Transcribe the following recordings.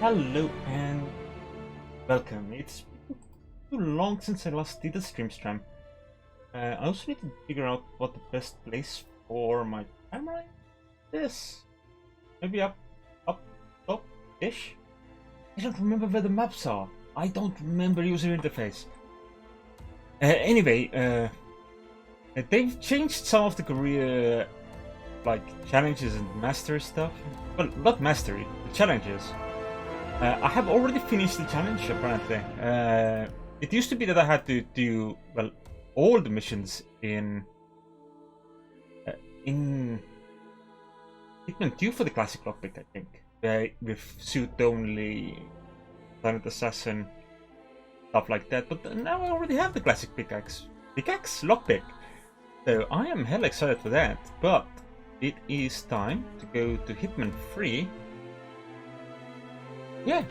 Hello and welcome. It's been too long since I last did a stream. I also need to figure out what the best place for my camera is. Maybe up top-ish? I don't remember where the maps are. I don't remember user interface. Anyway, they've changed some of the career challenges and mastery stuff. Well, not mastery, the challenges. I have already finished the challenge, apparently. It used to be that I had to do, well, all the missions in Hitman 2 for the classic lockpick, I think. With suit only, planet assassin, stuff like that. But now I already have the classic pickaxe. Lockpick. So I am hell excited for that. But it is time to go to Hitman 3. Yeah.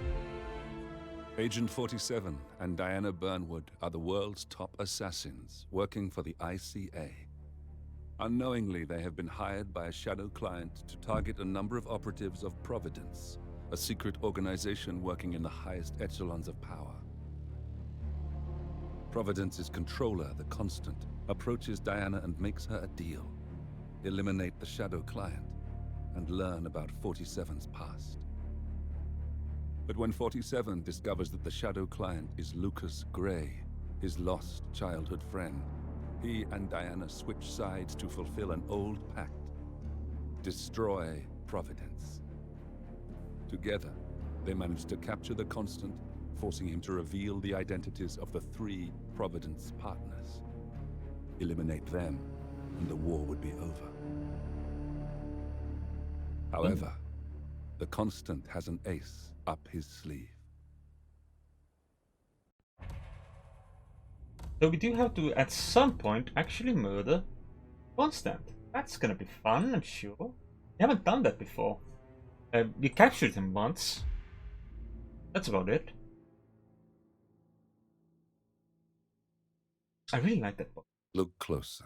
Agent 47 and Diana Burnwood are the world's top assassins working for the ICA. Unknowingly, they have been hired by a shadow client to target a number of operatives of Providence, a secret organization working in the highest echelons of power. Providence's controller, the Constant, approaches Diana and makes her a deal. Eliminate the shadow client and learn about 47's past. But when 47 discovers that the shadow client is Lucas Gray, his lost childhood friend, he and Diana switch sides to fulfill an old pact. Destroy Providence. Together, they manage to capture the Constant, forcing him to reveal the identities of the 3 Providence partners. Eliminate them, and the war would be over. However, the Constant has an ace up his sleeve. So we do have to, at some point, actually murder Constant. That's gonna be fun, I'm sure. We haven't done that before. We captured him once. That's about it. I really like that book. Look closer.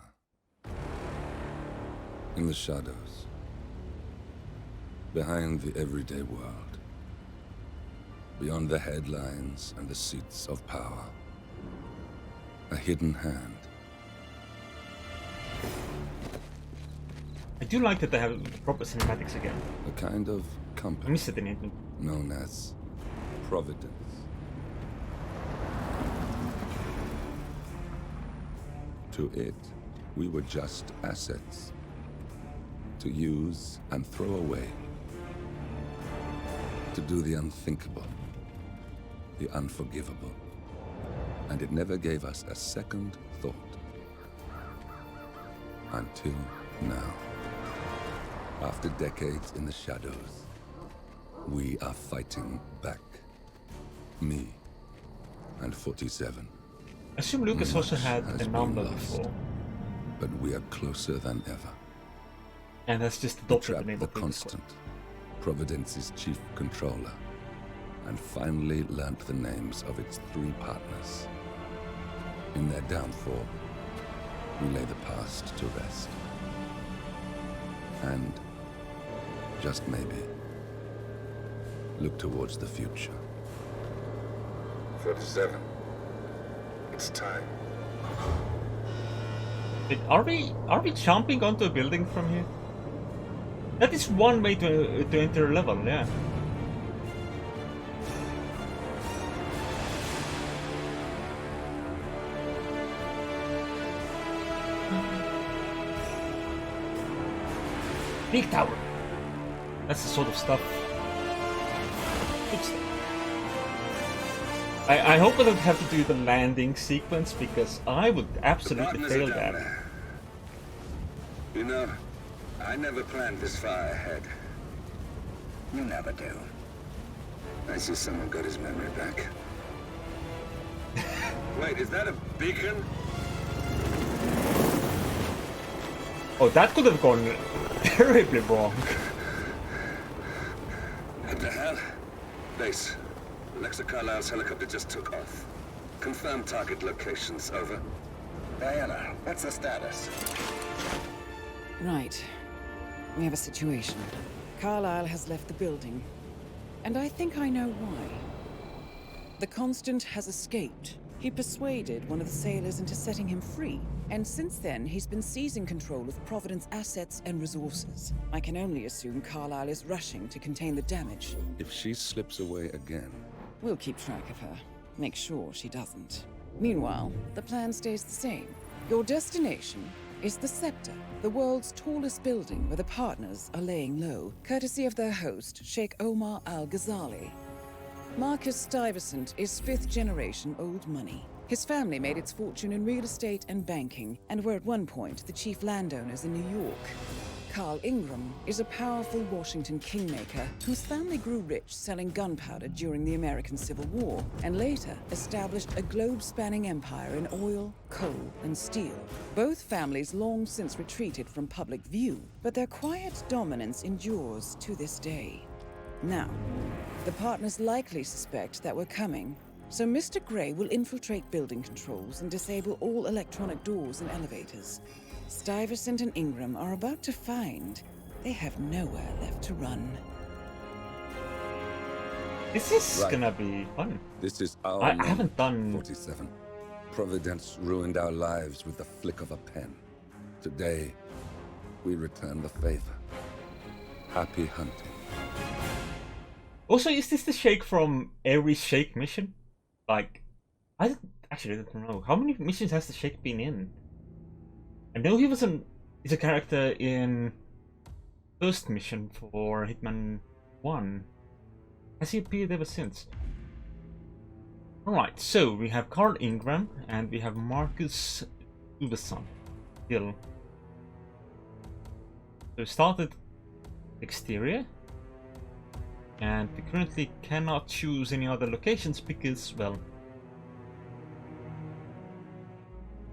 In the shadows. Behind the everyday world. Beyond the headlines and the seats of power. A hidden hand. I do like that they have proper cinematics again. A kind of I company missed it in it. known as Providence. To it, we were just assets. To use and throw away. To do the unthinkable. The unforgivable. And it never gave us a second thought. Until now. After decades in the shadows, we are fighting back. Me and 47. I assume Lucas also had Much a has number been lost, before. but we are closer than ever. And that's just We adopted the trapped name the of Lucas. Constant, Providence's chief controller, and finally learnt the names of its 3 partners. In their downfall, we lay the past to rest. And, just maybe, look towards the future. 47. It's time. Wait, are we jumping onto a building from here? That is one way to enter a level, yeah. Big tower. That's the sort of stuff. Good stuff. I hope I don't have to do the landing sequence because I would absolutely Partners fail are down that. there. You know, I never planned this far ahead. You never do. I see someone got his memory back. Wait, is that a beacon? Oh, that could have gone terribly wrong. What the hell? Base. Alexa Carlisle's helicopter just took off. Confirm target locations, over. Diana, what's the status? Right. We have a situation. Carlisle has left the building. and I think I know why. The Constant has escaped. He persuaded one of the sailors into setting him free, and since then he's been seizing control of Providence assets and resources. I can only assume Carlisle is rushing to contain the damage. If she slips away again... We'll keep track of her. Make sure she doesn't. Meanwhile, the plan stays the same. Your destination is the Scepter, the world's tallest building where the partners are laying low, courtesy of their host, Sheikh Omar Al-Ghazali. Marcus Stuyvesant is fifth-generation old money. His family made its fortune in real estate and banking, and were at one point the chief landowners in New York. Carl Ingram is a powerful Washington kingmaker whose family grew rich selling gunpowder during the American Civil War, and later established a globe-spanning empire in oil, coal, and steel. Both families long since retreated from public view, but their quiet dominance endures to this day. Now, the partners likely suspect that we're coming, so Mr. Grey will infiltrate building controls and disable all electronic doors and elevators. Stuyvesant and Ingram are about to find they have nowhere left to run. This is Right. gonna be fun. This is our I moment, haven't done... 47. Providence ruined our lives with the flick of a pen. Today, we return the favor. Happy hunting. Also, is this the Shake from every Shake mission? Like, actually don't know. How many missions has the Shake been in? I know he's a character in first mission for Hitman 1. Has he appeared ever since? Alright, so we have Carl Ingram and we have Marcus Stuyvesant. Still. So we started exterior. And we currently cannot choose any other locations because, well...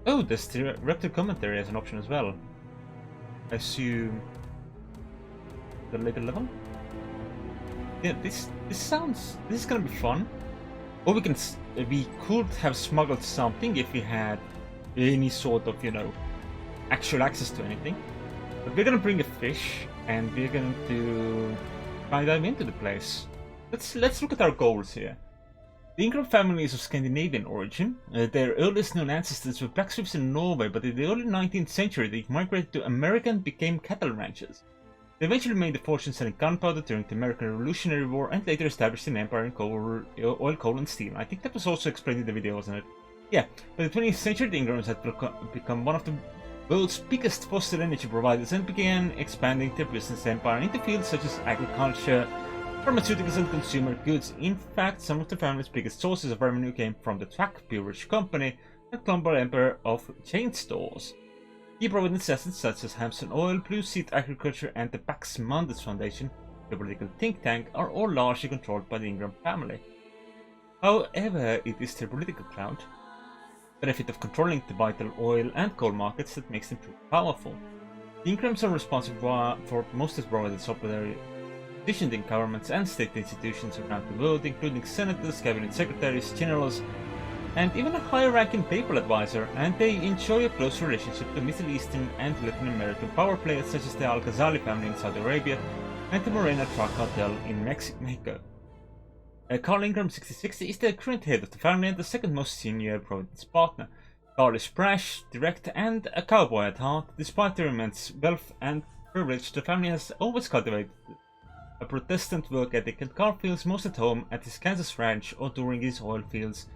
Oh, there's the Raptor commentary as an option as well. I assume... the later level? Yeah, this is gonna be fun. Or we could have smuggled something if we had any sort of, you know, actual access to anything. But we're gonna bring a fish, and we're going to dive into the place. Let's look at our goals here. The Ingram family is of Scandinavian origin. Their earliest known ancestors were blacksmiths in Norway, but in the early 19th century they migrated to America and became cattle ranchers. They eventually made a fortune selling gunpowder during the American Revolutionary War and later established an empire in oil, coal and steel. I think that was also explained in the video, wasn't it? Yeah, by the 20th century the Ingrams had become one of the world's biggest fossil energy providers and began expanding their business empire into fields such as agriculture, pharmaceuticals and consumer goods. In fact, some of the family's biggest sources of revenue came from the Track Beverage Company and global empire of chain stores. Key Providence assets such as Hampson Oil, Blue Seed Agriculture and the Pax Mundus Foundation, the political think tank, are all largely controlled by the Ingram family. However, it is their political clout, benefit of controlling the vital oil and coal markets, that makes them truly powerful. The Ingrams are responsible for most of Providence operating positioned in governments and state institutions around the world, including senators, cabinet secretaries, generals, and even a higher-ranking papal advisor, and they enjoy a close relationship to Middle Eastern and Latin American power players such as the Al-Ghazali family in Saudi Arabia and the Morena Truck Cartel in Mexico. Carl Ingram 66 is the current head of the family and the second most senior Providence partner. Carl is brash, direct, and a cowboy at heart. Despite their immense wealth and privilege, the family has always cultivated a Protestant work ethic, and Carl feels most at home at his Kansas ranch or during his oil fields,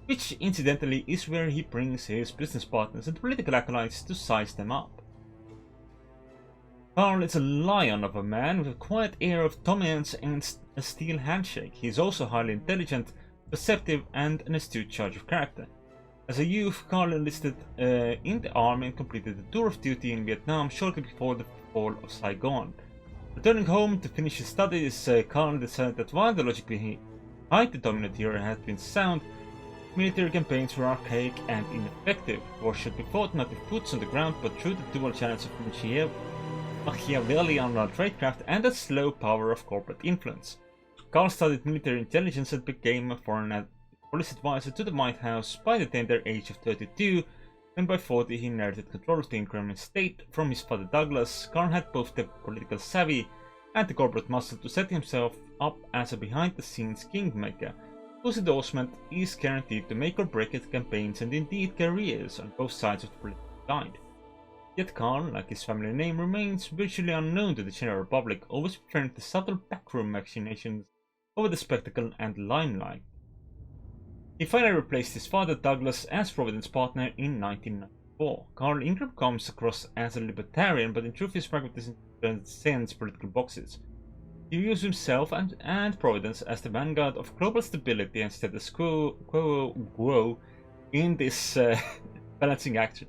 which incidentally is where he brings his business partners and political acolytes to size them up. Carl is a lion of a man with a quiet air of dominance and a steel handshake. He is also highly intelligent, perceptive, and an astute judge of character. As a youth, Carl enlisted in the army and completed a tour of duty in Vietnam shortly before the fall of Saigon. Returning home to finish his studies, Carl decided that while the logic behind the dominant era had been sound, military campaigns were archaic and ineffective. War should be fought not with boots on the ground, but through the dual channels of Machiavellian tradecraft and the slow power of corporate influence. Carl studied military intelligence and became a foreign policy advisor to the White House by the tender age of 32, and by 40 he inherited control of the Ingram estate from his father Douglas. Carl had both the political savvy and the corporate muscle to set himself up as a behind-the-scenes kingmaker, whose endorsement is guaranteed to make or break his campaigns and indeed careers on both sides of the political divide. Yet Karl, like his family name, remains virtually unknown to the general public, always preferring the subtle backroom machinations over the spectacle and limelight. He finally replaced his father Douglas as Providence partner in 1994. Carl Ingram comes across as a libertarian, but in truth his pragmatism transcends political boxes. He views himself and Providence as the vanguard of global stability and status quo in this balancing act.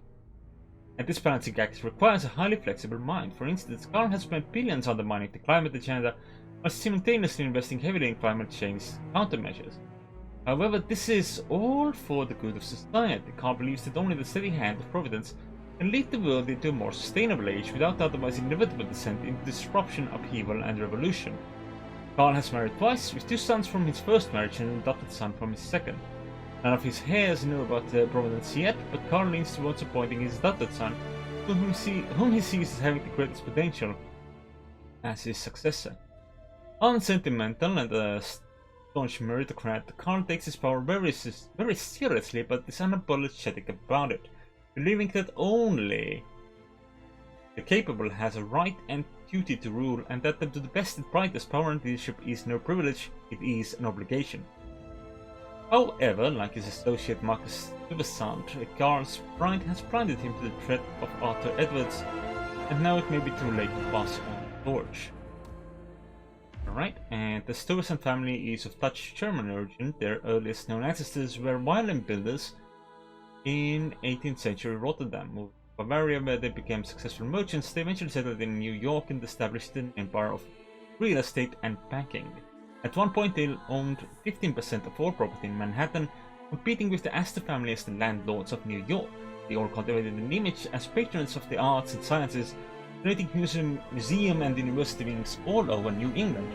And this balancing act requires a highly flexible mind. For instance, Carl has spent billions undermining the climate agenda while simultaneously investing heavily in climate change countermeasures. However, this is all for the good of society. Carl believes that only the steady hand of Providence can lead the world into a more sustainable age without otherwise inevitable descent into disruption, upheaval, and revolution. Carl has married twice, with 2 sons from his first marriage and an adopted son from his second. None of his heirs know about Providence yet, but Carl leans towards appointing his adopted son, whom he sees as having the greatest potential, as his successor. Unsentimental and a staunch meritocrat, Carl takes his power very seriously, but is unapologetic about it, believing that only the capable has a right and duty to rule, and that to the best and brightest power and leadership is no privilege, it is an obligation. However, like his associate Marcus Stuyvesant, Carl's pride has blinded him to the threat of Arthur Edwards, and now it may be too late to pass on the torch. Alright, and the Stuyvesant family is of Dutch German origin. Their earliest known ancestors were violin builders in 18th century Rotterdam. Moved to Bavaria, where they became successful merchants, they eventually settled in New York and established an empire of real estate and banking. At one point, they owned 15% of all property in Manhattan, competing with the Astor family as the landlords of New York. They all cultivated an image as patrons of the arts and sciences, creating museum and university wings all over New England.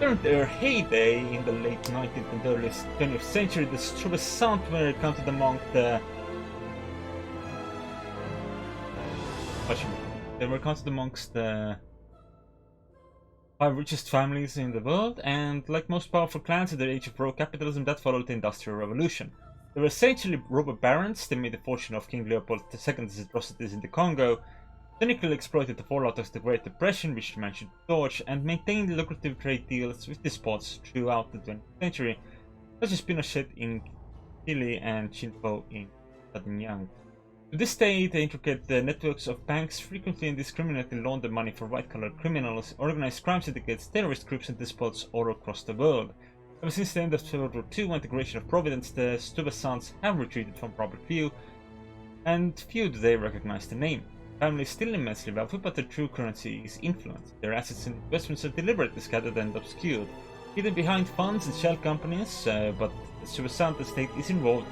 During their heyday in the late 19th and early 20th century, the Stuyvesant were counted among the amongst the 5 richest families in the world, and like most powerful clans in the age of pro-capitalism that followed the Industrial Revolution. They were essentially robber barons. They made the fortune of King Leopold II's atrocities in the Congo, cynically exploited the fallout of the Great Depression, which mentioned George, and maintained lucrative trade deals with despots throughout the 20th century, such as Pinochet in Chile and Chinfo in Southern. To this day, the intricate networks of banks frequently indiscriminately launder money for white-collar criminals, organized crime syndicates, terrorist groups, and despots all across the world. Ever since the end of World War II and the creation of Providence, the Stuyvesants have retreated from public view, and few today recognize the name. The family is still immensely wealthy, but their true currency is influence. Their assets and investments are deliberately scattered and obscured, hidden behind funds and shell companies, but the Stuyvesant estate is involved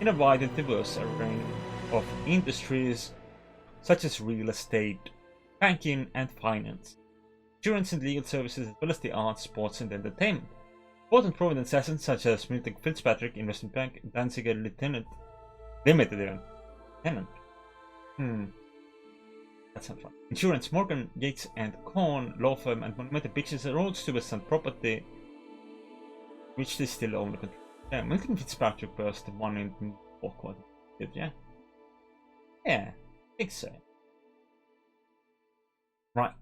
in a wide and diverse array of industries such as real estate, banking and finance, insurance and legal services, as well as the arts, sports and entertainment. Important Providence assets such as Milton Fitzpatrick Investment Bank, Danziger Limited, that's not right. Insurance, Morgan, Yates and Cohn, law firm and monumental pictures are all Stuyvesant property, which they still own the control. Yeah, Milton Fitzpatrick was the one in New York, yeah? Yeah, I think so. Right.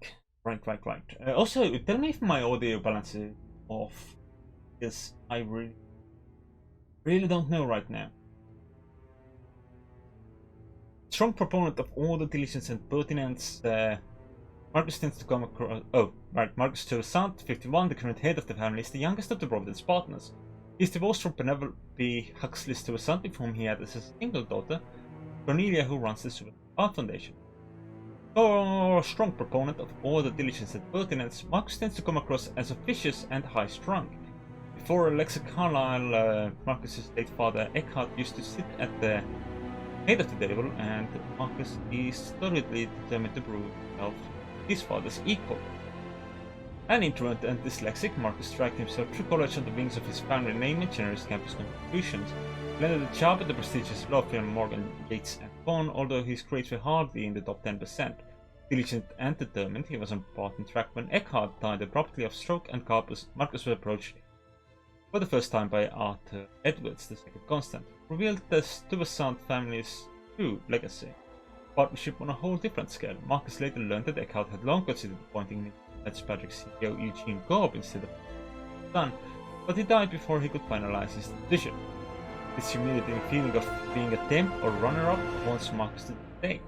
Also, tell me if my audio balance is off, because I really don't know right now. Strong proponent of order, diligence, and pertinence, Marcus tends to come across. Oh, right, Marcus Stuyvesant, 51, the current head of the family, is the youngest of the Providence partners. He is divorced from Penelope Huxley Stuyvesant, with whom he had as a single daughter, Cornelia, who runs the Stuyvesant Art Foundation. Though a strong proponent of order, diligence, and pertinence, Marcus tends to come across as officious and high-strung. Before Alexa Carlyle, Marcus's late father Eckhart used to sit at the head of the table, and Marcus is stolidly determined to prove himself his father's equal. An introvert and dyslexic, Marcus dragged himself through college on the wings of his family name and generous campus contributions. He landed a job at the prestigious law firm Morgan, Yates and Cohn, although his grades were hardly in the top 10%. Diligent and determined, he was on important track when Eckhart died abruptly of stroke and Marcus was approached for the first time by Arthur Edwards, the second constant, revealed the Stuyvesant family's true legacy. Partnership on a whole different scale. Marcus later learned that Eckhart had long considered appointing Fitzpatrick CEO Eugene Gobb instead of his son, but he died before he could finalize his decision. This humiliating feeling of being a temp or runner-up haunts Marcus to this day.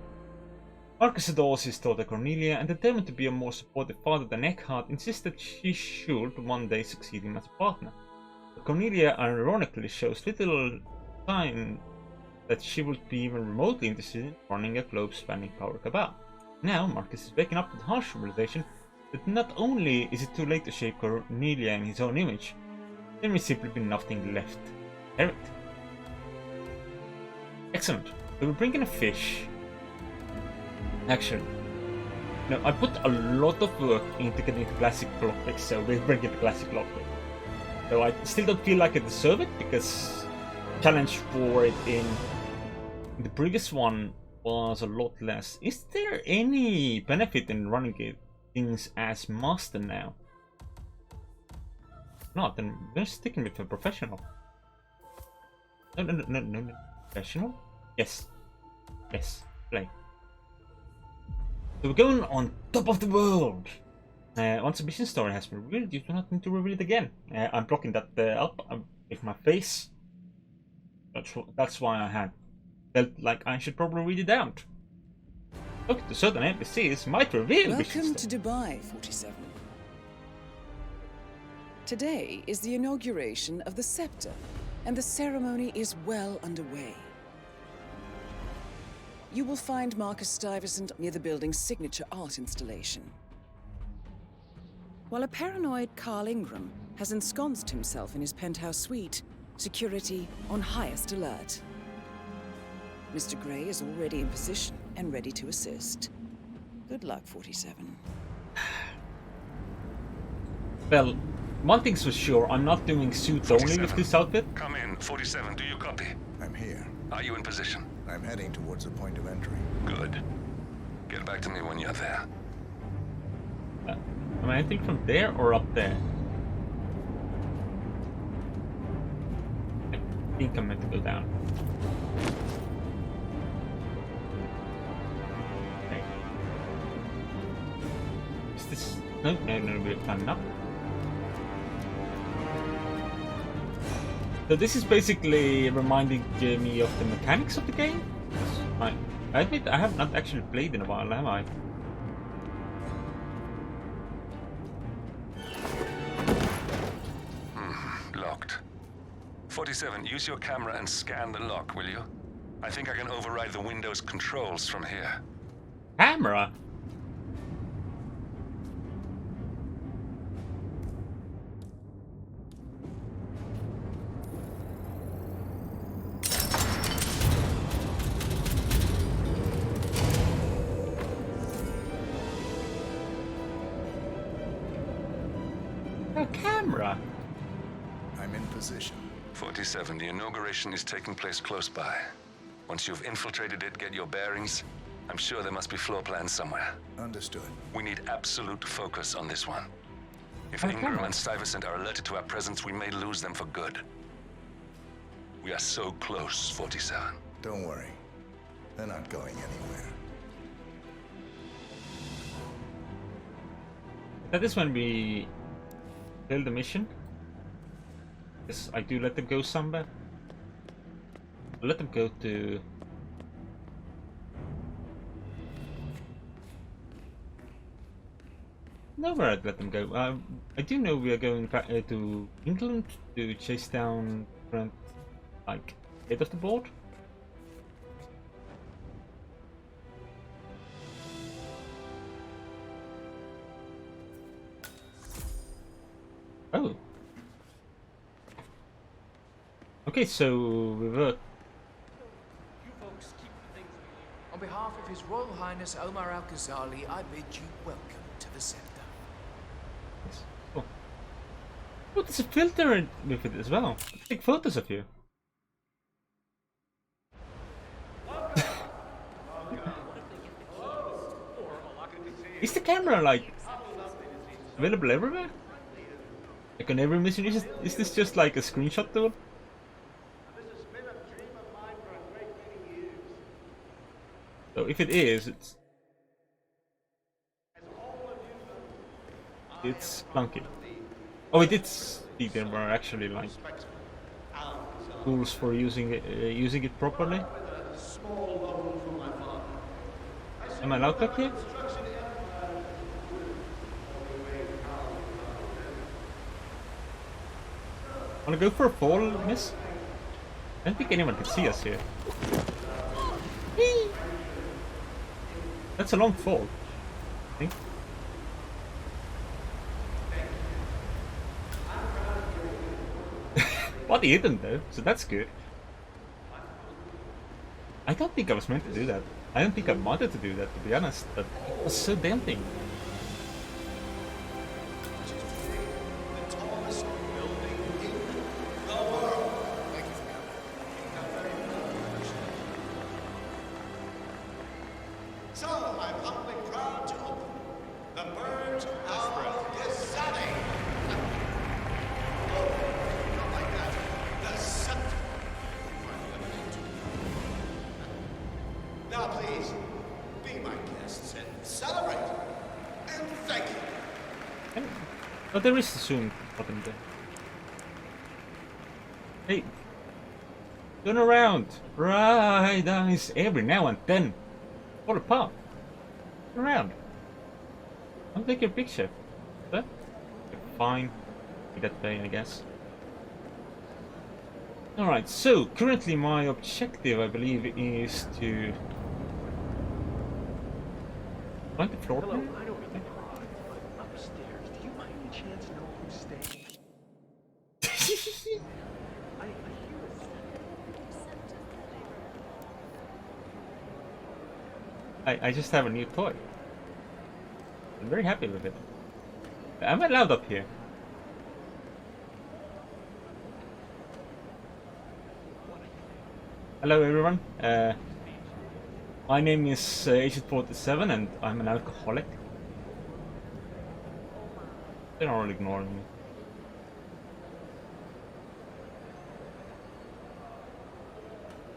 Marcus adores his daughter Cornelia and, determined to be a more supportive father than Eckhart, insists that she should one day succeed him as a partner. But Cornelia ironically shows little sign that she would be even remotely interested in running a globe-spanning power cabal. Now Marcus is waking up to the harsh realization that not only is it too late to shape Cornelia in his own image, there may simply be nothing left to inherit. Excellent. We will bring in a fish. Actually, no, I put a lot of work into getting the classic lockpick, so we'll bring in the classic lockpick. So I still don't feel like I deserve it, because the challenge for it in the previous one was a lot less. Is there any benefit in running things as master now? Not, then we're sticking with a professional. No. Professional? Yes. Yes. Play. So we're going on top of the world. Once a mission story has been revealed, you do not need to reveal it again. I'm blocking that up with my face. That's why I had felt like I should probably read it out. Look, to certain NPCs might reveal. Welcome to Dubai, 47. Today is the inauguration of the scepter, and the ceremony is well underway. You will find Marcus Stuyvesant near the building's signature art installation, while a paranoid Carl Ingram has ensconced himself in his penthouse suite, security on highest alert. Mr. Gray is already in position and ready to assist. Good luck, 47. Well, one thing's for sure, I'm not doing suit only with this outfit. Come in, 47. Do you copy? I'm here. Are you in position? I'm heading towards the point of entry. Good. Get back to me when you're there. Am I entering from there or up there? I think I'm meant to go down. Okay. Is this... No, we're climbing up. So this is basically reminding me of the mechanics of the game. I admit I have not actually played in a while, have I? Locked. 47, use your camera and scan the lock, will you? I think I can override the Windows controls from here. Camera? Camera. I'm in position. 47, the inauguration is taking place close by. Once you've infiltrated it, get your bearings. I'm sure there must be floor plans somewhere. Understood. We need absolute focus on this one. If Ingram and Stuyvesant are alerted to our presence, we may lose them for good. We are so close, 47. Don't worry. They're not going anywhere. That is when we fail the mission. Yes, I do let them go somewhere. Let them go to... Nowhere I'd let them go. I do know we are going back to England to chase down different, like, head of the board. Oh. Okay, so we were... You folks keep the things. On behalf of His Royal Highness Omar Al-Ghazali, I bid you welcome to the scepter. Yes. Oh. Oh, there's a filter with it as well. Take photos of you. Is the camera like available everywhere? Like on every mission? Is this just like a screenshot tool? So if it is, it's clunky. Oh, it did see there were actually like tools for using it properly. Am I allowed up here? Wanna go for a fall, miss? I don't think anyone can see us here. That's a long fall, I think. Well, he didn't though, so that's good. I don't think I was meant to do that. I don't think I wanted to do that, to be honest, but it was so tempting. So, I'm humbly proud to open the Bird of Gazali. Oh, not like that. The Scepter. Now, please, be my guests and celebrate. And thank you. Oh, there is a zoom button there. Hey, turn around. Right eyes every now and then. Fall apart. Turn around. I'll take your picture. But fine. Be that way, I guess. Alright, so currently my objective, I believe, is to find the floor Hello, plan? I don't mean to pry, but upstairs, do you by any chance know who's staying? I hear I just have a new toy. I'm very happy with it. Am I allowed up here? Hello everyone. My name is Agent 47 and I'm an alcoholic. They're all ignoring me.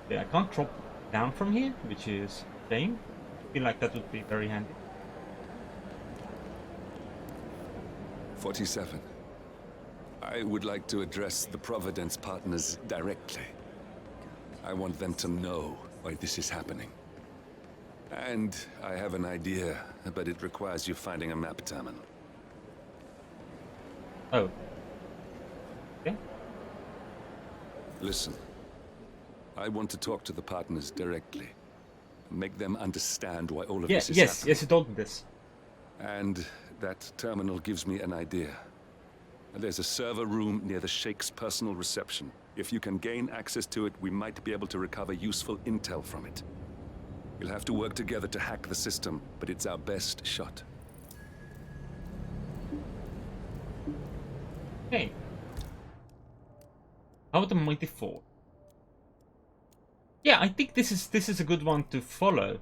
Yeah, I can't drop down from here, which is a shame. I feel like that would be very handy. 47. I would like to address the Providence partners directly. I want them to know why this is happening. And I have an idea, but it requires you finding a map terminal. Oh. Okay. Listen. I want to talk to the partners directly. Make them understand why all of this is happening. Yes, you told me this. And that terminal gives me an idea. There's a server room near the Sheikh's personal reception. If you can gain access to it, we might be able to recover useful intel from it. We'll have to work together to hack the system, but it's our best shot. Hey. How about the Mighty Four? Yeah, I think this is a good one to follow.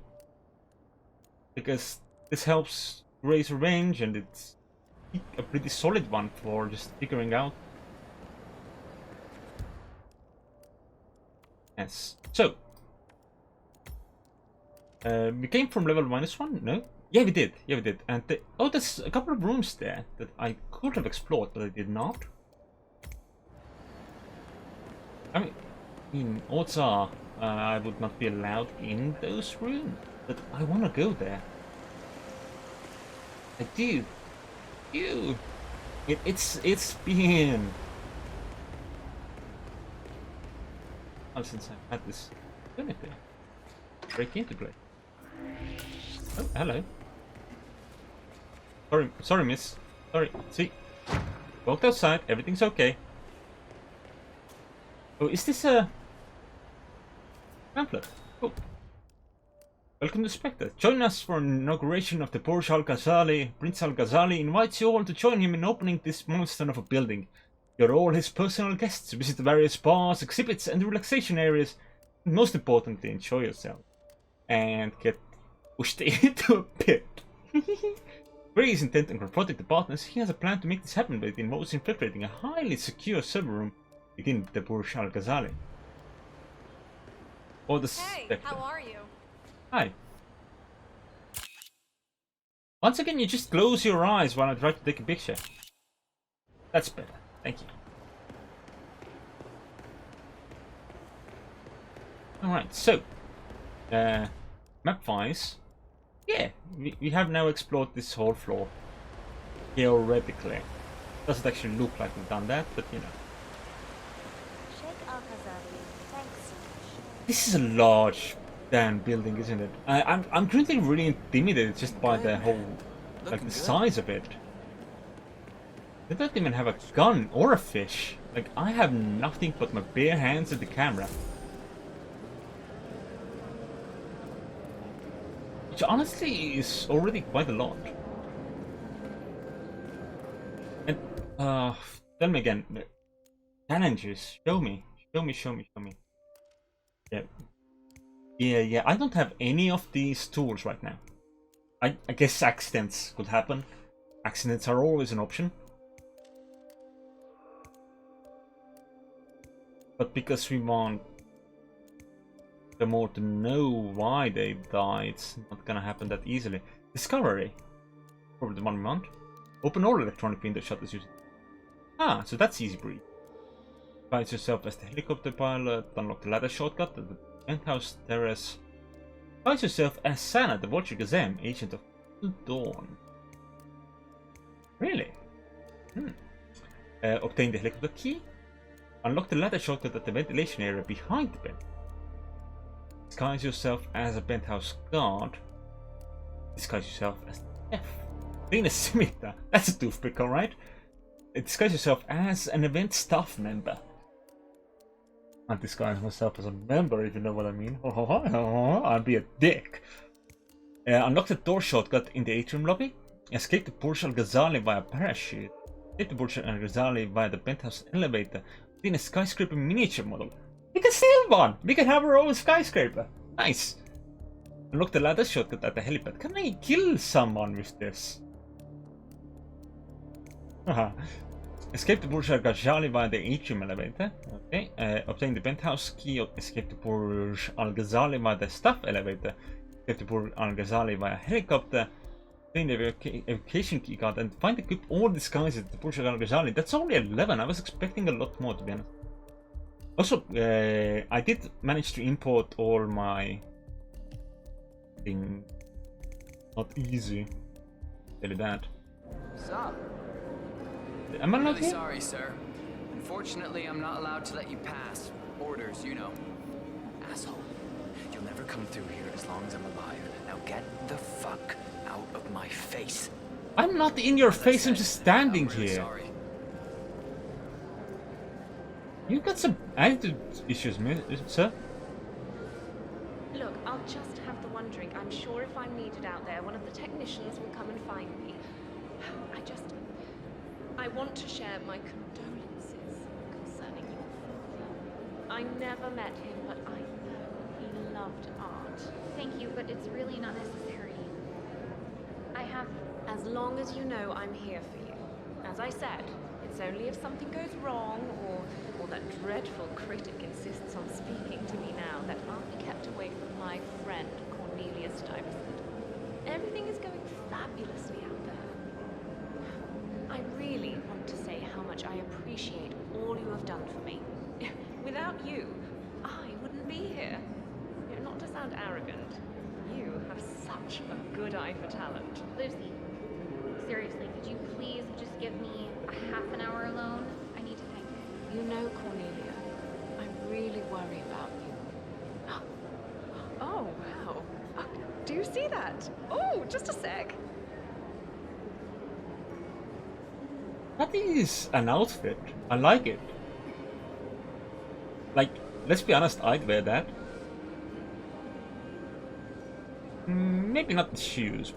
Because this helps raise range and it's a pretty solid one for just figuring out. Yes. So we came from level -1, no? Yeah, we did. Yeah, we did. And oh, there's a couple of rooms there that I could have explored, but I did not. I mean, odds are I would not be allowed in those rooms, but I want to go there. I do. It's been since I've had this opportunity. Break into play. Oh, hello. Sorry, miss. Sorry. See, walked outside. Everything's okay. Oh, is this a pamphlet? Oh. Welcome to Spectre. Join us for an inauguration of the Burj Al Ghazali. Prince Al Ghazali invites you all to join him in opening this milestone of a building. You're all his personal guests. Visit the various bars, exhibits, and relaxation areas. And most importantly, enjoy yourself. And get pushed into a pit. Gray is intent on confronting the partners. He has a plan to make this happen, but it involves infiltrating a highly secure server room within the Burj Al Ghazali. Or the Hey, how are you? Hi. Once again, you just close your eyes while I try to take a picture. That's better. Thank you. Alright, so. Map-wise. Yeah, we have now explored this whole floor. Theoretically. Doesn't actually look like we've done that, but you know. This is a large damn building, isn't it? I'm currently really intimidated just by the whole, like the size of it. They don't even have a gun or a fish. Like, I have nothing but my bare hands and the camera. Which honestly is already quite a lot. And, tell me again. Challenges. Show me. Show me. Yeah, I don't have any of these tools right now. I guess accidents could happen. Accidents are always an option. But because we want the more to know why they died, it's not gonna happen that easily. Discovery. Probably the one we want. Open all electronic window shutters using. Ah, so that's easy breed. Find yourself as the helicopter pilot, unlock the ladder shortcut at the penthouse terrace. Find yourself as Sana, the Vulture Gazem, agent of Dawn. Really? Obtain the helicopter key. Unlock the ladder shortcut at the ventilation area behind the bed. Disguise yourself as a penthouse guard. Disguise yourself as the chef. Clean a scimitar. That's a toothpick, alright? Disguise yourself as an event staff member. I'll disguise myself as a member, if you know what I mean. I'll be a dick. Unlock the door shortcut in the atrium lobby. Escape the Burj Al Ghazali via parachute. Escape the Burj Al Ghazali via the penthouse elevator. In a skyscraper miniature model. We can steal one! We can have our own skyscraper. Nice. Unlock the ladder shortcut at the helipad. Can I kill someone with this? Haha. Escape the Burj Al Ghazali via the atrium elevator. Okay. Obtain the penthouse key. Escape the Burj Al Ghazali via the staff elevator. Escape the Burj Al Ghazali via helicopter. Obtain the evacuation key card and find equip all disguises at the Burj Al Ghazali. That's only 11. I was expecting a lot more, to be honest. Also, I did manage to import all my things. Not easy. Really bad. Sup? Am I not Really here? sorry, sir. Unfortunately, I'm not allowed to let you pass. Orders, you know. Asshole. You'll never come through here as long as I'm alive. Now get the fuck out of my face. I'm not in your As I face, I'm said, just standing I'm really here. Sorry. You got some attitude issues, sir? Look, I'll just have the one drink. I'm sure if I'm needed out there, one of the technicians will come and find me. I want to share my condolences concerning your father. I never met him, but I know he loved art. Thank you, but it's really not necessary. I have... As long as you know I'm here for you. As I said, it's only if something goes wrong or that dreadful critic insists on speaking to me now that I'll be kept away from my friend Cornelia Stuyvesant. Everything is going fabulously out there. I really want to say how much I appreciate all you have done for me. Without you, I wouldn't be here. You know, not to sound arrogant, you have such a good eye for talent. Lucy, seriously, could you please just give me a half an hour alone? I need to think. You know, Cornelia, I really worry about you. Oh, wow. Do you see that? Oh, just a sec. That is an outfit. I like it. Like, let's be honest, I'd wear that. Maybe not the shoes.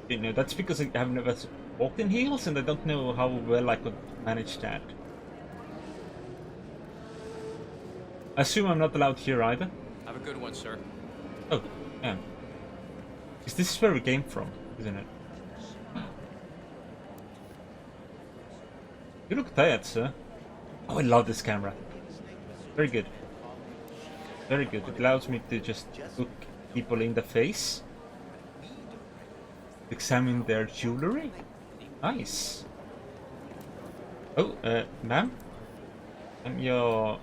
But, you know, that's because I have never walked in heels and I don't know how well I could manage that. I assume I'm not allowed here either. Have a good one, sir. Oh, yeah. Because this is where we came from, isn't it? You look tired, sir. Oh, I love this camera. Very good. Very good. It allows me to just look people in the face. Examine their jewelry. Nice. Oh, ma'am? And your...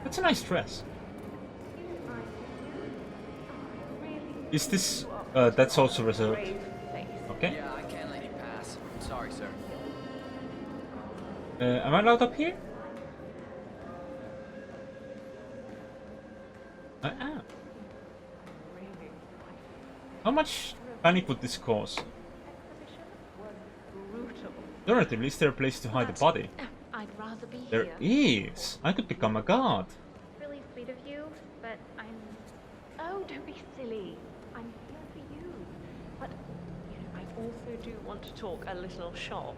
That's a nice dress. Is this... that's also reserved. Okay. Yeah, I can't let you pass. Sorry, sir. Am I allowed up here? I am. How much panic would this cause? Alternatively, is there a place to hide the body? I'd rather be There here. is. I could become a god. Really sweet of you, but I'm... Oh, don't be silly. I'm here for you. But, you know, I also do want to talk a little shop.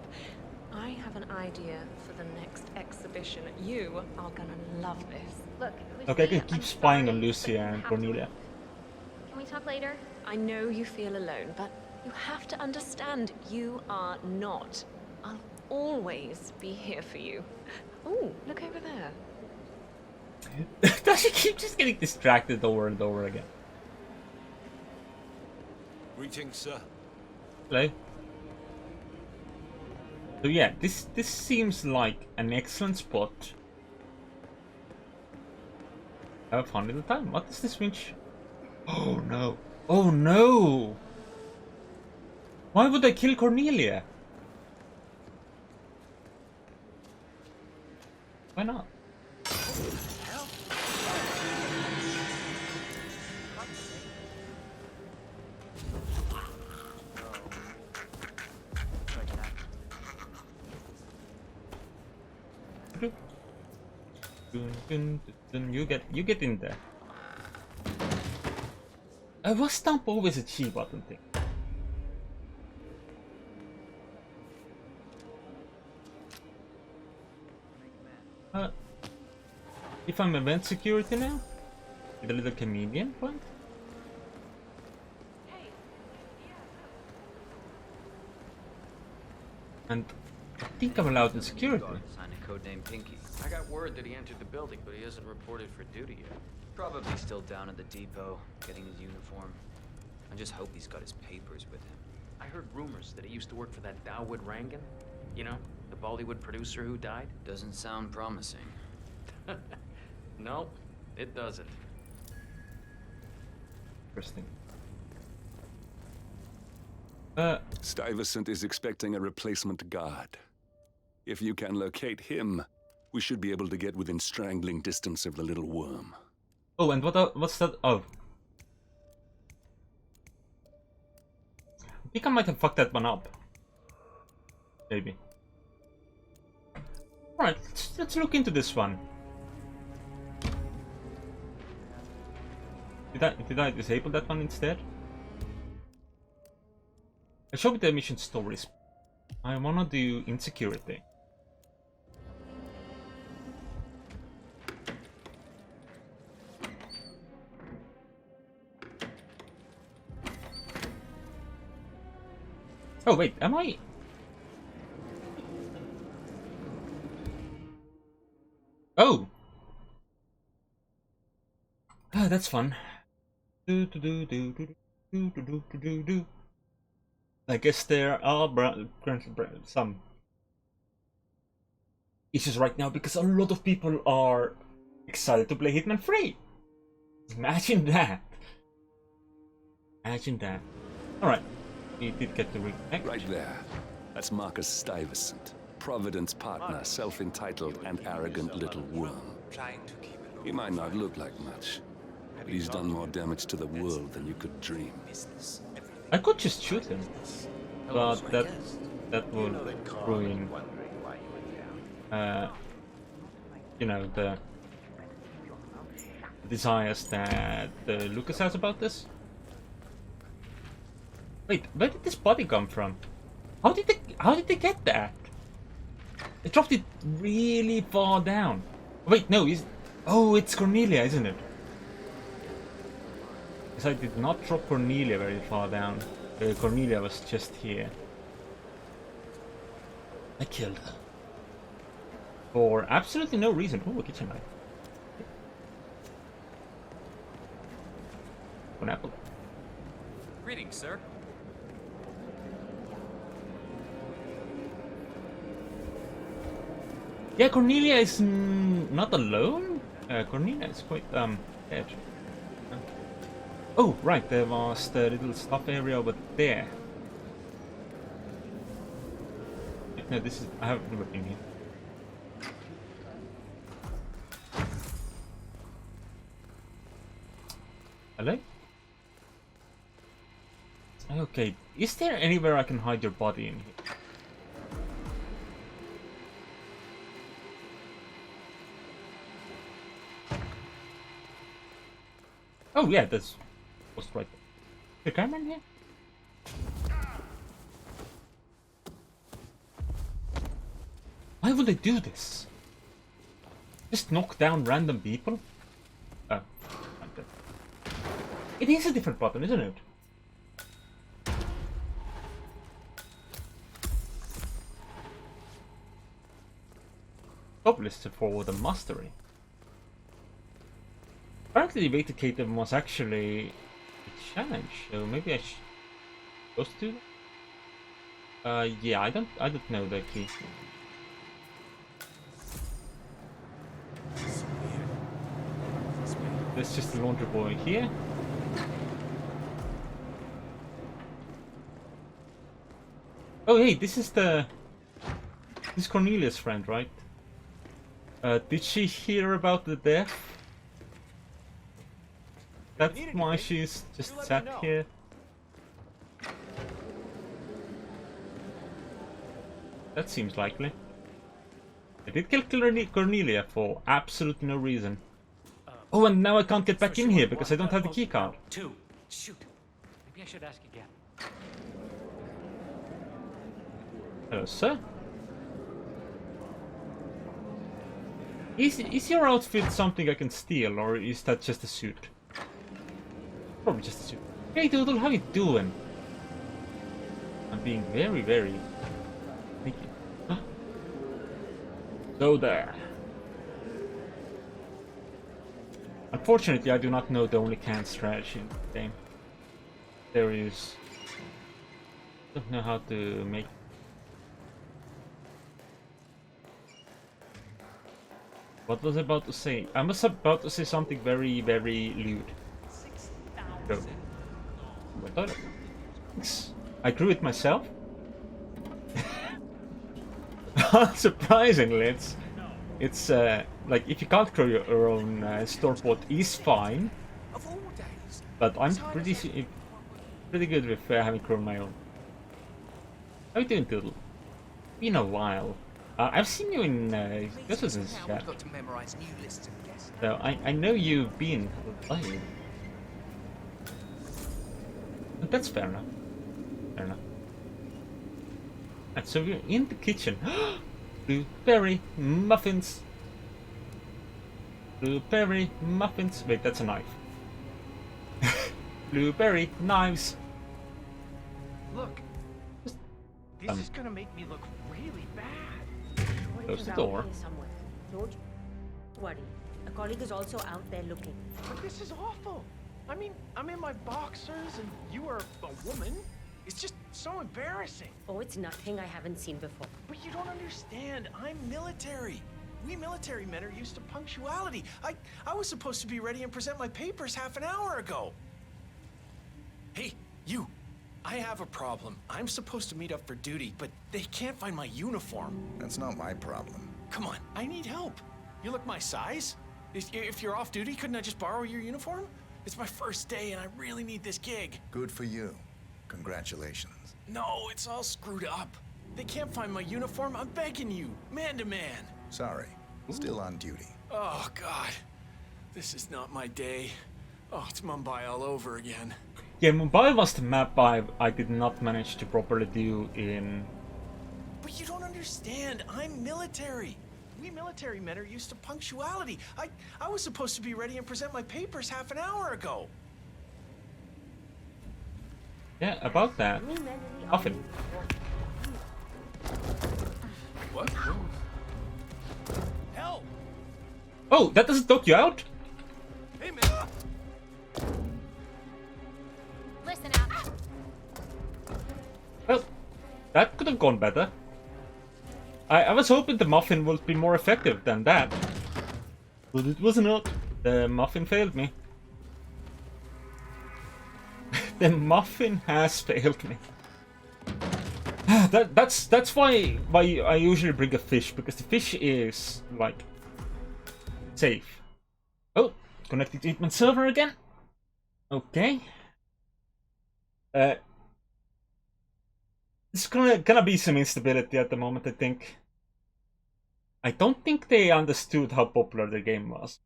I have an idea for the next exhibition. You are gonna love this. Look, Lucy, Okay, I can I'm keep spying on sorry, Lucia but you and have to Cornelia. leave. Can we talk later? I know you feel alone, but you have to understand you are not. I'll always be here for you. Oh, look over there. Does she keep just getting distracted over and over again? Greetings, sir. Hello? So yeah, this seems like an excellent spot. Have fun in the time. What does this mean? Oh no. Oh no! Why would I kill Cornelia? Why not? You get in there. Was stomp always a G button thing? If I'm event security now? With a little comedian point? And I think I'm allowed in security. Signed a code name Pinky. I got word that he entered the building, but he hasn't reported for duty yet. Probably still down at the depot, getting his uniform. I just hope he's got his papers with him. I heard rumors that he used to work for that Dawood Rangan. You know, the Bollywood producer who died? Doesn't sound promising. No, it doesn't. Interesting. Stuyvesant is expecting a replacement guard. If you can locate him, we should be able to get within strangling distance of the little worm. Oh, and what's that? Oh. I think I might have fucked that one up. Maybe. Alright, let's look into this one. Did I disable that one instead? I show me the mission stories. I wanna do insecurity. Oh wait, am I? Oh! Ah, that's fun. I guess there are some issues right now because a lot of people are excited to play Hitman 3. Imagine that. Imagine that. Alright, we did get to reconnect. Right there. That's Marcus Stuyvesant, Providence partner, self-entitled and arrogant little worm. He might not look like much, but he's done more damage to the world than you could dream. I could just shoot him, but that would ruin, you know, the desires that Lucas has about this. Wait, where did this body come from? How did they get that? They dropped it really far down. Wait, no, it's Cornelia, isn't it? Because I did not drop Cornelia very far down. Cornelia was just here. I killed her. For absolutely no reason. Oh, a kitchen knife. An apple. Greetings, sir. Yeah, Cornelia is not alone. Cornelia is quite dead. Oh, right, there was the little stuff area over there. No, this is. I haven't never been here. Hello? Okay, is there anywhere I can hide your body in here? Oh yeah, that's was right there. The camera in here? Why would they do this? Just knock down random people? Oh, okay. It is a different button, isn't it? Top listed for the mastery. Apparently the Vaticatum was actually a challenge, so maybe I should supposed to do that? Yeah, I don't know the key. There's just a laundry boy here. Oh hey, this is Cornelia's friend, right? Did she hear about the death? That's why she's just sat here. That seems likely. I did kill Cornelia for absolutely no reason. Oh, and now I can't get back in here because I don't have the key card. Two. Shoot. Maybe I should ask again. Hello, sir. Is your outfit something I can steal, or is that just a suit? Probably just a suit. Hey, Doodle, how you doing? I'm being very, very picky. So there. Unfortunately, I do not know the only canned strategy in the game. There is... I don't know how to make... What was I about to say? I was about to say something very, very lewd. Go. Thanks. I grew it myself. Surprisingly, it's like if you can't grow your own store-bought is fine, but I'm pretty good with having grown my own. How you doing, Doodle? Been a while. I've seen you in Gus's chat. So I know you've been playing. But that's fair enough. Fair enough. Right, so we're in the kitchen. Blueberry muffins. Blueberry muffins. Wait, that's a knife. Blueberry knives. Look, this is gonna make me look really bad. Close the door. Don't worry. A colleague is also out there looking. But this is awful. I mean, I'm in my boxers and you are a woman. It's just so embarrassing. Oh, it's nothing I haven't seen before. But you don't understand. I'm military. We military men are used to punctuality. I was supposed to be ready and present my papers half an hour ago. Hey, you. I have a problem. I'm supposed to meet up for duty, but they can't find my uniform. That's not my problem. Come on, I need help. You look my size. If you're off duty, couldn't I just borrow your uniform? It's my first day and I really need this gig. Good for you. Congratulations. No, it's all screwed up. They can't find my uniform. I'm begging you, man to man. Sorry. Still on duty. Oh, God. This is not my day. Oh, it's Mumbai all over again. Yeah, Mumbai was the map I did not manage to properly do in... But you don't understand. I'm military. We military men are used to punctuality. I was supposed to be ready and present my papers half an hour ago. Yeah, about that. Often. What? Help! Oh, that doesn't knock you out? Hey, man! Listen up. Well, that could have gone better. I was hoping the muffin would be more effective than that. But it was not. The muffin failed me. The muffin has failed me. That's why I usually bring a fish, because the fish is like safe. Oh, connecting to Hitman server again. Okay. It's gonna be some instability at the moment, I think. I don't think they understood how popular the game was.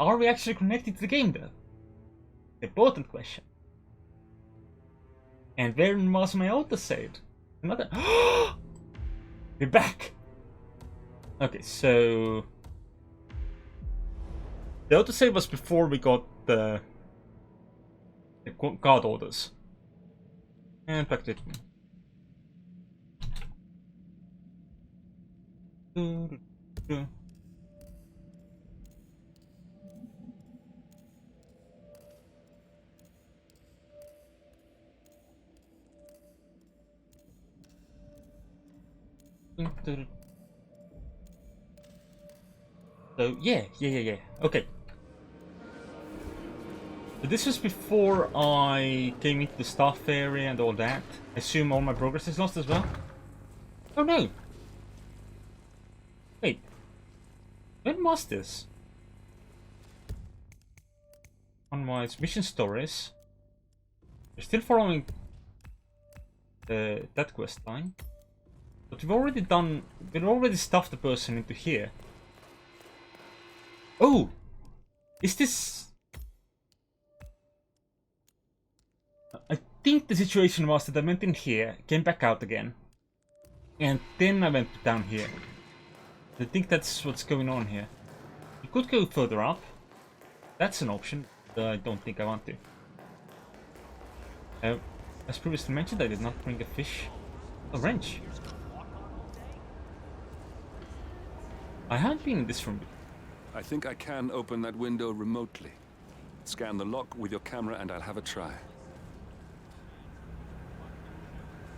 Are we actually connected to the game though? Important question. And where was my autosave? Another. We're back! Okay, so. The autosave was before we got the guard orders. And back to it. So yeah. Okay. So this was before I came into the staff area and all that. I assume all my progress is lost as well. Oh no! Wait. When was this? Unwise mission stories. We're still following that quest line. But we've already stuffed the person into here. Oh! Is this... I think the situation was that I went in here, came back out again. And then I went down here. I think that's what's going on here. You could go further up. That's an option, but I don't think I want to. As previously mentioned, I did not bring a fish. A wrench. I haven't been in this room before. I think I can open that window remotely. Scan the lock with your camera and I'll have a try.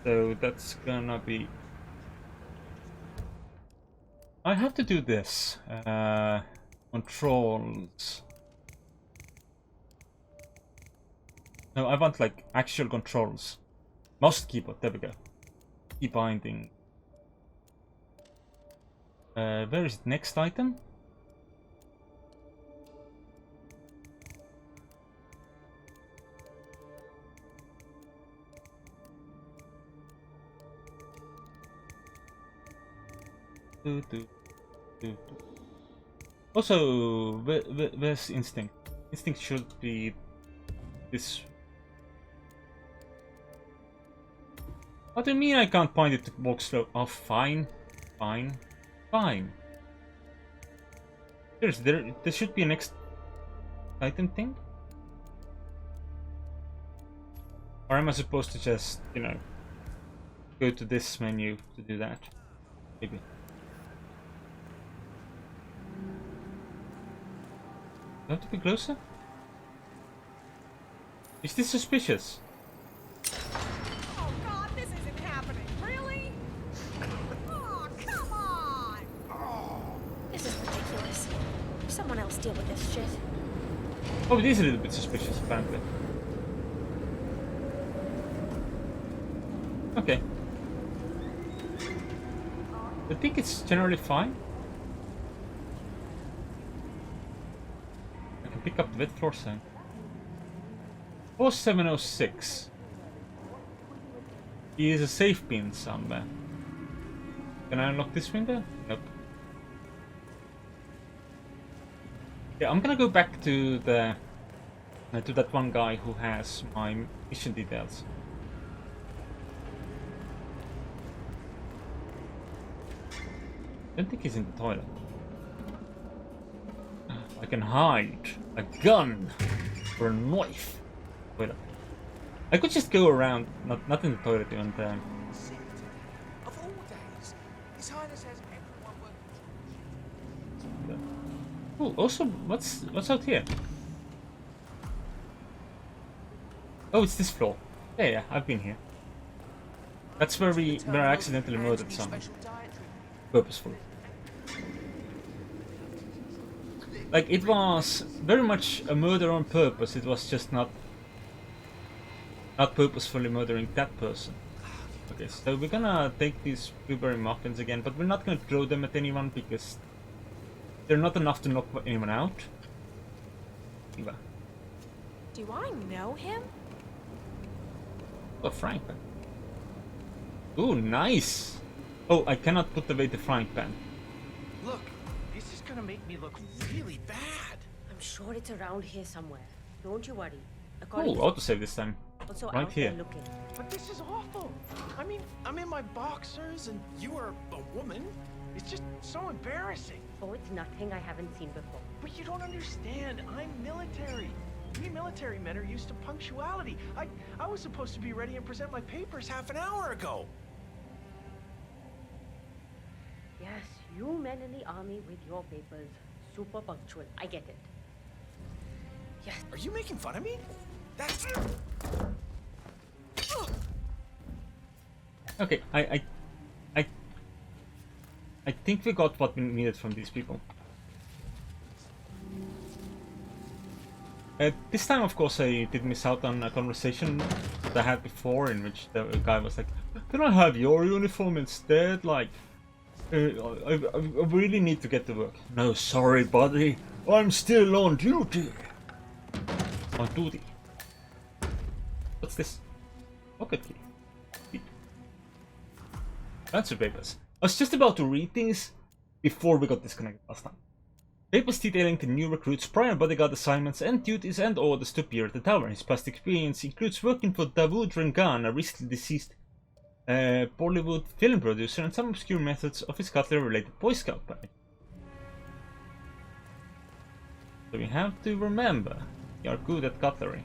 So that's gonna be... I have to do this. Controls. No, I want like actual controls. Mouse keyboard, there we go. Key binding. Where is it? Next item? Also, where's instinct? Instinct should be this. What do you mean I can't find it to walk slow? Oh, fine. There should be a next item thing? Or am I supposed to just, you know, go to this menu to do that? Maybe. Do I have to be closer? Is this suspicious? Oh God, this isn't happening. Really? Oh, come on! This is ridiculous. Someone else deal with this shit. Oh, it is a little bit suspicious, apparently. Okay. I think it's generally fine. I can pick up the wet floor sign. 4706. He is a safe pin somewhere. Can I unlock this window? Nope. Yeah, I'm gonna go back to the to that one guy who has my mission details. I don't think he's in the toilet. I can hide a gun or a knife. Wait up. I could just go around, not in the toilet, and Of all days, he's hiding Oh, also, what's out here? Oh, it's this floor. Yeah, I've been here. That's where I accidentally murdered someone. Purposefully. Like, it was very much a murder on purpose. It was just not purposefully murdering that person. Okay, so we're gonna take these blueberry muffins again, but we're not gonna throw them at anyone because they're not enough to knock anyone out. Eva. Do I know him? Oh, frying pan. Ooh, nice! Oh, I cannot put away the frying pan. Look, this is gonna make me look really bad. I'm sure it's around here somewhere. Don't you worry. Oh, autosave this time. Also right out here. there looking. But this is awful. I mean, I'm in my boxers and you are a woman. It's just so embarrassing. Oh, it's nothing I haven't seen before. But you don't understand. I'm military. We military men are used to punctuality. I was supposed to be ready and present my papers half an hour ago. Yes, you men in the army with your papers. Super punctual. I get it. Yes. Are you making fun of me? That's... Okay, I think we got what we needed from these people. This time, of course, I did miss out on a conversation that I had before in which the guy was like, "Can I have your uniform instead? Like, I really need to get to work." "No, sorry, buddy. I'm still on duty." On duty. What's this? Pocket key. Answer papers. I was just about to read these before we got disconnected last time. Papers detailing the new recruits' prior bodyguard assignments and duties and orders to appear at the tower. His past experience includes working for Dawood Rangan, a recently deceased Bollywood film producer, and some obscure methods of his cutlery-related Boy Scout bag. So we have to remember, we are good at cutlery.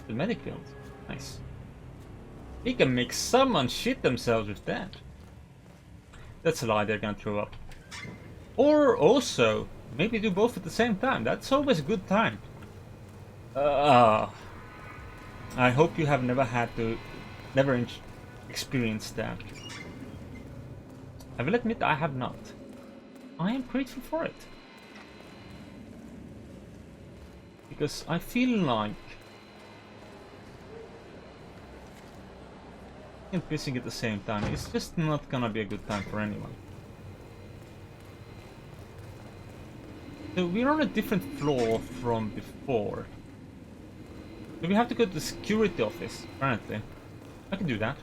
The medic build. Nice. We can make someone shit themselves with that. That's a lie, they're gonna throw up. Or also, maybe do both at the same time. That's always a good time. I hope you have never experienced that. I will admit I have not. I am grateful for it. Because I feel like and pissing at the same time, it's just not gonna be a good time for anyone. So we're on a different floor from before. So we have to go to the security office, apparently. I can do that.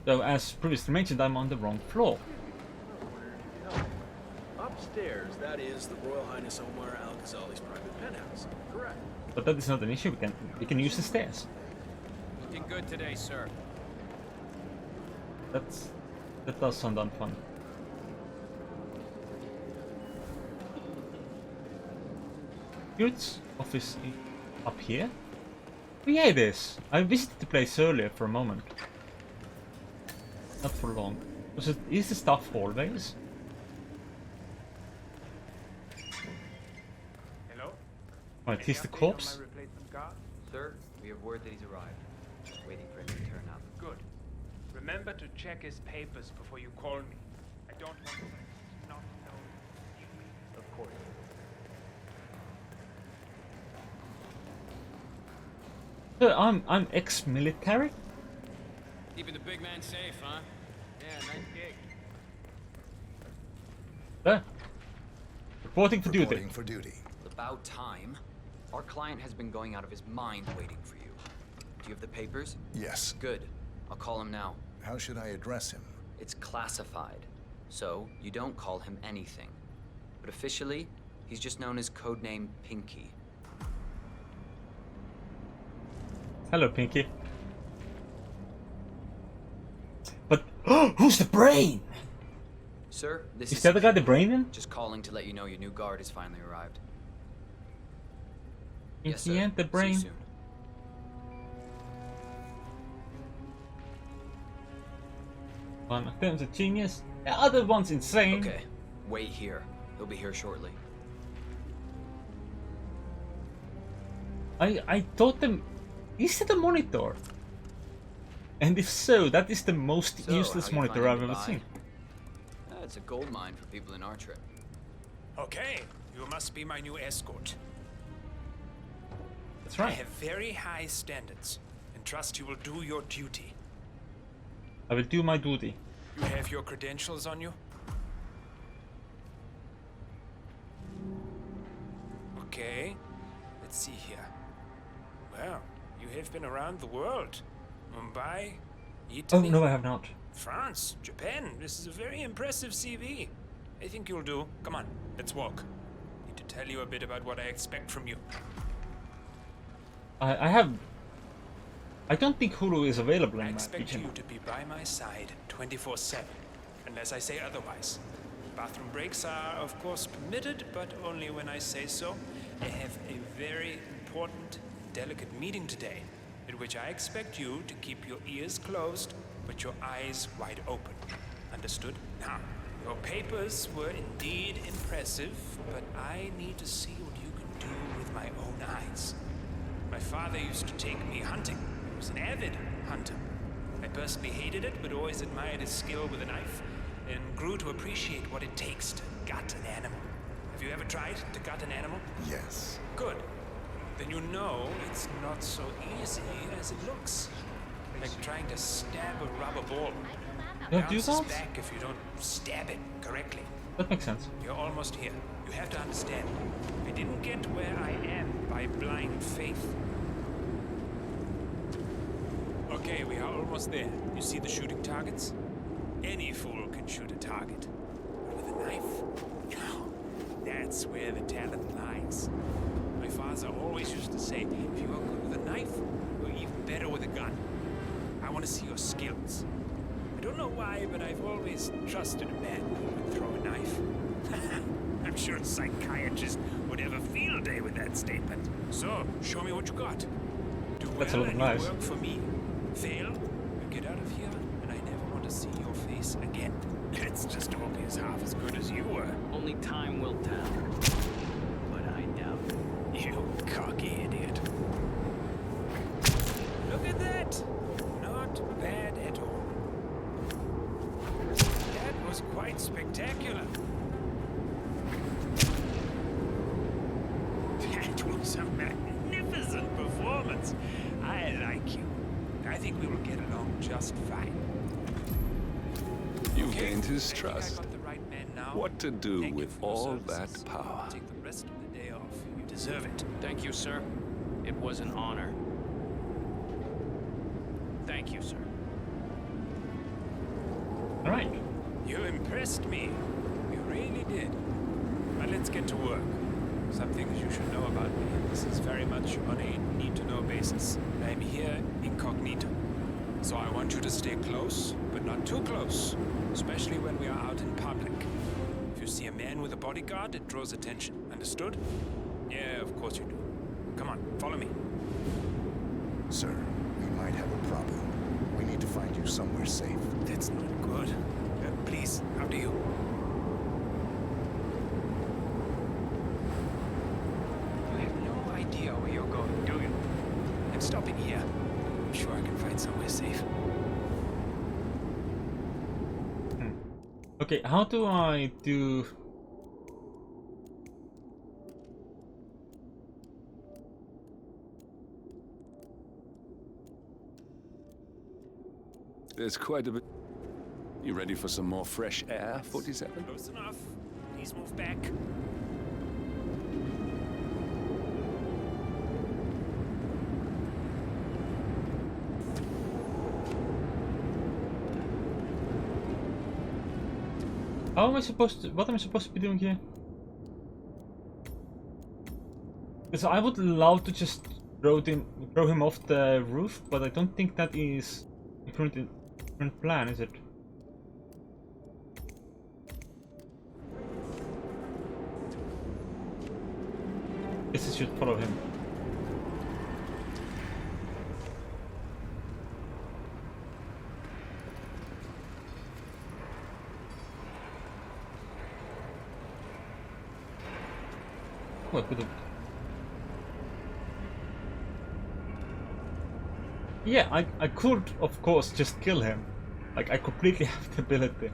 So as previously mentioned, I'm on the wrong floor. Upstairs, that is the Royal Highness Omar Al-Ghazali's private penthouse. Correct. But that is not an issue, we can use the stairs. Looking good today, sir. That does sound unfun. Security's office up here? Oh, yeah, it is. I visited the place earlier for a moment. Not for long. Is the staff hallways? Hello? Right, he's the corpse. Sir, we have word that he's arrived. Just waiting for him to turn up. Good. Remember to check his papers before you call me. I don't want to not know. Of course. So I'm ex-military? Keeping the big man safe, huh? Yeah, nice gig. Reporting for duty. Reporting for duty. About time. Our client has been going out of his mind waiting for you. Do you have the papers? Yes. Good. I'll call him now. How should I address him? It's classified, so you don't call him anything. But officially, he's just known as codename Pinky. Hello, Pinky. But who's the brain? Sir, this is that the guy the brain in? Just calling to let you know your new guard has finally arrived. Yes, sir. The brain. See you soon. One of them's a genius, the other one's insane. Okay, wait here. He'll be here shortly. I thought them. Is it a monitor? And if so, that is the most So, useless how you monitor I've finding ever Dubai? seen. It's a gold mine for people in our trip. Okay, you must be my new escort. That's I right. have very high standards, and trust you will do your duty. I will do my duty. You have your credentials on you? Okay, let's see here. Well, you have been around the world. Mumbai, Oh Italy, no, I have not. France, Japan. This is a very impressive CV. I think you'll do. Come on, let's walk. Need to tell you a bit about what I expect from you. I have. I don't think Hulu is available I in my expect region. you to be by my side 24/7, unless I say otherwise. Bathroom breaks are, of course, permitted, but only when I say so. I have a very important, delicate meeting today, at which I expect you to keep your ears closed, but your eyes wide open. Understood? Now, your papers were indeed impressive, but I need to see what you can do with my own eyes. My father used to take me hunting. He was an avid hunter. I personally hated it, but always admired his skill with a knife, and grew to appreciate what it takes to gut an animal. Have you ever tried to gut an animal? Yes. Good. Then you know it's not so easy as it looks. Like trying to stab a rubber ball. Don't do Bounces that? back if you don't stab it correctly. That makes sense. You're almost here. You have to understand. I didn't get where I am by blind faith. Okay, we are almost there. You see the shooting targets? Any fool can shoot a target. But with a knife? No. That's where the talent lies. My father always used to say, if you are good with a knife, you're even better with a gun. I want to see your skills. I don't know why, but I've always trusted a man who would throw a knife. I'm sure a psychiatrist would have a field day with that statement. So, show me what you got. Do That's a well lot of and knives. you work for me. Fail, you get out of here, and I never want to see your face again. Let's just hope he's half as good as you were. Only time will tell. But I doubt it. You cocky idiot. Look at that! Not bad at all. That was quite spectacular. That was a magnificent performance. I like you. I think we will get along just fine. You Okay, gained his I think I trust. got the right man now. What to do Thank you with for your all services. that power? Take the rest of the day off. You deserve it. Thank you, sir. It was an honor. Thank you, sir. Alright. You impressed me. You really did. But let's get to work. Some things you should know about me. This is very much on a need-to-know basis. I'm here incognito. So I want you to stay close, but not too close. Especially when we are out in public. If you see a man with a bodyguard, it draws attention. Understood? Yeah, of course you do. Come on, follow me. Sir, we might have a problem. We need to find you somewhere safe. That's not good. Please, how do you? You have no idea where you're going, do you? I'm stopping here. I'm sure I can find somewhere safe. Okay, how do I do... There's quite a bit. You ready for some more fresh air, 47? Close enough. Please move back. How am I supposed to... What am I supposed to be doing here? Because I would love to just throw him off the roof, but I don't think that is the current plan, is it? Guess I should follow him. I could have. Yeah, I could, of course, just kill him. Like, I completely have the ability.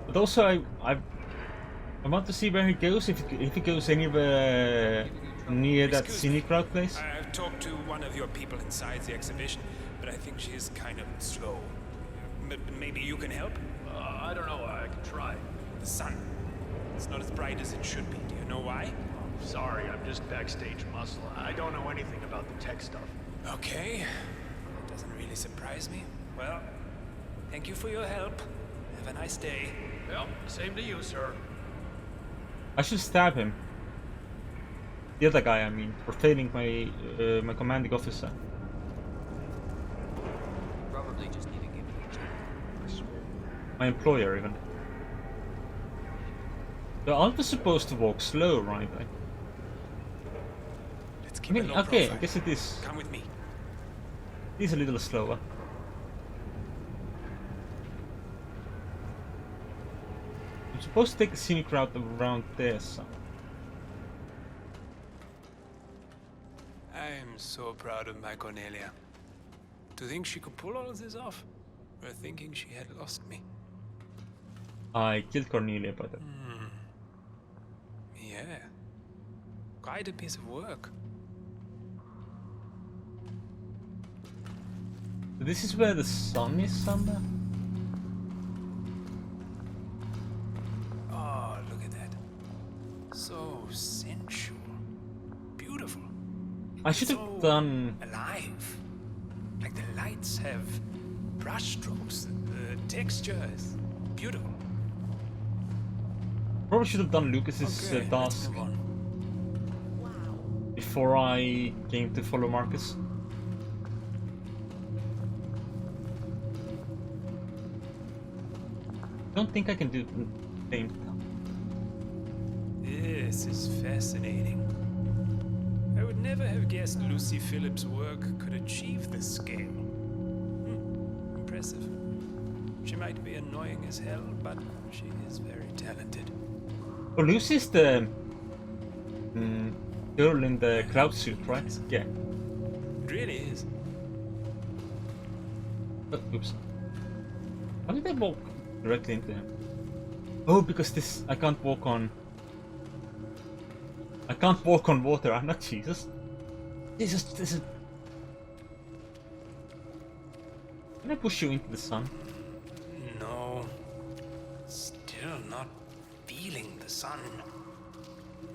But also, I want to see where he goes, if he goes anywhere near that scenic route place. I've talked to one of your people inside the exhibition, but I think she's kind of slow. But maybe you can help? I don't know. I can try. The sun. It's not as bright as it should be. Do you know why? Sorry, I'm just backstage muscle. I don't know anything about the tech stuff. Okay. That doesn't really surprise me. Well, thank you for your help. Have a nice day. Well, same to you, sir. I should stab him. The other guy, I mean, for failing my my commanding officer. Probably just need to give you a check. My employer, even. So aren't we supposed to walk slow, right? Let's keep I mean, a low okay, profile. I guess it is. Come with me. It is a little slower. I'm supposed to take a scenic route around there, so. I'm so proud of my Cornelia. To think she could pull all of this off, or thinking she had lost me. I killed Cornelia, but. Yeah. Quite a piece of work. This is where the sun is somewhere? Oh, look at that. So sensual. Beautiful. I should have done. Alive. Like the lights have brushstrokes. The texture is beautiful. Probably should have done Lucas's task before I came to follow Marcus. I don't think I can do the same time. This is fascinating. I would never have guessed Lucy Phillips' work could achieve this scale. Impressive. She might be annoying as hell, but she is very talented. Oh, Lucy's the girl in the cloud suit, right? Yeah. It really is. Oh, oops. How did I walk directly into him? Oh, because this I can't walk on. I can't walk on water. I'm not Jesus. Jesus, this is. Can I push you into the sun? No. Still not feeling the sun.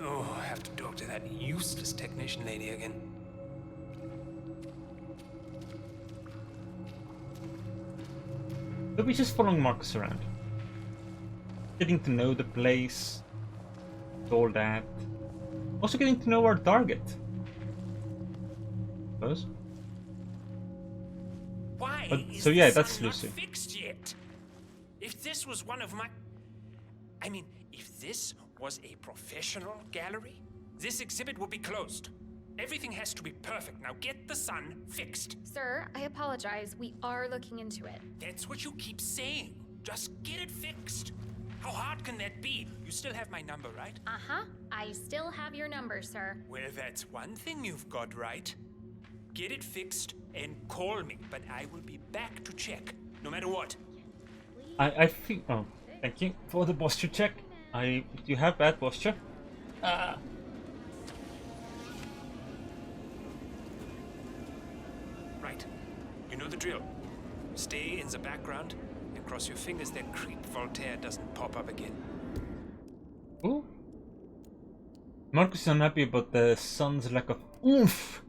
Oh, I have to talk to that useless technician lady again. So we're just following Marcus around. Getting to know the place. All that. Also getting to know our target. Suppose. Why But, is so yeah, the that's sun not Lucy. fixed yet? If this was one of my... I mean, if this was a professional gallery, this exhibit would be closed. Everything has to be perfect. Now get the sun fixed. Sir, I apologize. We are looking into it. That's what you keep saying. Just get it fixed. How hard can that be? You still have my number, right? Uh-huh. I still have your number, sir. Well, that's one thing you've got right. Get it fixed and call me, but I will be back to check, no matter what. I think. Oh, thank you for the posture check. You have bad posture. Right. You know the drill. Stay in the background and cross your fingers that creep Voltaire doesn't pop up again. Ooh. Marcus is unhappy about the sun's lack of oomph.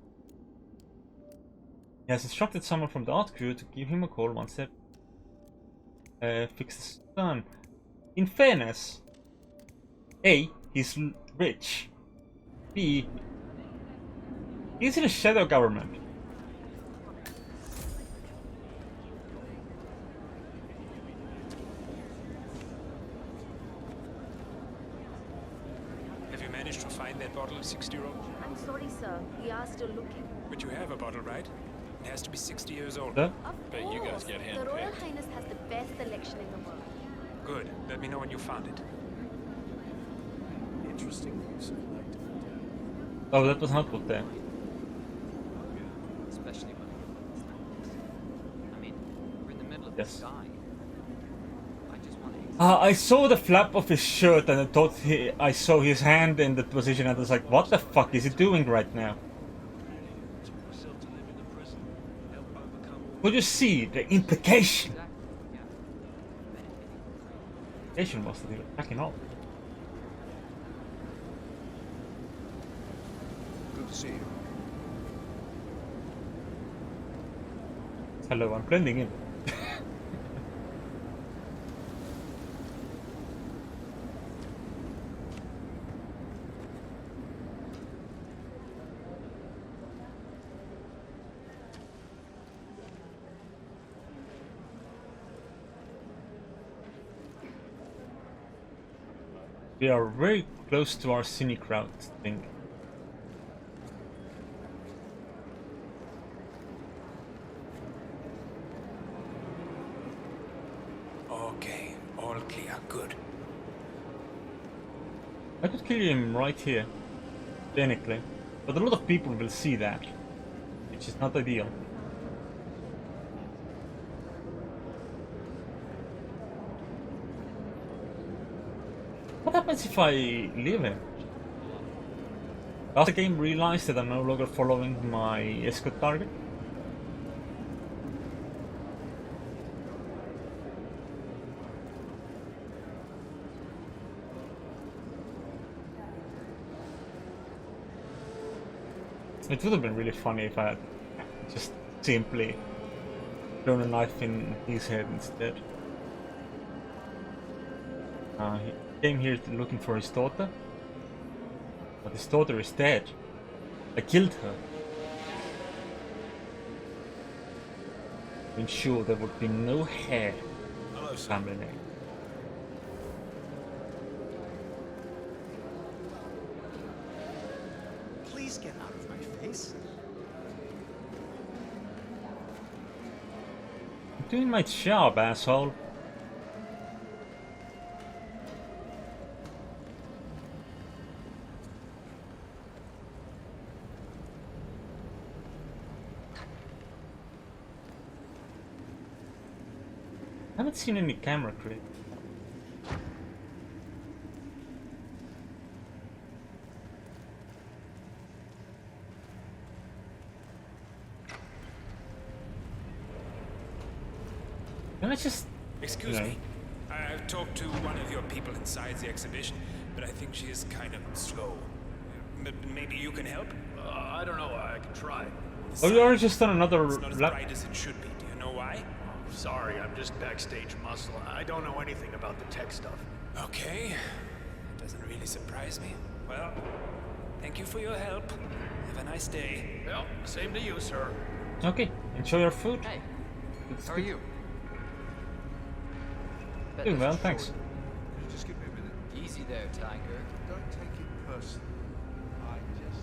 He has instructed someone from the art crew to give him a call once they fix the sun. In fairness, A, he's rich. B, he's in a shadow government. Have you managed to find that bottle of 60-year-old? I'm sorry, sir. We are still looking. But you have a bottle, right? It has to be 60 years old. Huh? Bet you guys get The Royal handpicked. Highness has the best selection in the world. Good. Let me know when you found it. interesting use of light and depth. Oh, that was not put there. Especially when I mean, we're in the middle of Yes. the sky. I just want to. I saw the flap of his shirt and I thought I saw his hand in that position and I was like, what the fuck is he doing right now? Could you see the implication? The implication was that he was backing off. Good to see you. Hello, I'm blending in. We are very close to our scenic route thing. Okay, all clear. Good. I could kill him right here, technically, but a lot of people will see that, which is not ideal. What happens if I leave him? Does the game realize that I'm no longer following my escort target? It would have been really funny if I had just simply thrown a knife in his head instead. He came here looking for his daughter, but his daughter is dead. I killed her. To ensure there would be no heir to the family name. Please get out of my face. I'm doing my job, asshole. I haven't seen any camera crew. Can I just... Excuse me. I've talked to one of your people inside the exhibition, but I think she is kind of slow. Maybe you can help? I don't know. I can try. Oh, you're just on another It's not as lap. bright as it should be. Do you know why? Sorry, I'm just backstage muscle. I don't know anything about the tech stuff. Okay. That doesn't really surprise me. Well, thank you for your help. Have a nice day. Well, same to you, sir. Okay, enjoy your food. Hey, It's how are good. you? Doing well, thanks. Just give me a minute. Easy there, Tiger. Don't take it personally. I just...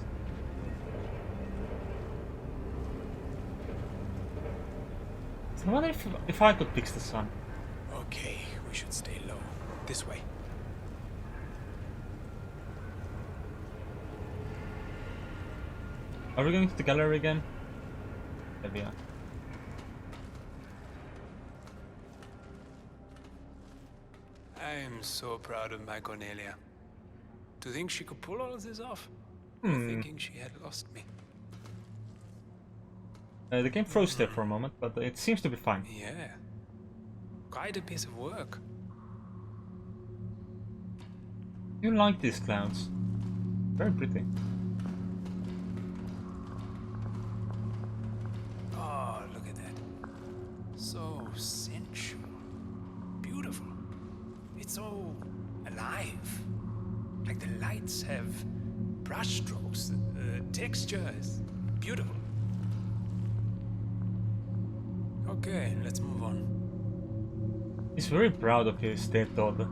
I wonder if I could fix the sun. Okay, we should stay low. This way. Are we going to the gallery again? There we are. I'm so proud of my Cornelia. To think she could pull all of this off? Hmm. Thinking she had lost me. The game froze there for a moment, but it seems to be fine. Yeah. Quite a piece of work. You like these clouds. Very pretty. Oh, look at that. So sensual. Beautiful. It's so alive. Like the lights have brushstrokes. The texture is beautiful. Okay, let's move on. He's very proud of his dead daughter.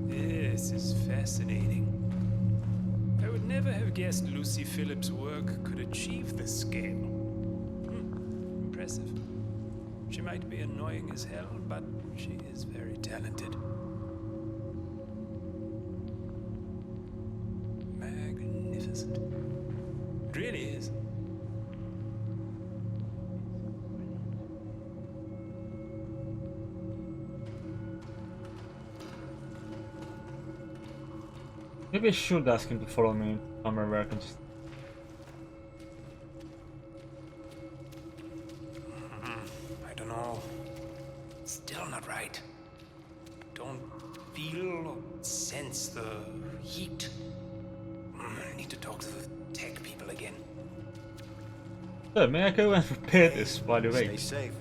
This is fascinating. I would never have guessed Lucy Phillips' work could achieve this scale. impressive. She might be annoying as hell, but she is very talented. Magnificent. It really is. Maybe I should ask him to follow me somewhere where I can just... I don't know. Still not right. Don't feel or sense the heat. I need to talk to the tech people again. So, may I go and repair this while you wait? Stay safe.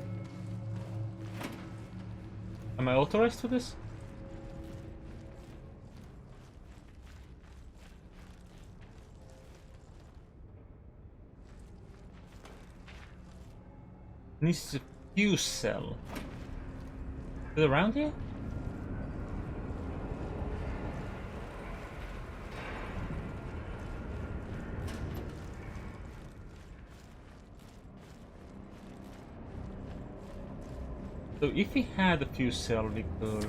Am I authorized for this? Needs a fuse cell. Is it around here? So if we had a fuse cell, we could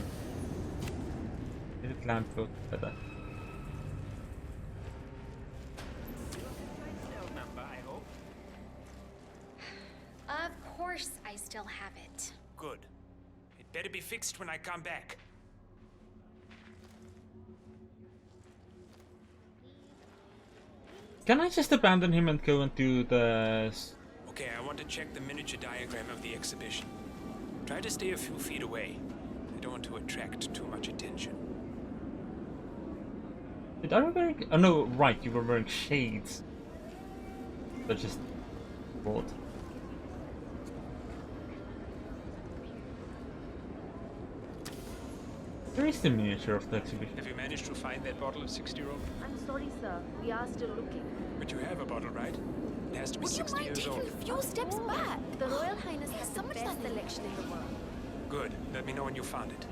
get it lamp go better. Of course I still have it. Good. It better be fixed when I come back. Can I just abandon him and go and do the... Okay, I want to check the miniature diagram of the exhibition. Try to stay a few feet away. I don't want to attract too much attention. Did I wear... Oh no, right, you were wearing shades. But just... bored. Where is the miniature of the exhibition? Have you managed to find that bottle of 60-year-old? I'm sorry, sir. We are still looking. But you have a bottle, right? It has to be 60 years old. Would you mind taking a few steps back? The Royal Highness has the best selection in the world. Good. Let me know when you found it.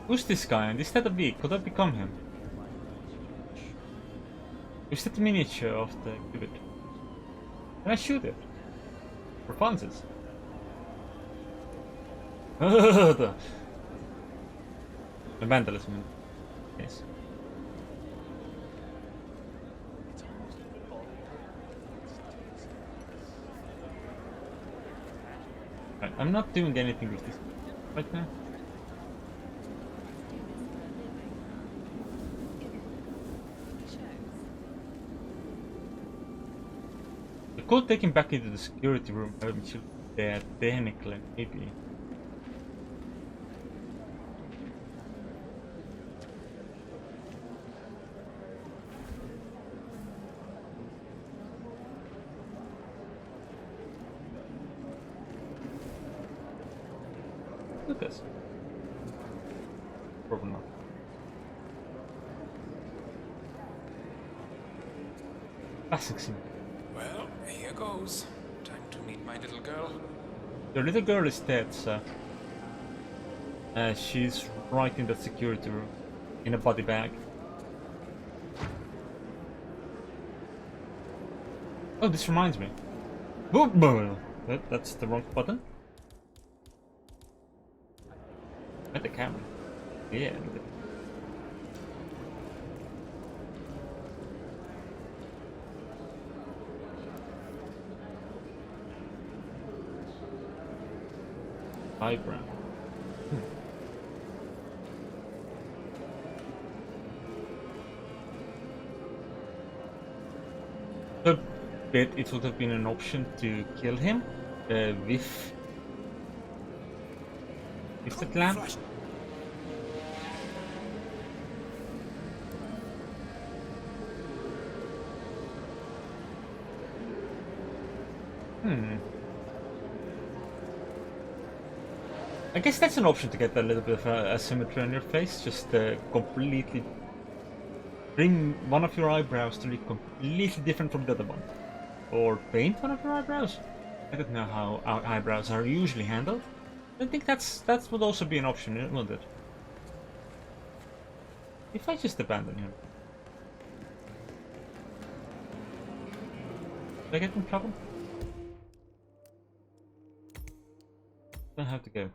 Who's this guy and is that a bee? Could I become him? Is that the miniature of the exhibit? Can I shoot it? For funsies? The vandalism. Yes. Right, I'm not doing anything with this right now. I could take him back into the security room, which technically, maybe. Look at this. Probably not. Classic scene. Well, here goes. Time to meet my little girl. Your little girl is dead, sir. She's right in the security room, in a body bag. Oh, this reminds me. Boop! That's the wrong button. At the camera. Yeah. Eyebrow. A bit it would have been an option to kill him with the lamp. I guess that's an option to get a little bit of asymmetry on your face. Just completely bring one of your eyebrows to look completely different from the other one. Or paint one of your eyebrows. I don't know how our eyebrows are usually handled. I think that would also be an option, wouldn't it? If I just abandon him. Did I get in trouble? I have to go.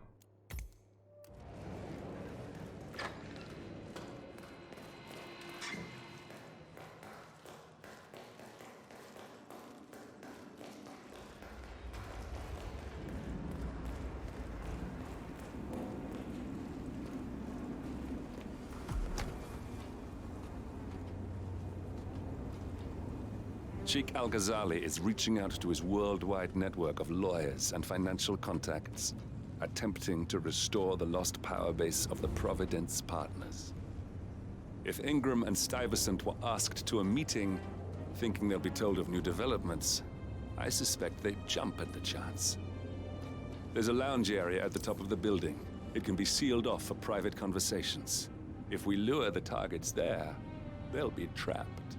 Sheikh Al-Ghazali is reaching out to his worldwide network of lawyers and financial contacts, attempting to restore the lost power base of the Providence partners. If Ingram and Stuyvesant were asked to a meeting, thinking they'll be told of new developments, I suspect they'd jump at the chance. There's a lounge area at the top of the building. It can be sealed off for private conversations. If we lure the targets there, they'll be trapped.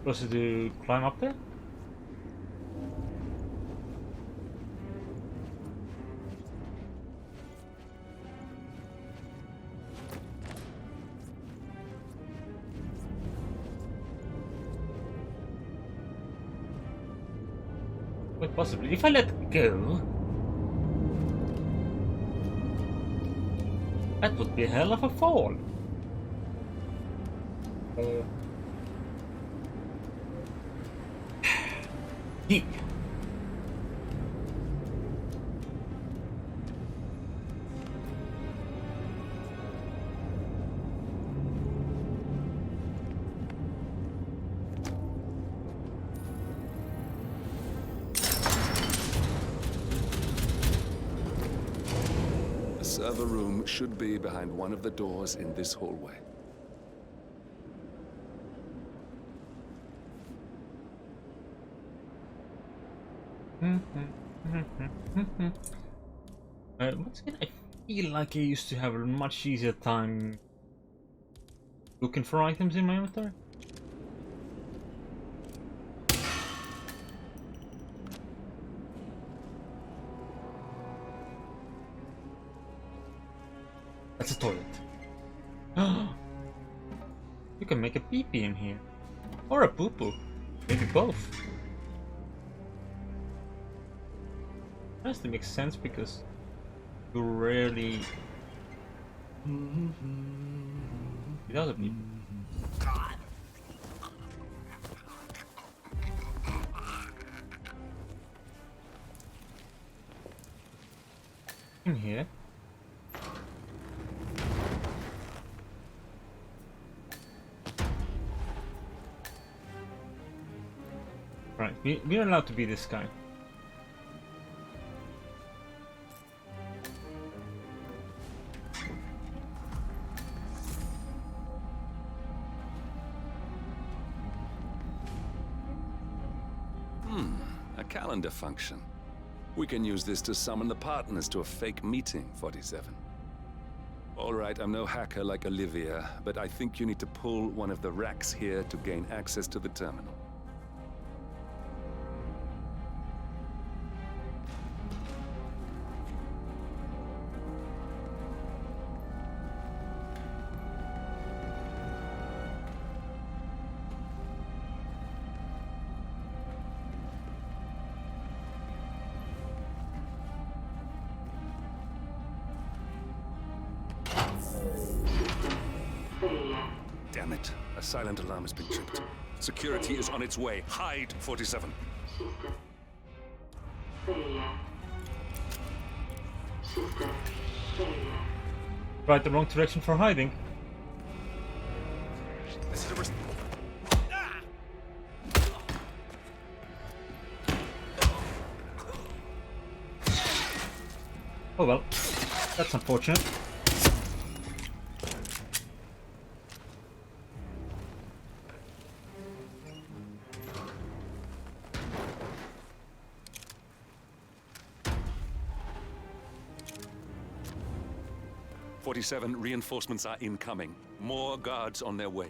Supposed to climb up there? Quite possibly. If I let go, that would be a hell of a fall. Deep. The server room should be behind one of the doors in this hallway. Once again, I feel like I used to have a much easier time looking for items in my inventory. That's a toilet. You can make a pee-pee in here. Or a poo-poo. Maybe both. That has to make sense because you rarely without a pee. In here. Right, we're allowed to be this guy. A calendar function. We can use this to summon the partners to a fake meeting, 47. All right, I'm no hacker like Olivia, but I think you need to pull one of the racks here to gain access to the terminal. Damn it. A silent alarm has been tripped. Security is on its way. Hide, 47. Right, the wrong direction for hiding. This is a Oh well, that's unfortunate. Reinforcements are incoming. More guards on their way.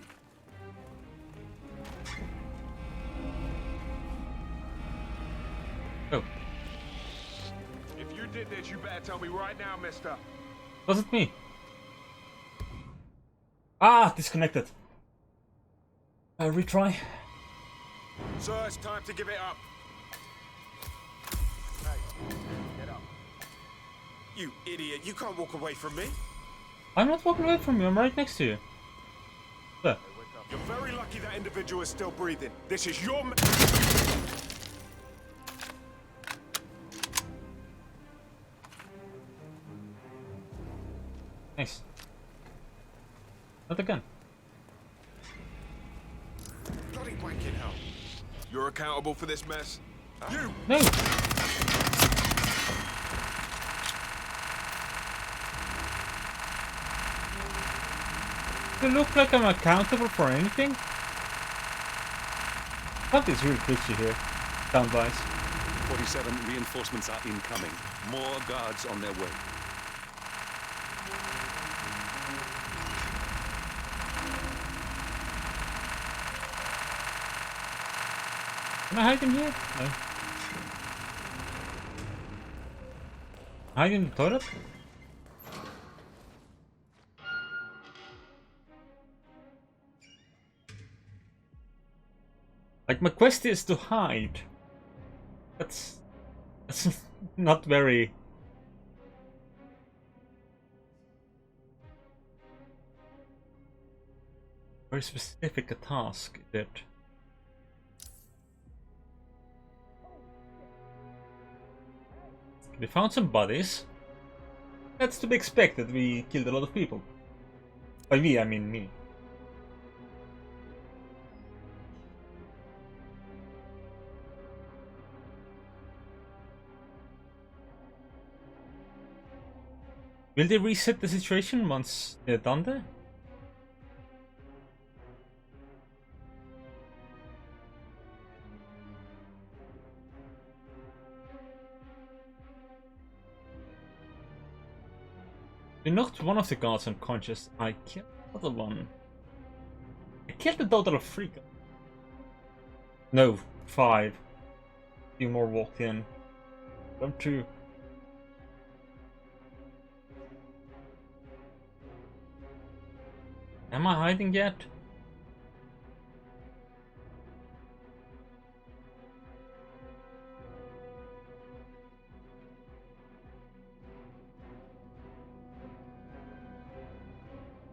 Oh. If you did this, you better tell me right now, mister. Was it me? Ah, disconnected. Retry. Sir, it's time to give it up. Hey, get up. You idiot, you can't walk away from me. I'm not walking away from you, I'm right next to you. There. You're very lucky that individual is still breathing. This is your... Nice. Not again. Bloody wanking hell. You're accountable for this mess? You! No! Do you look like I'm accountable for anything? Something's really glitchy here. Sound-wise. 47 reinforcements are incoming. More guards on their way. Can I hide in here? No. Hide in the toilet? Like, my quest is to hide. That's not very... very specific a task, is it? We found some bodies. That's to be expected, we killed a lot of people. By we, I mean me. Will they reset the situation once they're done there? We knocked one of the guards unconscious. I killed the other one. I killed a total of 3 guards. No, 5. 2 more walked in. I'm 2. Am I hiding yet?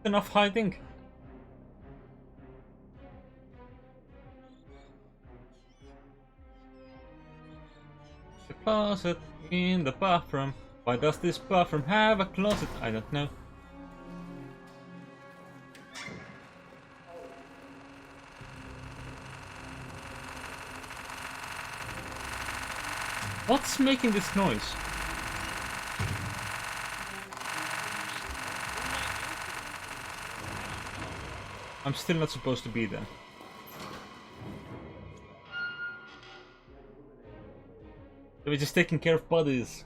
Enough hiding. The closet in the bathroom. Why does this bathroom have a closet? I don't know. What's making this noise? I'm still not supposed to be there. So we're just taking care of bodies.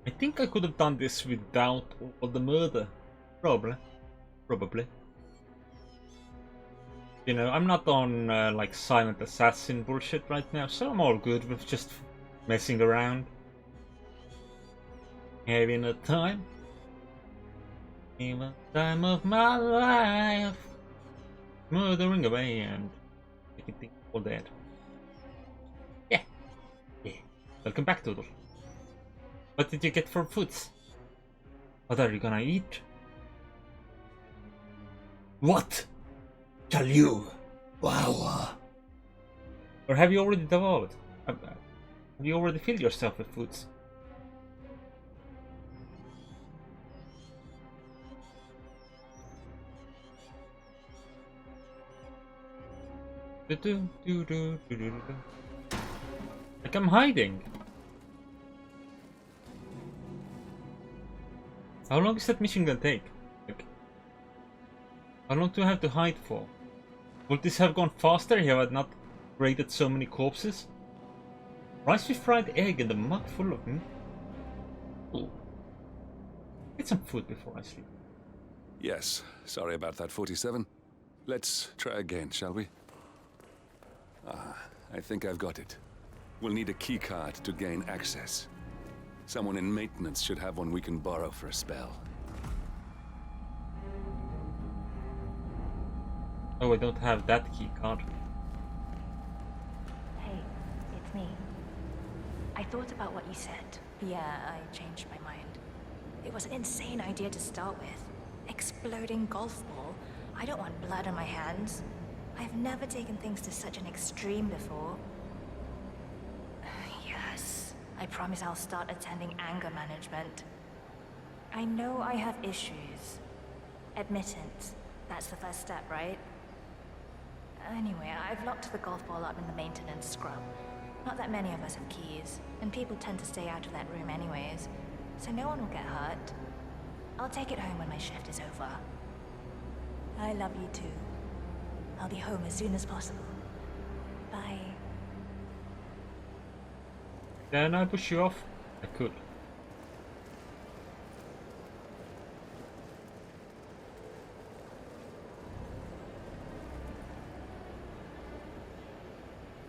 I think I could have done this without all the murder. Probably. You know, I'm not on like silent assassin bullshit right now, so I'm all good with just messing around. Having a time. Having a time of my life. Murdering away and making things all dead. Yeah. Welcome back, Doodle. What did you get for food? What are you gonna eat? What shall you devour? Or have you already devoured? Have you already filled yourself with foods? Like I'm hiding. How long is that mission gonna take? Like, how long do I have to hide for? Would this have gone faster if I had not raided so many corpses? Rice with fried egg and a mug full of... Ooh. Get some food before I sleep. Yes, sorry about that, 47. Let's try again, shall we? Ah, I think I've got it. We'll need a keycard to gain access. Someone in maintenance should have one we can borrow for a spell. Oh, I don't have that keycard. Hey, it's me. I thought about what you said. Yeah, I changed my mind. It was an insane idea to start with. Exploding golf ball. I don't want blood on my hands. I've never taken things to such an extreme before. Yes, I promise I'll start attending anger management. I know I have issues. Admittance. That's the first step, right? Anyway, I've locked the golf ball up in the maintenance scrub. Not that many of us have keys, and people tend to stay out of that room anyways, so no one will get hurt. I'll take it home when my shift is over. I love you too. I'll be home as soon as possible. Bye. Can I push you off? I could.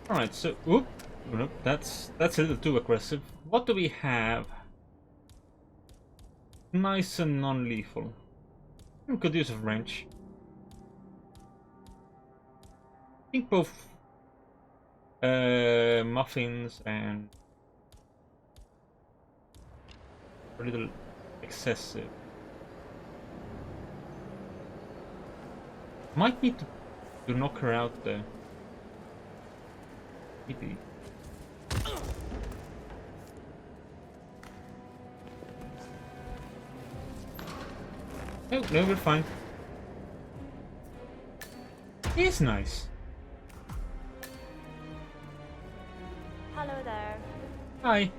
Alright, so oop, nope, that's a little too aggressive. What do we have? Nice and non-lethal. Good use of range. I think both muffins and a little excessive. Might need to knock her out though. Maybe. Oh, no, we're fine. He is nice. Hello there. Hi.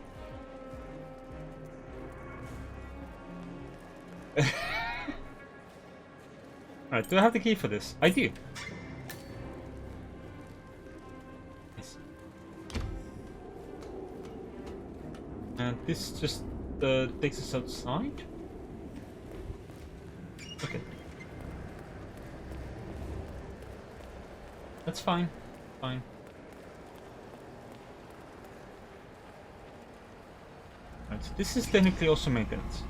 Alright, do I have the key for this? I do. Yes. And this just takes us outside? Okay. That's fine. Fine. Right, so this is technically also maintenance.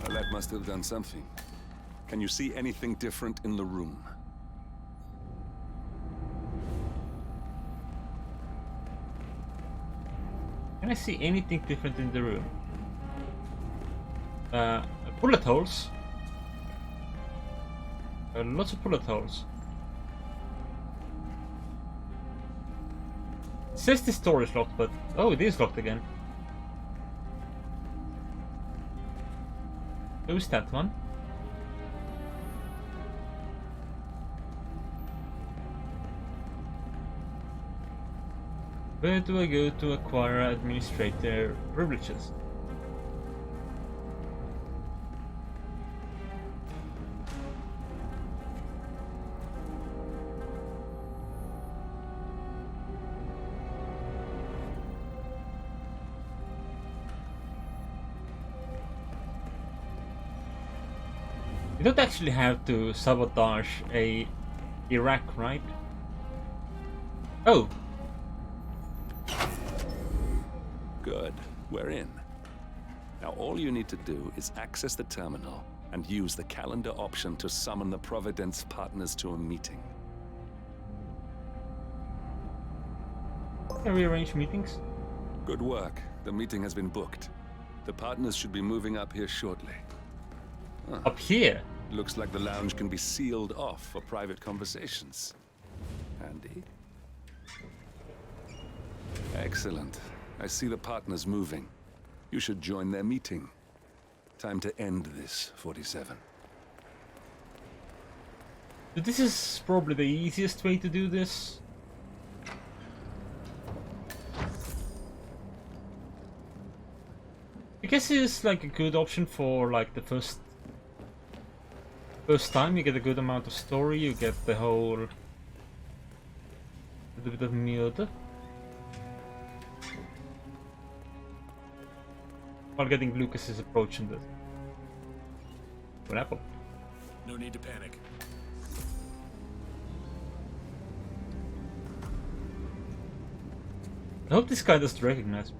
Well, that must have done something. Can you see anything different in the room? Can I see anything different in the room? Bullet holes. Lots of bullet holes. It says this door is locked, but oh, it is locked again. Who's that one? Where do I go to acquire administrator privileges? You don't actually have to sabotage a Iraq, right? Oh. Good. We're in. Now all you need to do is access the terminal and use the calendar option to summon the Providence partners to a meeting. Can we arrange meetings? Good work. The meeting has been booked. The partners should be moving up here shortly. Huh. Up here? Looks like the lounge can be sealed off for private conversations. Handy. Excellent. I see the partners moving. You should join their meeting. Time to end this, 47. This is probably the easiest way to do this. I guess it's like a good option for like the first time. You get a good amount of story, you get the whole little bit of murder. while getting Lucas's approach on this. What apple? No need to panic. I hope this guy doesn't recognize me.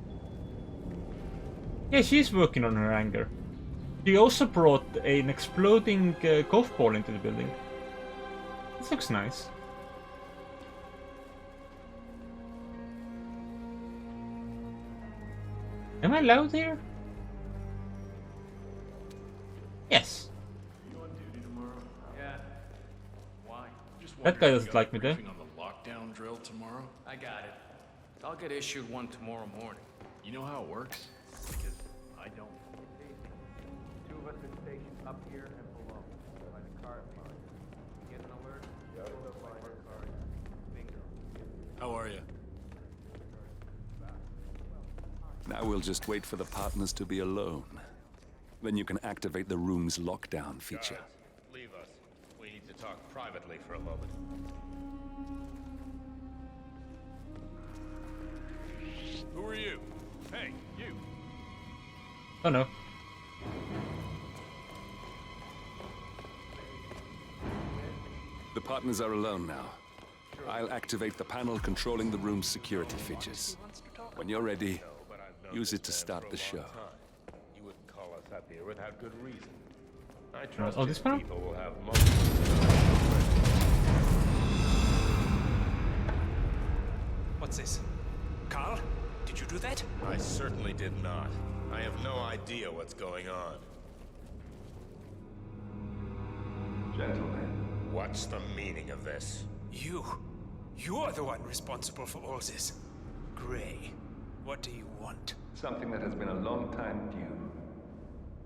Yeah, she's working on her anger. She also brought an exploding golf ball into the building. This looks nice. Am I loud here? Yes. You on duty tomorrow? Yeah. Why? Just That guy doesn't like me though. on the lockdown drill tomorrow? I got it. I'll get issued one tomorrow morning. You know how it works? Because I don't. Two of us are stationed up here and below by the cart line. Get an alert, go to the line card. Bingo. How are you? Now we'll just wait for the partners to be alone. Then you can activate the room's lockdown feature. Guards, leave us. We need to talk privately for a moment. Who are you? Hey, you. Oh no. The partners are alone now. I'll activate the panel controlling the room's security features. When you're ready, use it to start the show. You wouldn't call us up here without good reason. I trust this panel? people will have most. What's this? Carl? Did you do that? I certainly did not. I have no idea what's going on. Gentlemen. What's the meaning of this? You're the one responsible for all this. Gray, what do you want? Something that has been a long time due.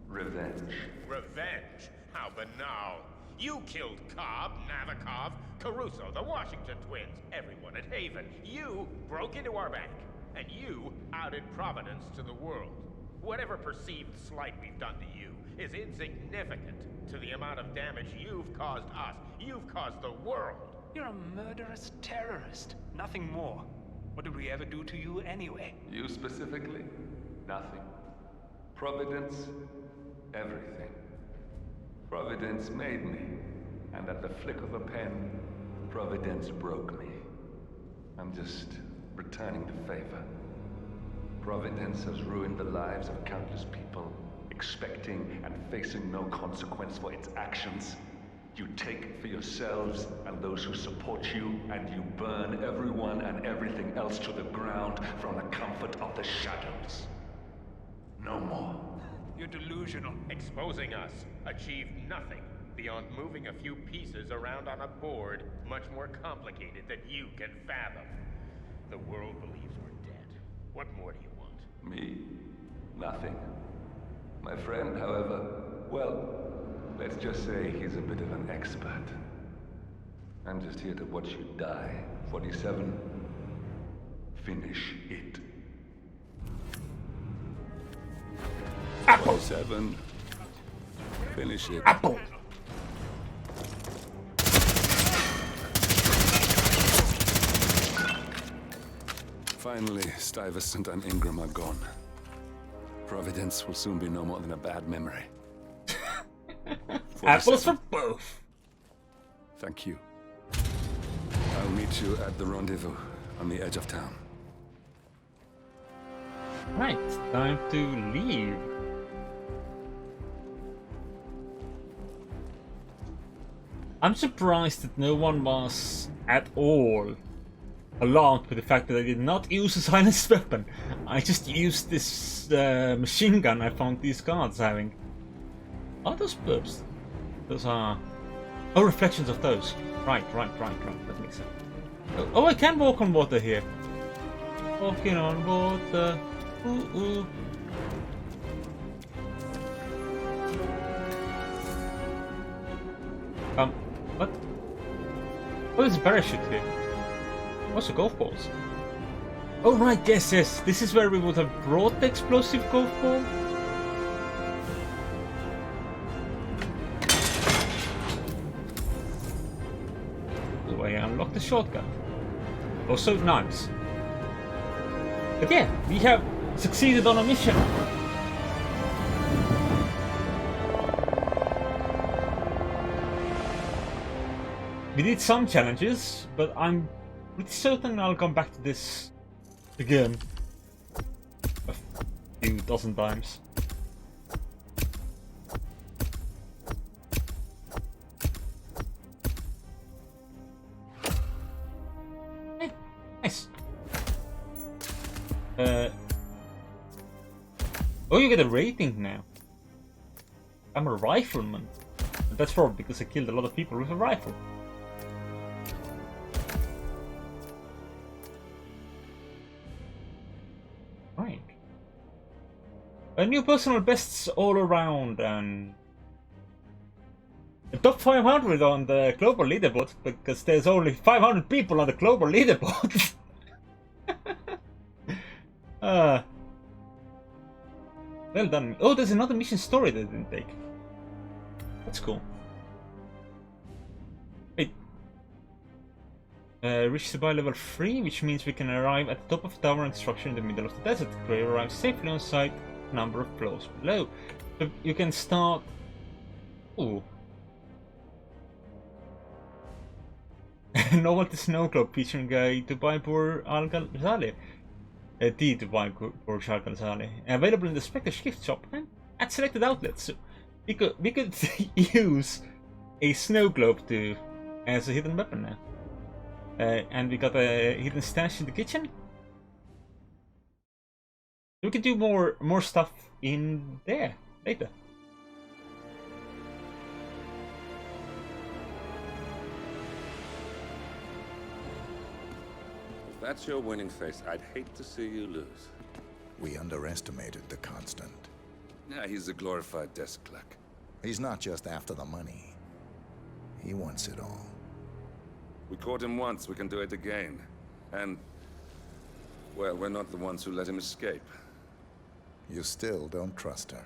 Revenge. Revenge? How banal. You killed Cobb, Navikov, Caruso, the Washington twins, everyone at Haven. You broke into our bank, and you outed Providence to the world. Whatever perceived slight we've done to you is insignificant to the amount of damage you've caused us. You've caused the world. You're a murderous terrorist, nothing more. What did we ever do to you anyway? You specifically? Nothing. Providence? Everything. Providence made me, and at the flick of a pen, Providence broke me. I'm just returning the favor. Providence has ruined the lives of countless people, expecting and facing no consequence for its actions. You take for yourselves and those who support you, and you burn everyone and everything else to the ground from the comfort of the shadows. No more. You're delusional. Exposing us achieved nothing beyond moving a few pieces around on a board much more complicated than you can fathom. The world believes we're dead. What more do you want? Me? Nothing. My friend, however, well, let's just say he's a bit of an expert. I'm just here to watch you die. 47. Finish it. Apple. 47. Finish it. Apple. Finally, Stuyvesant and Ingram are gone. Providence will soon be no more than a bad memory. Apples for both. Thank you. I'll meet you at the rendezvous on the edge of town. Right, time to leave. I'm surprised that no one was at all alarmed with the fact that I did not use a silenced weapon. I just used this machine gun I found these guards having. Are those burbs? Those are... Oh, reflections of those. Right. That makes sense. Oh, I can walk on water here. Walking on water. Ooh. What? Oh, there's a parachute here. What's the golf balls? Oh, right, yes. This is where we would have brought the explosive golf ball. Oh, I unlocked the shotgun. Also, knives. But yeah, we have succeeded on a mission. We did some challenges, but I'm pretty certain I'll come back to this again a few dozen times. Hey, nice. Oh, you get a rating now. I'm a rifleman. And that's probably because I killed a lot of people with a rifle. Right. A new personal bests all around and the top 500 on the global leaderboard because there's only 500 people on the global leaderboard. Well done. Oh, there's another mission story that I didn't take. That's cool. Wait. Reach the by level 3, which means we can arrive at the top of the tower and structure in the middle of the desert. Gray arrives safely on site, number of floors below. So you can start... Ooh. Novelty Snow Globe featuring Dubai Bur Al Ghazali. The Dubai Bur Al Ghazali. Available in the Spectre gift shop and at selected outlets. So we could use a snow globe as a hidden weapon now. And we got a hidden stash in the kitchen. We could do more stuff in there later. If that's your winning face, I'd hate to see you lose. We underestimated the Constant. Yeah, he's a glorified desk clerk. He's not just after the money. He wants it all. We caught him once, we can do it again. And, well, we're not the ones who let him escape. You still don't trust her.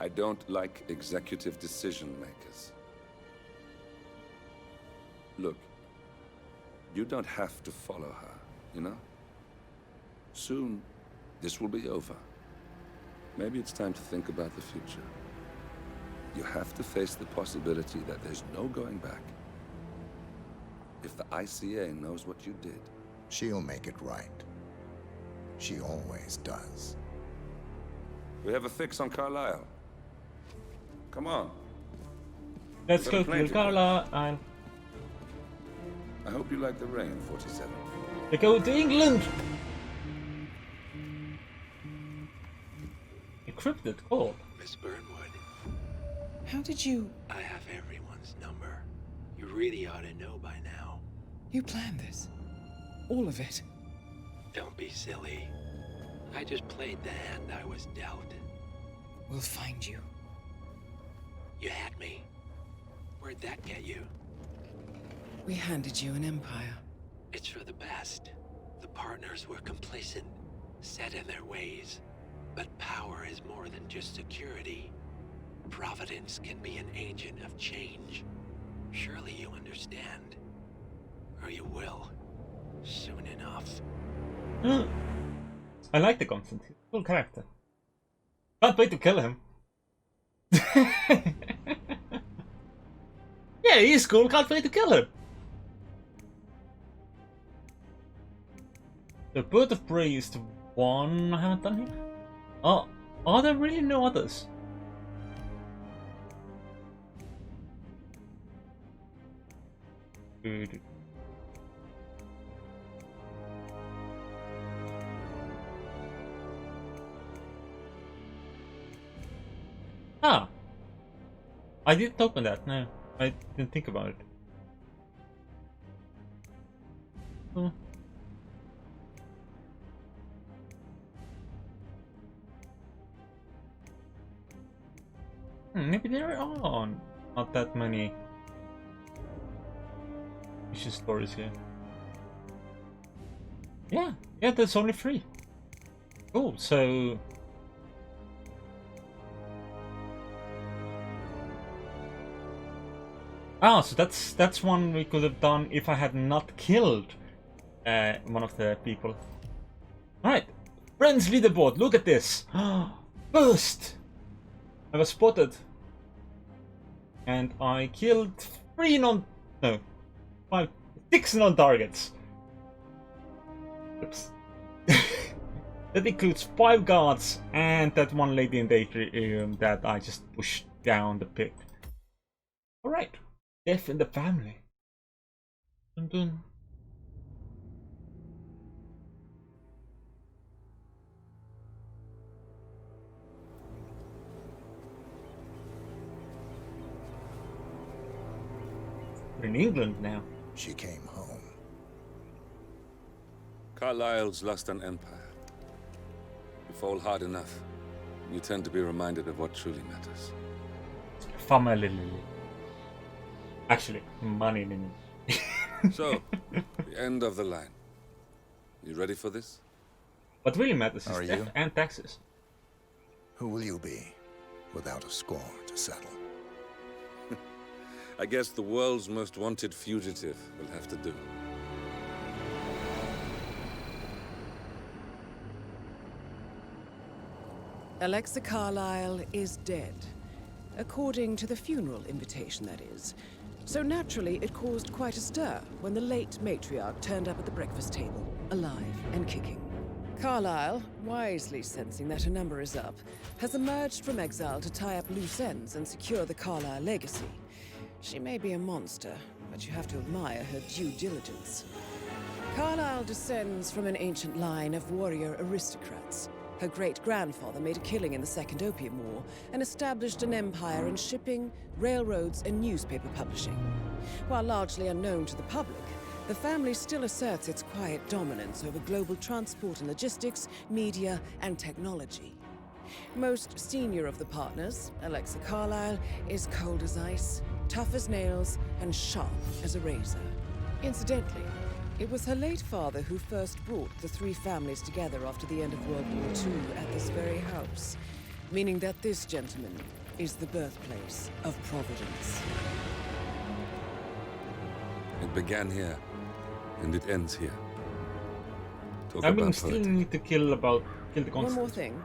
I don't like executive decision makers. Look, you don't have to follow her, you know? Soon, this will be over. Maybe it's time to think about the future. You have to face the possibility that there's no going back. If the ICA knows what you did... She'll make it right. She always does. We have a fix on Carlisle. Come on. Let's go kill Carlisle. I hope you like the rain, 47. They go to England! Encrypted call. Miss Burnwood. How did you... I have everyone's number. You really ought to know by now. You planned this? All of it? Don't be silly. I just played the hand I was dealt. We'll find you. You had me. Where'd that get you? We handed you an empire. It's for the best. The partners were complacent, set in their ways. But power is more than just security. Providence can be an agent of change. Surely you understand. Or you will. Soon enough. I like the Constant. He's a cool character. Can't wait to kill him. Yeah, he's cool. Can't wait to kill him. The Bird of Prey is the one I haven't done here. Oh, are there really no others? Good. Ah! I didn't open that, no. I didn't think about it. Oh. Maybe there are not that many mission stories here. Yeah, there's only 3. Cool, so... Ah, so that's one we could have done if I had not killed one of the people. Alright, friends leaderboard, look at this! First! I was spotted. and I killed 6 non-targets. Oops. That includes 5 guards and that one lady in the atrium that I just pushed down the pit. Alright, death in the family. Dun dun. We're in England now. She came home. Carlyle's lost an empire. You fall hard enough, you tend to be reminded of what truly matters. Family. Actually, money. So, the end of the line. You ready for this? What really matters is Are death you? and taxes. Who will you be, without a score to settle? I guess the world's most wanted fugitive will have to do. Alexa Carlyle is dead. According to the funeral invitation, that is. So naturally, it caused quite a stir when the late matriarch turned up at the breakfast table, alive and kicking. Carlyle, wisely sensing that her number is up, has emerged from exile to tie up loose ends and secure the Carlyle legacy. She may be a monster, but you have to admire her due diligence. Carlyle descends from an ancient line of warrior aristocrats. Her great-grandfather made a killing in the Second Opium War and established an empire in shipping, railroads, and newspaper publishing. While largely unknown to the public, the family still asserts its quiet dominance over global transport and logistics, media, and technology. Most senior of the partners, Alexa Carlyle, is cold as ice, tough as nails, and sharp as a razor. Incidentally, it was her late father who first brought the 3 families together after the end of World War II at this very house, meaning that this gentleman is the birthplace of Providence. It began here, and it ends here. Talk I mean, about still politics. need to kill the One constant. more thing.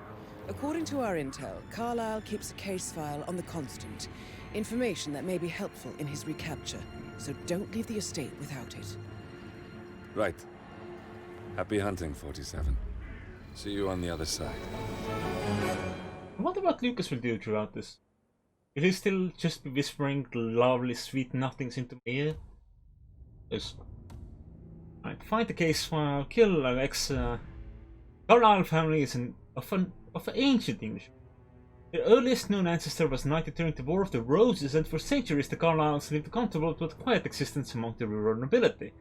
According to our intel, Carlyle keeps a case file on the Constant. Information that may be helpful in his recapture, so don't leave the estate without it. Right. Happy hunting, 47. See you on the other side. I wonder what Lucas will do throughout this. Will he still just be whispering lovely sweet nothings into my ear? Yes. Alright, find the case file, kill Alexa. Carlyle family is of ancient English. Their earliest known ancestor was knighted during the War of the Roses, and for centuries the Carlyles lived a comfortable but quiet existence among the rural nobility,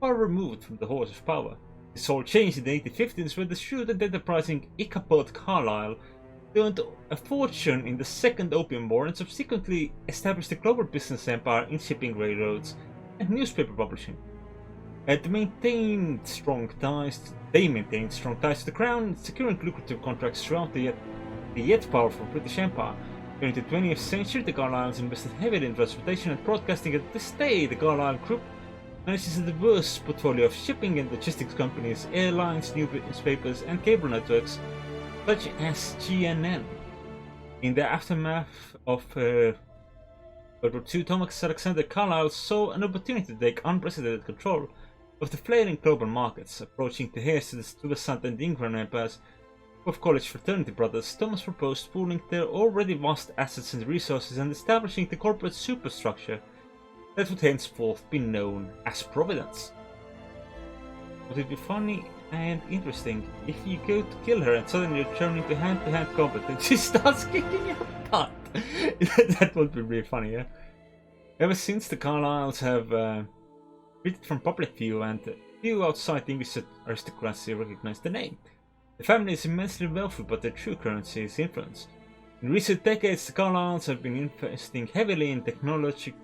far removed from the horse of power. This all changed in the 1850s when the shrewd and enterprising Ichabod Carlyle earned a fortune in the Second Opium War and subsequently established a global business empire in shipping, railroads, and newspaper publishing. They maintained strong ties to the crown, securing lucrative contracts throughout the yet powerful British Empire. During the 20th century, the Carlyles invested heavily in transportation and broadcasting, and to this day, the Carlyle Group manages a diverse portfolio of shipping and logistics companies, airlines, newspapers, and cable networks, such as GNN. In the aftermath of World War II, Thomas Alexander Carlyle saw an opportunity to take unprecedented control of the flailing global markets. Approaching the heirs of the Stuyvesant and Ingram empires of college fraternity brothers, Thomas proposed pooling their already vast assets and resources and establishing the corporate superstructure that would henceforth be known as Providence. Would it be funny and interesting if you go to kill her and suddenly you turn into hand-to-hand combat and she starts kicking your butt? That would be really funny, yeah? Ever since, the Carlyles have retreated from public view, and few outside English aristocracy recognize the name. The family is immensely wealthy, but their true currency is influence. In recent decades, the Carlyles have been investing heavily in technology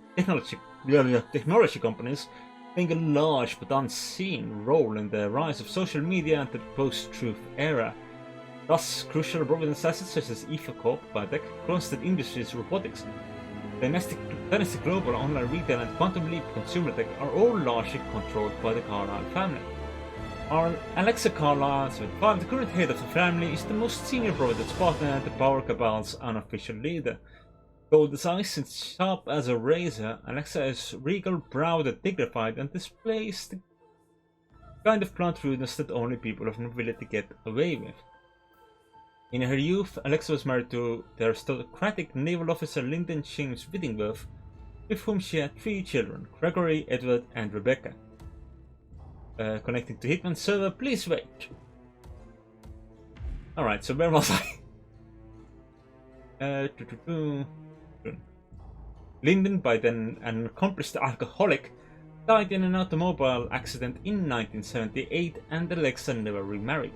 companies, playing a large but unseen role in the rise of social media and the post-truth era. Thus, crucial Providence assets such as EVA Corp, Biotech, Kronstedt Industries, Robotics, Dynasty Global, Online Retail, and Quantum Leap Consumer Tech are all largely controlled by the Carlyle family. Alexa Carlyle, 75, the current head of the family, is the most senior Providence partner and the power cabal's unofficial leader. Gold as ice and sharp as a razor, Alexa is regal, proud and dignified and displays the kind of blunt rudeness that only people of nobility get away with. In her youth, Alexa was married to the aristocratic naval officer Lyndon James Whittingworth, with whom she had 3 children, Gregory, Edward and Rebecca. Connecting to Hitman server, please wait. Alright, so where was I? Lyndon, by then an accomplished alcoholic, died in an automobile accident in 1978 and Alexa never remarried.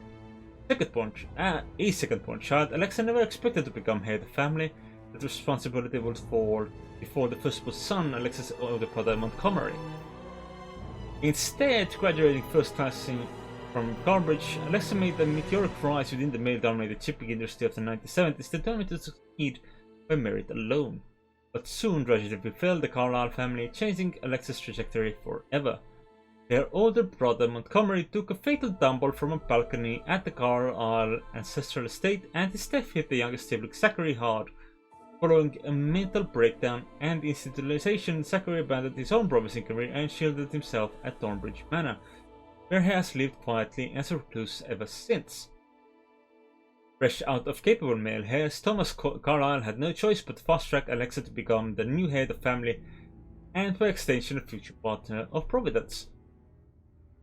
A second-born child, Alexa never expected to become head of family. That responsibility would fall before the firstborn son, Alexa's older brother Montgomery. Instead, graduating first class from Cambridge, Alexa made a meteoric rise within the male-dominated shipping industry of the 1970s, determined to succeed by merit alone. But soon tragedy befell the Carlyle family, changing Alexa's trajectory forever. Their older brother Montgomery took a fatal tumble from a balcony at the Carlyle ancestral estate, and his death hit the youngest sibling Zachary hard. Following a mental breakdown and institutionalization, Zachary abandoned his own promising career and shielded himself at Thornbridge Manor, where he has lived quietly as a recluse ever since. Fresh out of capable male heirs, Thomas Carlyle had no choice but to fast-track Alexa to become the new head of family and by extension a future partner of Providence.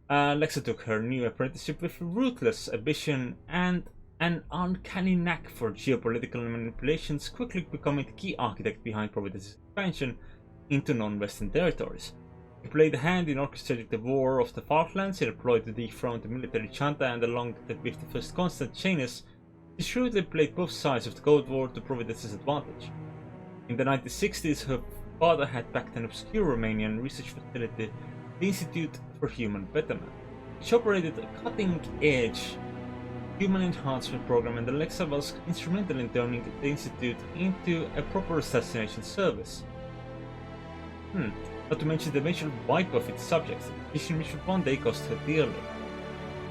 Alexa took her new apprenticeship with ruthless ambition and an uncanny knack for geopolitical manipulations, quickly becoming the key architect behind Providence's expansion into non-Western territories. He played a hand in orchestrating the War of the Falklands. He deployed to dethrone the military junta, and along with the First Constant Janus, he shrewdly played both sides of the Cold War to Providence's advantage. In the 1960s, her father had backed an obscure Romanian research facility, the Institute for Human Betterment, which operated a cutting-edge human enhancement program, and Alexa was instrumental in turning the Institute into a proper assassination service. Not to mention the eventual wipe of its subjects, a mission which would one day cost her dearly.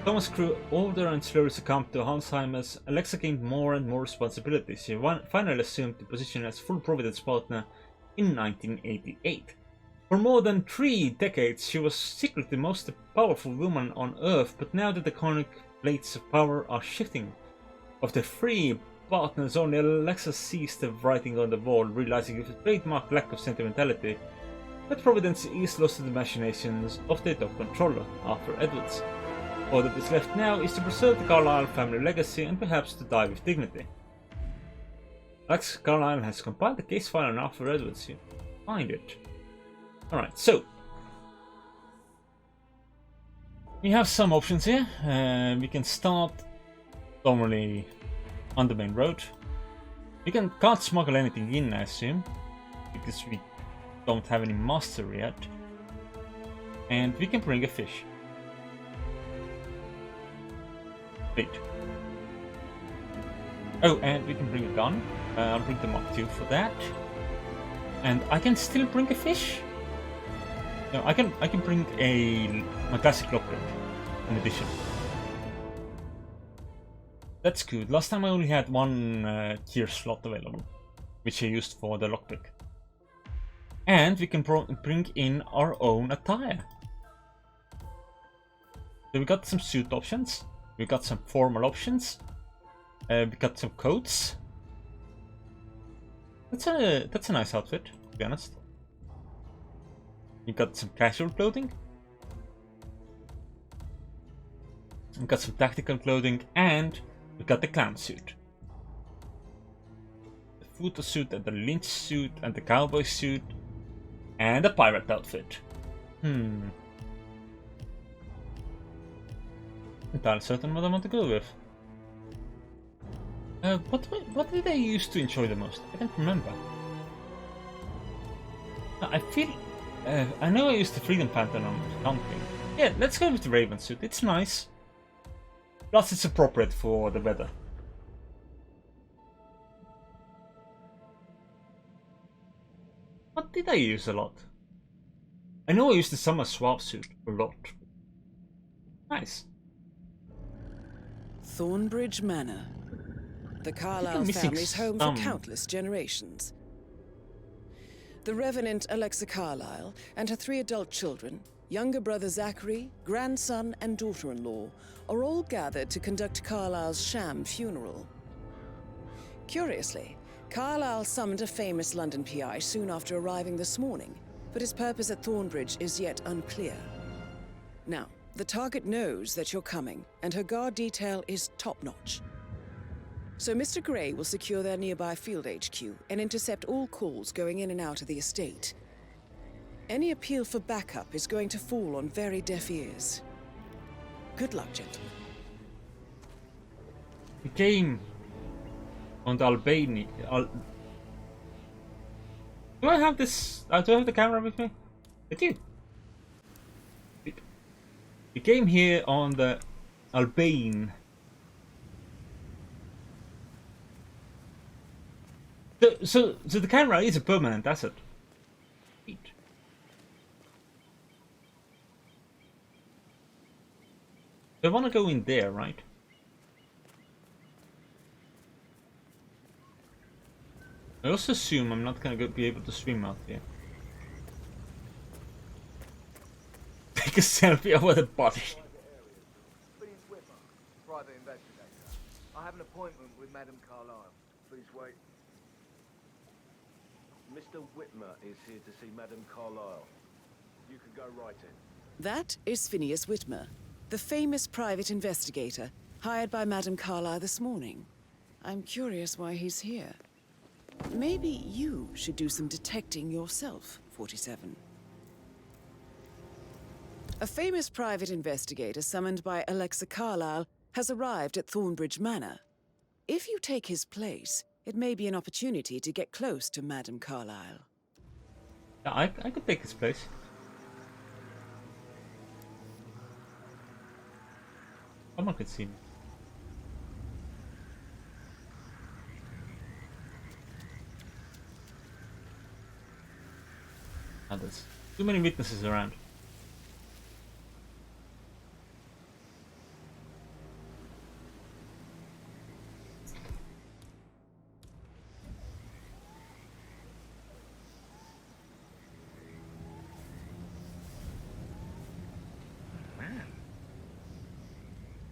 Thomas grew older and slowly succumbed to Alzheimer's. Alexa gained more and more responsibilities. She finally assumed the position as full Providence partner in 1988. For more than 3 decades, she was secretly the most powerful woman on Earth, but now that the conic blades of power are shifting, of the 3 partners, only Alexa sees the writing on the wall, realizing with a trademark lack of sentimentality that Providence is lost to the machinations of their top controller, Arthur Edwards. All that is left now is to preserve the Carlyle family legacy and perhaps to die with dignity. Alexa Carlyle has compiled the case file on Arthur Edwards. You find it. Alright, so we have some options here. We can start normally on the main road. We can't smuggle anything in, I assume, because we don't have any mastery yet. And we can bring a fish. Wait. Oh, and we can bring a gun. I'll bring them up too for that. And I can still bring a fish? No, I can bring my classic lockpick in addition. That's good. Last time I only had 1 tier slot available, which I used for the lockpick. And we can bring in our own attire. So we got some suit options. We got some formal options. We got some coats. That's a nice outfit, to be honest. We got some casual clothing. We got some tactical clothing, and we got the clown suit. The photo suit and the lynch suit and the cowboy suit. And a pirate outfit. Entirely certain what I want to go with. What did I used to enjoy the most? I don't remember. I feel... I know I used the Freedom Phantom on something. Yeah, let's go with the Raven suit. It's nice. Plus it's appropriate for the weather. What did I use a lot? I know I used the Summer Swab suit a lot. Nice. Thornbridge Manor. The Carlyle family's home for countless generations. the Revenant Alexa Carlyle and her 3 adult children, younger brother Zachary, grandson, and daughter-in-law, are all gathered to conduct Carlyle's sham funeral. Curiously, Carlyle summoned a famous London PI soon after arriving this morning, but his purpose at Thornbridge is yet unclear. Now, the target knows that you're coming, and her guard detail is top-notch. So Mr. Gray will secure their nearby field HQ and intercept all calls going in and out of the estate. Any appeal for backup is going to fall on very deaf ears. Good luck, gentlemen. The game on the Albania. Do I have this? Do I have the camera with me? I do. The game here on the Albane. So the camera is a permanent asset. I want to go in there, right? I also assume I'm not going to be able to swim out here. Take a selfie over the body. Private investigator. I have an appointment with Madame Carlyle. Please wait. Mr. Whitmer is here to see Madame Carlyle. You can go right in. That is Phineas Whitmer, the famous private investigator hired by Madame Carlyle this morning. I'm curious why he's here. Maybe you should do some detecting yourself, 47. A famous private investigator summoned by Alexa Carlyle has arrived at Thornbridge Manor. If you take his place, it may be an opportunity to get close to Madame Carlyle. Yeah, I could take his place. Someone could see me. There's too many witnesses around.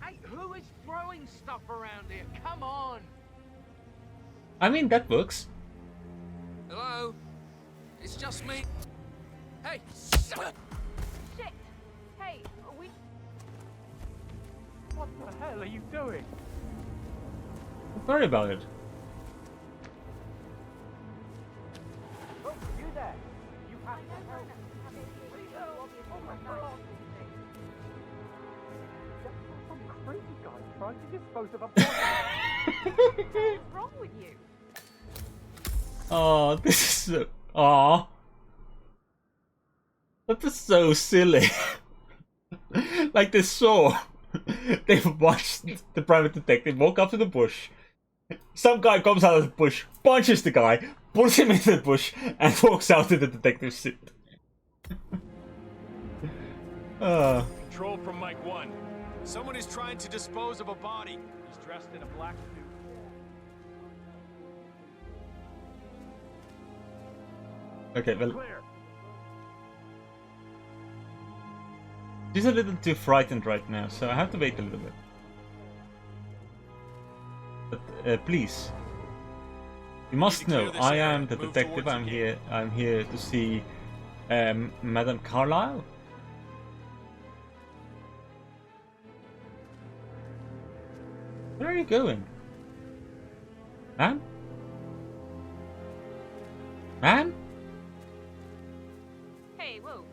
Hey, who is throwing stuff around here? Come on! I mean, that works. Hello? It's just me. Hey! Shit! Hey, are we... What the hell are you doing? Don't worry about it. Oh, you there? You have to help. Oh my God! Some crazy guy trying to dispose of a body. What's wrong with you? Oh, this is so... Aww. That is so silly. Like they saw. They watched the private detective walk up to the bush. Some guy comes out of the bush, punches the guy, pulls him into the bush, and walks out to the detective's seat. Control from Mike 1. Someone is trying to dispose of a body. He's dressed in a black suit. Okay, well... She's a little too frightened right now, so I have to wait a little bit. But please, you must know I am the detective. I'm here to see Madame Carlyle. Where are you going, ma'am? Ma'am? Hey, whoa.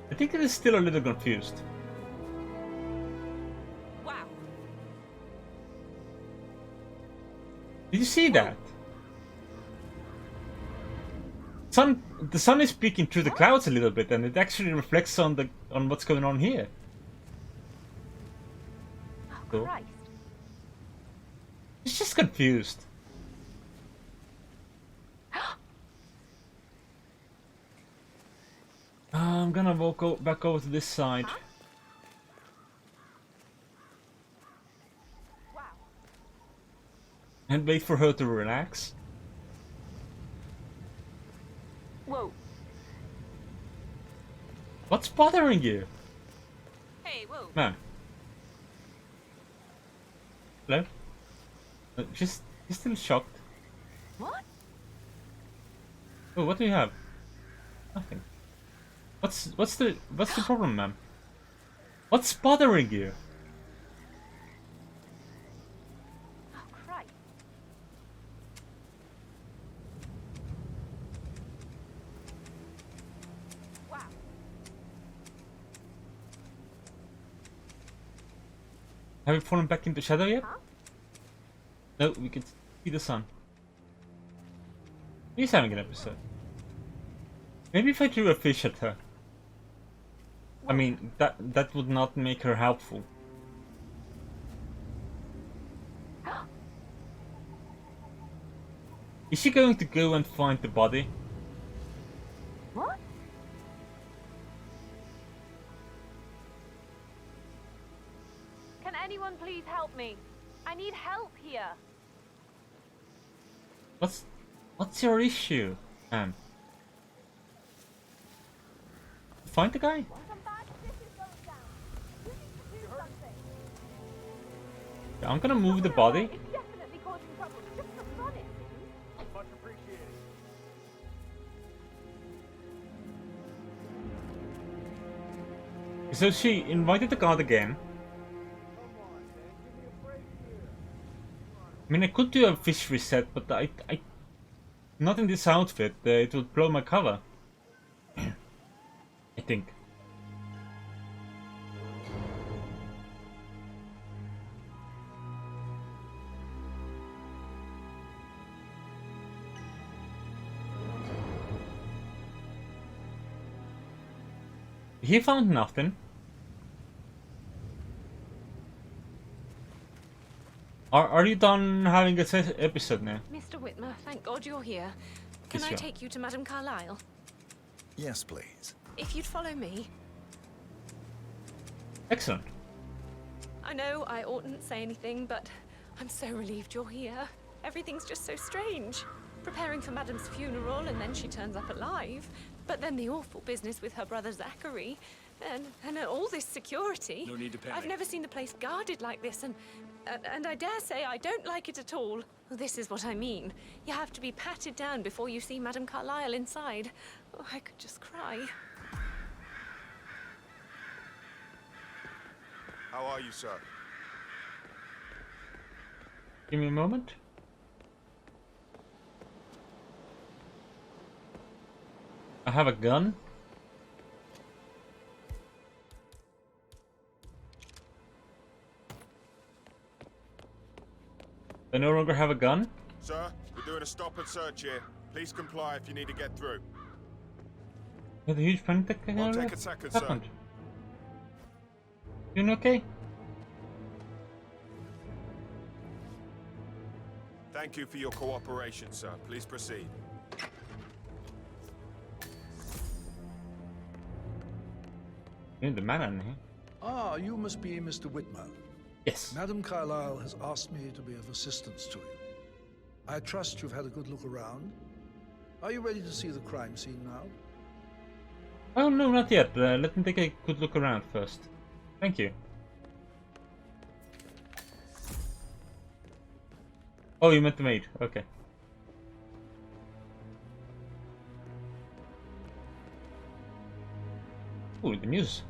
I think it is still a little confused. Wow. Did you see that? The sun is peeking through the clouds a little bit, and it actually reflects on what's going on here. Oh, Cool. Christ. It's just confused. I'm gonna walk back over to this side. Wow. And wait for her to relax. Whoa. What's bothering you? Hey, whoa. Man. Hello? She's still shocked. What? Oh, what do you have? Nothing. What's the problem, ma'am? What's bothering you? Oh, Christ. Wow. Have you fallen back into shadow yet? Huh? No, we can see the sun. He's having an episode. Maybe if I threw a fish at her. I mean, that would not make her helpful. Is she going to go and find the body? What? Can anyone please help me? I need help here. What's your issue, ma'am? Find the guy? Yeah, I'm gonna move the body. It's definitely causing trouble. Just confront it. Much appreciated. So she invited the guard again. I mean, I could do a fish reset, but I not in this outfit. It would blow my cover. I think. He found nothing. Are you done having a episode now? Mr. Whitmer, thank God you're here. Can Yes, I you are. take you to Madame Carlyle? Yes, please. If you'd follow me. Excellent. I know I oughtn't say anything, but I'm so relieved you're here. Everything's just so strange. Preparing for Madame's funeral, and then she turns up alive. But then the awful business with her brother Zachary, and all this security. No need to panic. I've never seen the place guarded like this, and I dare say I don't like it at all. This is what I mean. You have to be patted down before you see Madame Carlyle inside. Oh, I could just cry. How are you, sir? Give me a moment. I have a gun. I no longer have a gun. Sir, we're doing a stop and search here. Please comply if you need to get through. You had a huge panic attack. Won't earlier? take a second, What sir. happened? You okay? Thank you for your cooperation, sir. Please proceed. You're the man in here. Ah, you must be Mr. Whitmer. Yes. Madame Carlyle has asked me to be of assistance to you. I trust you've had a good look around. Are you ready to see the crime scene now? Oh no, not yet. Let me take a good look around first. Thank you. Oh, you meant the maid. Okay. Ooh, the news.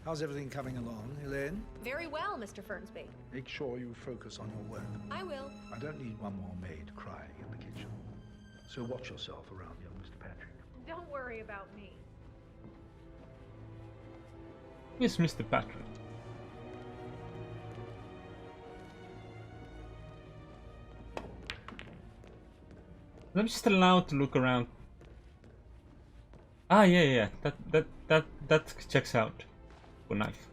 How's everything coming along, Elaine? Very well, Mr. Fernsby. Make sure you focus on your work. I will. I don't need one more maid crying in the kitchen. So watch yourself around young Mr. Patrick. Don't worry about me. Who is Mr. Patrick? I'm just allowed to look around. Ah, yeah. That checks out. Good knife.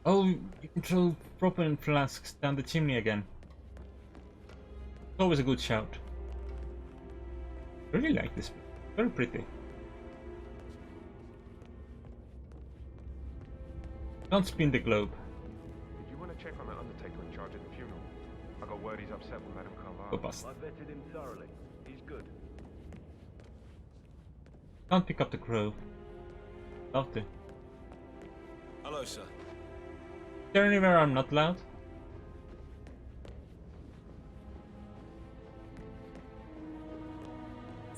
Oh, you can throw propane flasks down the chimney again. It's always a good shout. I really like this. Very pretty. Don't spin the globe. Did you want to check on the undertaker in charge of the funeral? I got word he's upset with Madame Go Carval. bust. I vetted him thoroughly. He's good. Can't pick up the crow. Love to. Hello, sir. Is there anywhere I'm not allowed?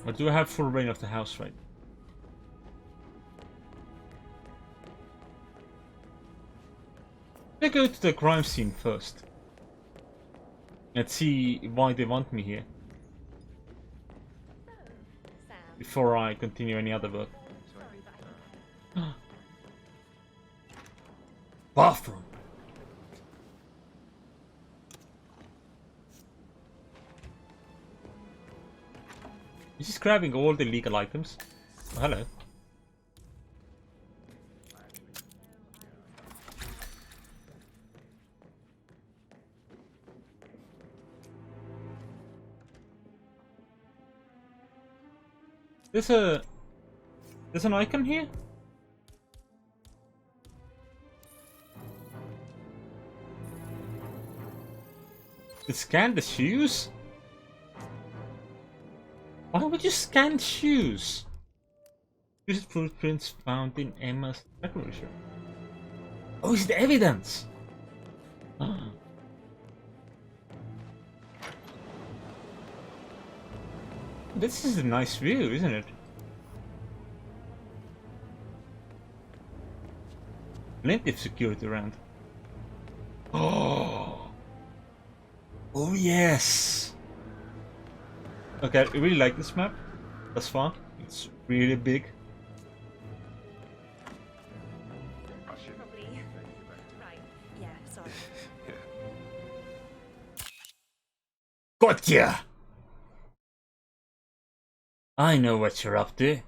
Or do I have full reign of the house right? Let's go to the crime scene first. Let's see why they want me here. Before I continue any other work. Bathroom. He's just grabbing all the legal items. Oh, hello. There's an icon here? To scan the shoes? Why would you scan shoes? Use footprints found in Emma's decoration. Oh, it's the evidence! Ah. This is a nice view, isn't it? Plenty of security around. Oh! Oh yes! Okay, I really like this map. That's fun. It's really big. Probably. Right. Yeah, sorry. Gotcha! I know what you're up to.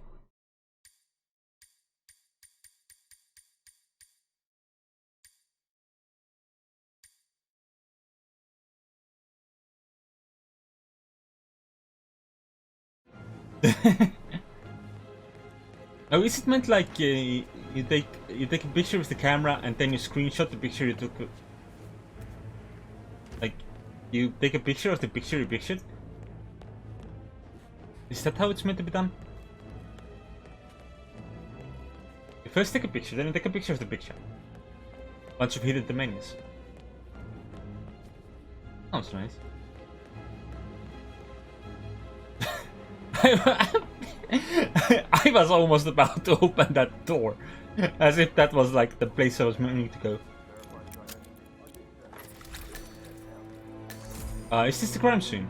Oh, is it meant like you take a picture with the camera and then you screenshot the picture you took? Like you take a picture of the picture you pictured? Is that how it's meant to be done? You first take a picture, then you take a picture of the picture. Once you've hit the menus. Sounds nice. I was almost about to open that door, as if that was like the place I was meaning to go. Is this the crime scene?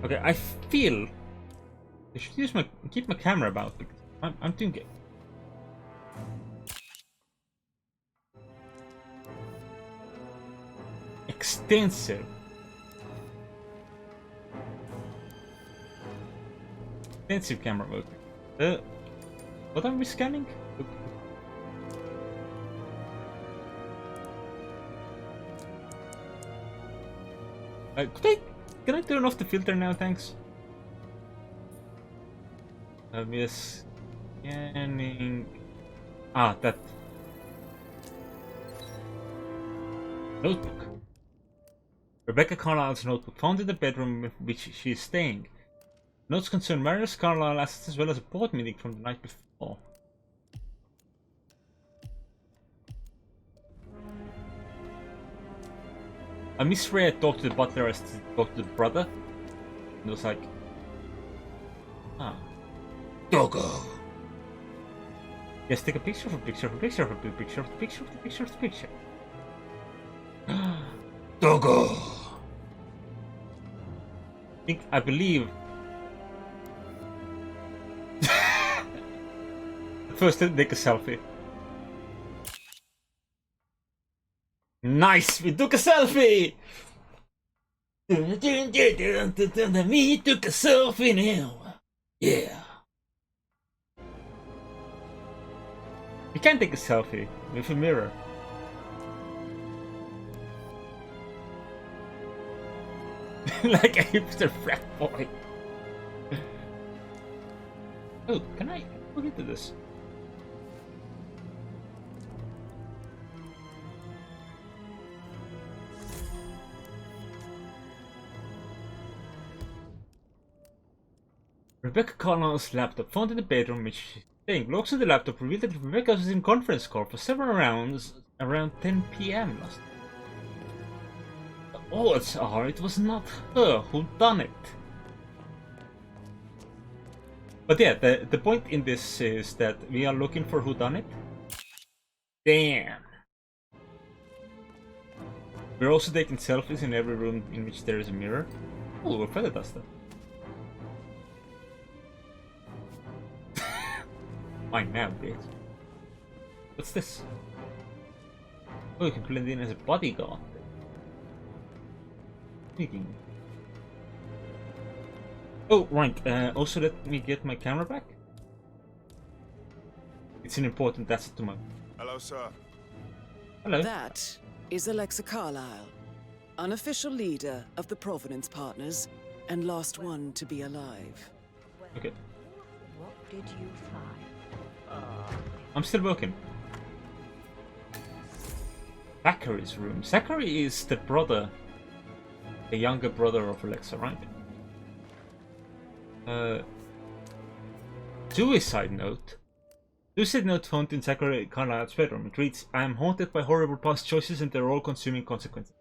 Okay, I feel I should use keep my camera about because I'm doing it. Extensive. Extensive camera work. What are we scanning? Can I turn off the filter now? Thanks. We're scanning. Ah, that notebook. Rebecca Carlyle's notebook found in the bedroom in which she is staying. Notes concern various Carlyle assets as well as a board meeting from the night before. Miss Ray talked to the butler as to talk to the brother. And it was like, ah, Dogo. Yes, take a picture of a picture of a picture of a picture of the picture of the picture of the picture. Dogo. I believe. First, take a selfie. Nice, we took a selfie. We took a selfie now. Yeah. You can't take a selfie with a mirror. Like a hipster frat boy. Oh, can I look into this? Rebecca Carlisle's laptop found in the bedroom which she's staying. Logs on the laptop revealed that Rebecca was in conference call for several rounds around 10 p.m. last night. Oh, it was not her who done it. But yeah, the point in this is that we are looking for who done it. Damn. We're also taking selfies in every room in which there is a mirror. Oh, a feather duster. Mine now, bitch. What's this? Oh, you can blend in as a bodyguard. Speaking. Oh, right. Also, let me get my camera back. It's an important asset to my... Hello, sir. Hello. That is Alexa Carlisle, unofficial leader of the Providence Partners, and last one to be alive. Okay. What did you find? I'm still working. Zachary's room. Zachary is the brother, the younger brother of Alexa, right? Suicide note. Suicide note found in Zachary Carlisle's bedroom. It reads, I am haunted by horrible past choices and their all-consuming consequences.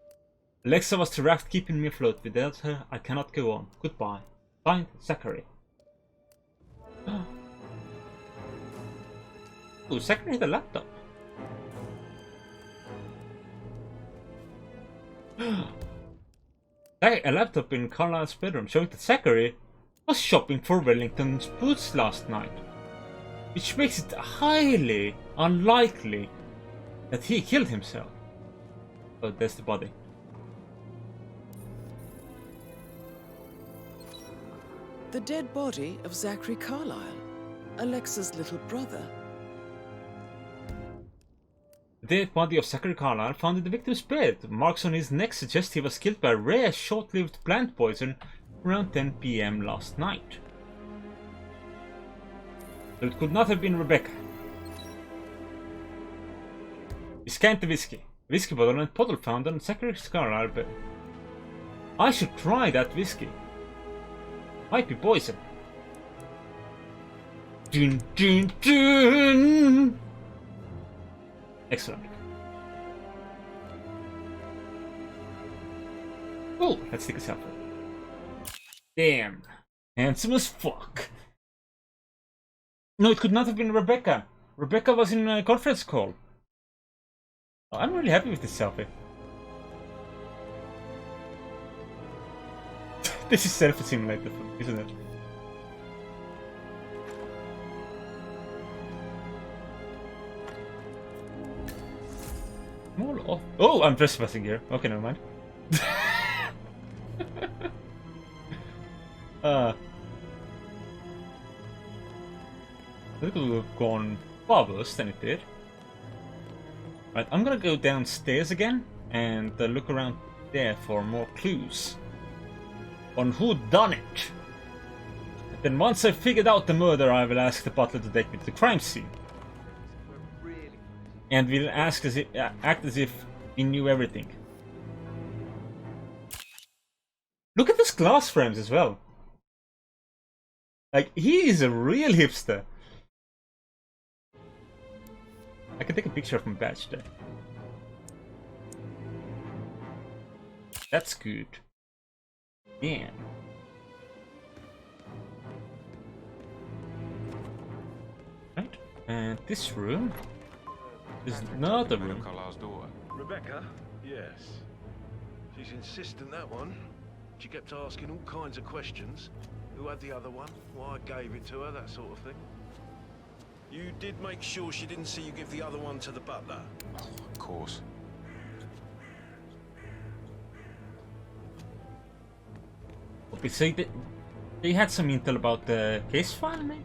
Alexa was the raft keeping me afloat. Without her, I cannot go on. Goodbye. Signed, Zachary. Oh, Zachary had a laptop. A laptop in Carlisle's bedroom showing that Zachary was shopping for Wellington's boots last night. Which makes it highly unlikely that he killed himself. Oh, there's the body. The dead body of Zachary Carlisle, Alexa's little brother. The dead body of Zachary Carlisle found in the victim's bed. Marks on his neck suggest he was killed by rare, short-lived plant poison around 10 p.m. last night. So it could not have been Rebecca. We scanned the whiskey. Whiskey bottle and bottle found on Zachary Carlisle's bed. I should try that whiskey. Might be poison. Dun, dun, dun. Excellent. Oh, let's take a selfie. Damn. Handsome as fuck. No, it could not have been Rebecca. Rebecca was in a conference call. Oh, I'm really happy with this selfie. This is selfie simulator, isn't it? Oh, I'm trespassing here. Okay, never mind. That could have gone far worse than it did. Right, I'm gonna go downstairs again and look around there for more clues on who done it. And then once I've figured out the murder, I will ask the butler to take me to the crime scene. And we'll act as if we knew everything. Look at this glass frames as well. Like, he is a real hipster. I can take a picture of my badge there. That's good. Yeah. Right. And this room is another room. Rebecca? Yes. She's insistent, that one. She kept asking all kinds of questions. Who had the other one? Why I gave it to her, that sort of thing. You did make sure she didn't see you give the other one to the butler? Oh, of course. Okay, so they had some intel about the case file, maybe?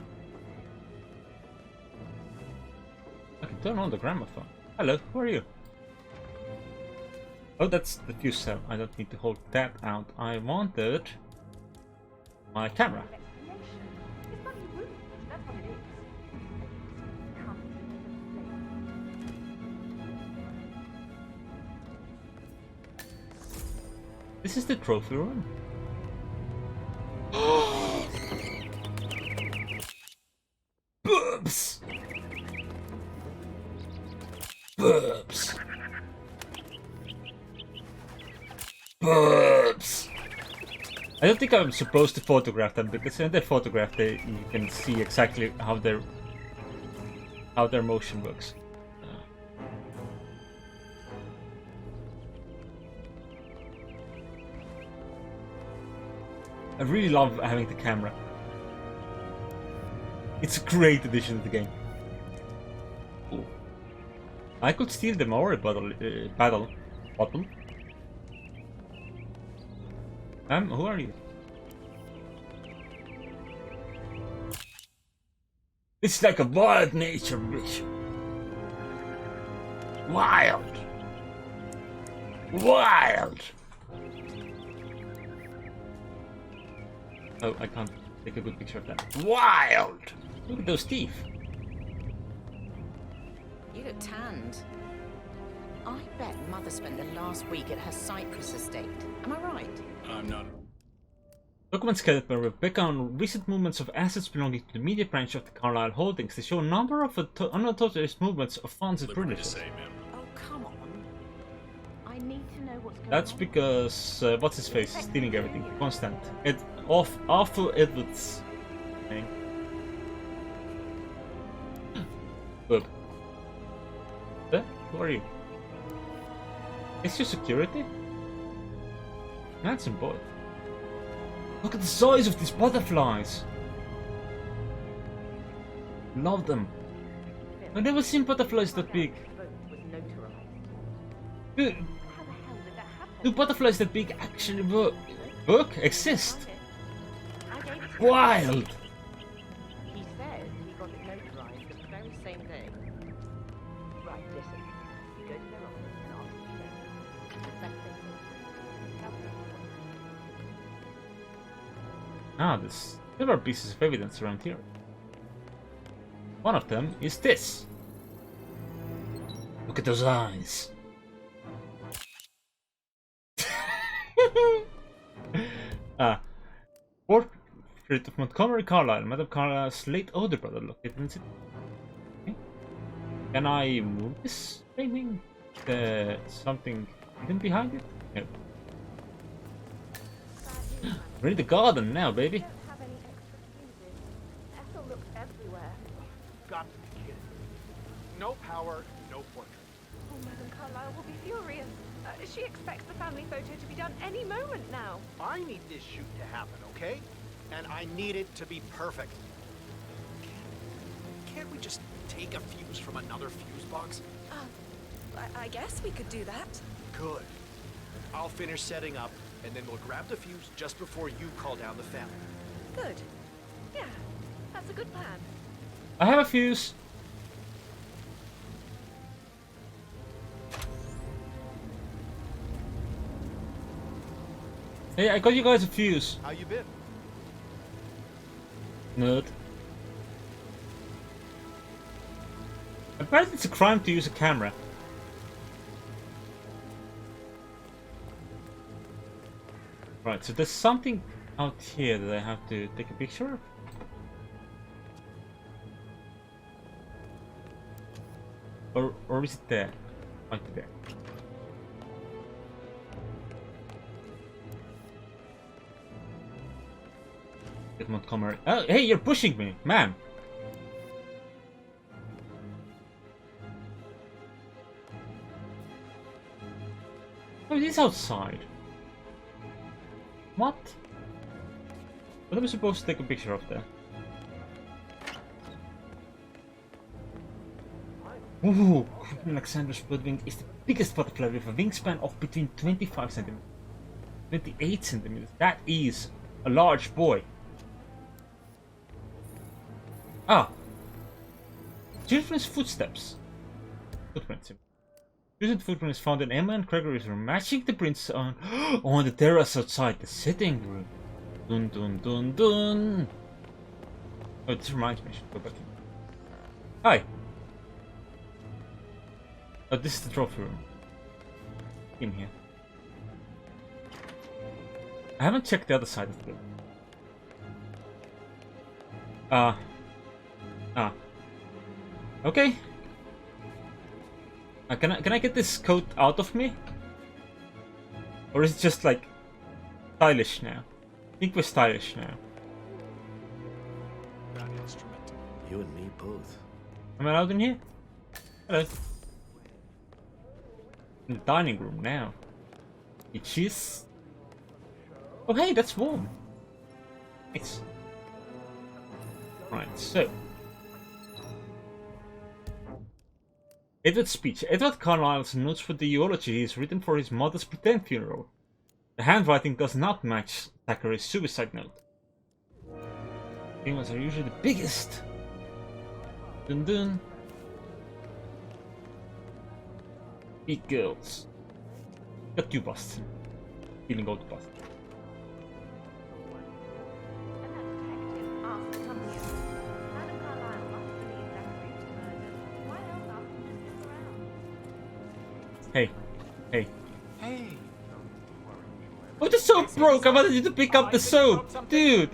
I can turn on the gramophone. Hello, who are you? Oh, that's the fuse cell. I don't need to hold that out. I wanted my camera. This is the trophy room. Boobs! Boobs! Boobs! I don't think I'm supposed to photograph them, because when they photograph, you can see exactly how their motion works. I really love having the camera. It's a great addition to the game. Ooh. I could steal the Maori bottle. Who are you? It's like a wild nature mission. Wild. Wild. Oh, I can't take a good picture of that. Wild! Look at those teeth. You look tanned. I bet Mother spent the last week at her Cyprus estate. Am I right? I'm not. Documents gathered by Rebecca on recent movements of assets belonging to the media branch of the Carlyle Holdings. They show a number of unauthorized movements of funds and privileges. Oh, come on. I need to know what's going That's on. because what's his face is stealing everything. Constant. Arthur Edwards. Okay. Bob. Who are you? Is your security? Handsome boy. Look at the size of these butterflies. Love them. I've never seen butterflies that big. Do butterflies that big actually work? Exist? Wild! He says he got it notarized the very same day. Right, listen. You go to their office and ask for them. There's several pieces of evidence around here. One of them is this. Look at those eyes. Portrait of Montgomery Carlyle, Madame Carlyle's late older brother, located in Sydney. Okay. Can I move this painting? Something hidden behind it? No. We're in the garden now, baby. Ethel looks everywhere. Got to be kidding. No power, no portrait. Oh, Madame Carlyle will be furious. She expects the family photo to be done any moment now. I need this shoot to happen, okay? And I need it to be perfect. Can't we just take a fuse from another fuse box? I guess we could do that. Good. I'll finish setting up, and then we'll grab the fuse just before you call down the family. Good. Yeah, that's a good plan. I have a fuse. Hey, I got you guys a fuse. How you been? Nerd. Apparently it's a crime to use a camera. Right, so there's something out here that I have to take a picture of. Or is it there? Might be there. Get Montgomery. Oh, hey, you're pushing me, man. Oh, it is outside. What? What am I supposed to take a picture of there? Ooh, Alexander's bloodwing is the biggest butterfly with a wingspan of between 25 centimeters, 28 centimeters. That is a large boy. Ah, children's footsteps. Footprints. Recent footprint is found in Emma and Gregory's room, matching the prints on the terrace outside the sitting room. Dun dun dun dun. Oh, this reminds me, I should go back in. Hi. Oh, this is the trophy room. In here. I haven't checked the other side of the room. Okay. Can I get this coat out of me? Or is it just like stylish now? I think we're stylish now. That instrument. You and me both. Am I allowed in here? Hello. In the dining room now. It is. Oh hey, that's warm. Nice. Right, so. Edward's speech. Edward Carlyle's notes for the eulogy he has written for his mother's pretend funeral. The handwriting does not match Zachary's suicide note. Humans are usually the biggest. Dun dun. Big girls. Got you, Boston. Feeling go to Boston. Hey. Hey. Hey. Oh, the soap broke! I wanted you to pick up the soap! Dude!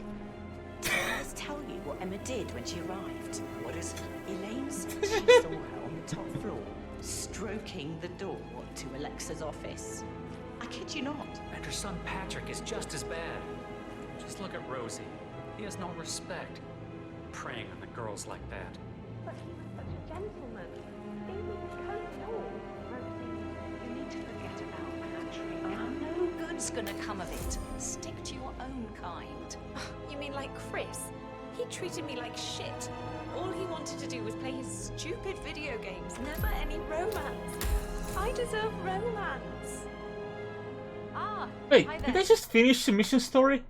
Let's tell you what Emma did when she arrived. What is it? Elaine said she saw her on the top floor, stroking the door to Alexa's office. I kid you not. And her son Patrick is just as bad. Just look at Rosie. He has no respect. Preying on the girls like that. But he was such a gentleman. Even his coat and all. Rosie, you need to forget about Patrick. No good's gonna come of it. Stick to your own kind. You mean like Chris? He treated me like shit. All he wanted to do was play his stupid video games. Never any romance. I deserve romance. Ah, wait, did I just finish the mission story?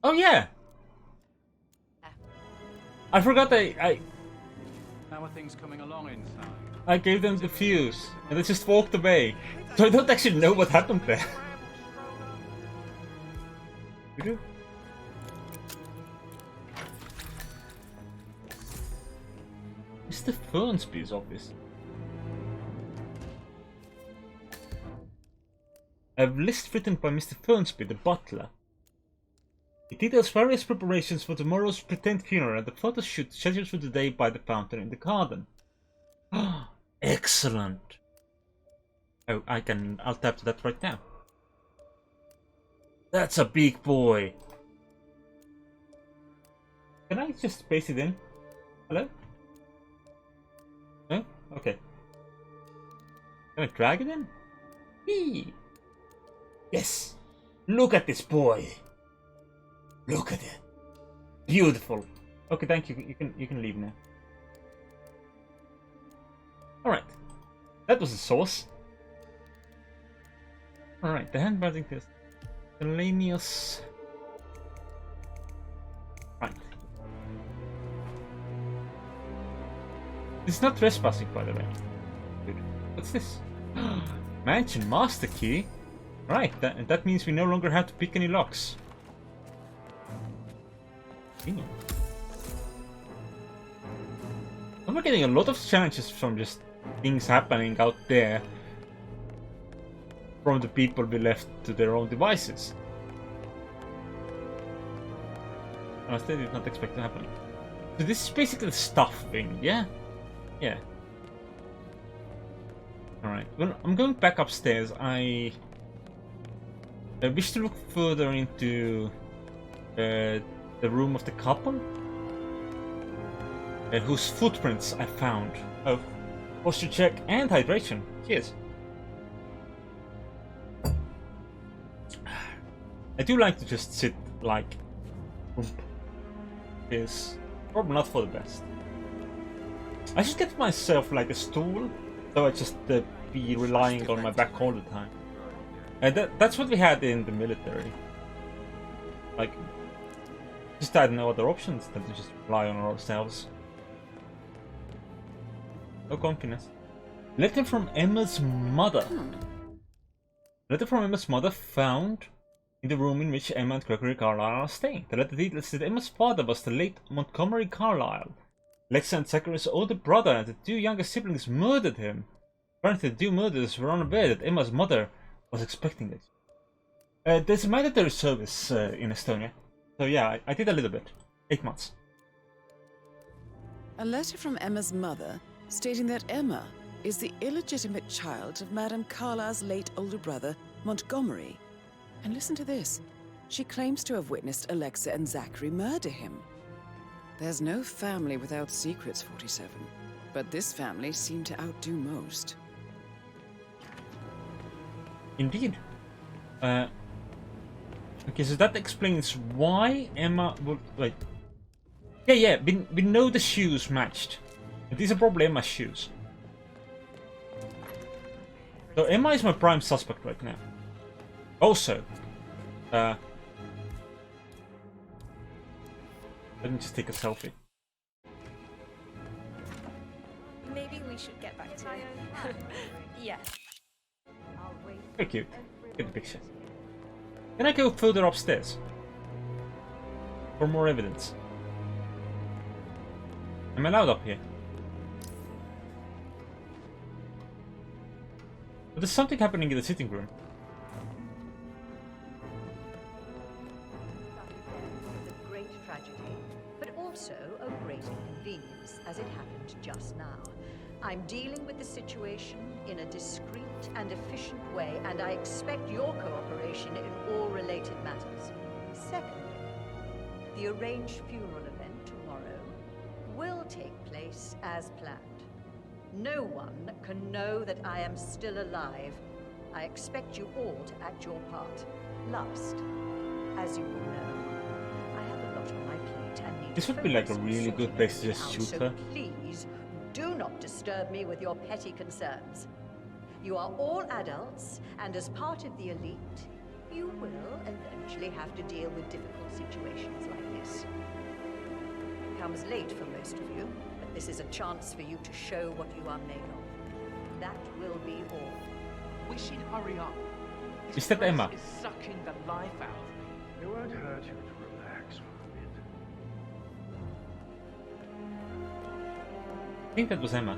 Oh yeah! I forgot I How are things coming along inside? I gave them the fuse, and they just walked away. So I don't actually know what happened there. You do? Mr. Fernsby's office. A list written by Mr. Fernsby, the butler. It details various preparations for tomorrow's pretend funeral and the photo shoot scheduled for today by the fountain in the garden. Excellent. Oh, I'll tap to that right now. That's a big boy. Can I just paste it in? Hello? No? Okay. Can I drag it in? Whee! Yes! Look at this boy! Look at it! Beautiful! Okay, thank you. You can leave now. Alright. That was a sauce. Alright, the handwriting test. Miscellaneous. Right. It's not trespassing, by the way. Good. What's this? Mansion master key? Right, that means we no longer have to pick any locks. I'm getting a lot of challenges from just things happening out there from the people we left to their own devices. Honestly, I did not expect to happen. So this is basically the stuff thing, yeah? Yeah. Alright, well, I'm going back upstairs. I wish to look further into the room of the couple whose footprints I found. Oh, posture check and hydration. Cheers. I do like to just sit like is probably not for the best. I should get myself like a stool, so I just be relying on my back all the time. And that's what we had in the military. Like, Just had no other options than to just rely on ourselves. No confidence. Letter from Emma's mother. Letter from Emma's mother found in the room in which Emma and Gregory Carlyle are staying. The letter details that Emma's father was the late Montgomery Carlyle, Lexa and Zachary's older brother, and the two younger siblings murdered him. Apparently, the two murderers were unaware that Emma's mother was expecting it. There's a mandatory service in Estonia. So yeah, I did a little bit. 8 months. A letter from Emma's mother stating that Emma is the illegitimate child of Madame Carlyle's late older brother, Montgomery. And listen to this. She claims to have witnessed Alexa and Zachary murder him. There's no family without secrets, 47. But this family seemed to outdo most. Indeed. Okay, so that explains why Emma would... Wait. Yeah, we know the shoes matched. These are probably Emma's shoes. So Emma is my prime suspect right now. Also, let me just take a selfie. Maybe we should get back to it. Yes. Very cute. Get the picture. Can I go further upstairs? For more evidence? Am I allowed up here? But there's something happening in the sitting room. A great tragedy, but also a great inconvenience, as it happened just now. I'm dealing with the situation in a discreet and efficient way, and I expect your cooperation in all related matters. Second, the arranged funeral event tomorrow will take place as planned. No one can know that I am still alive. I expect you all to act your part. Last, as you all know, I have a lot on my plate and need This would be like a really good place to just shoot her. Please, do not disturb me with your petty concerns. You are all adults, and as part of the elite, you will eventually have to deal with difficult situations like this. It comes late for most of you, but this is a chance for you to show what you are made of. That will be all. We should hurry up. Is that Emma? Is sucking the life out of me. It won't hurt you to relax for a bit. I think that was Emma.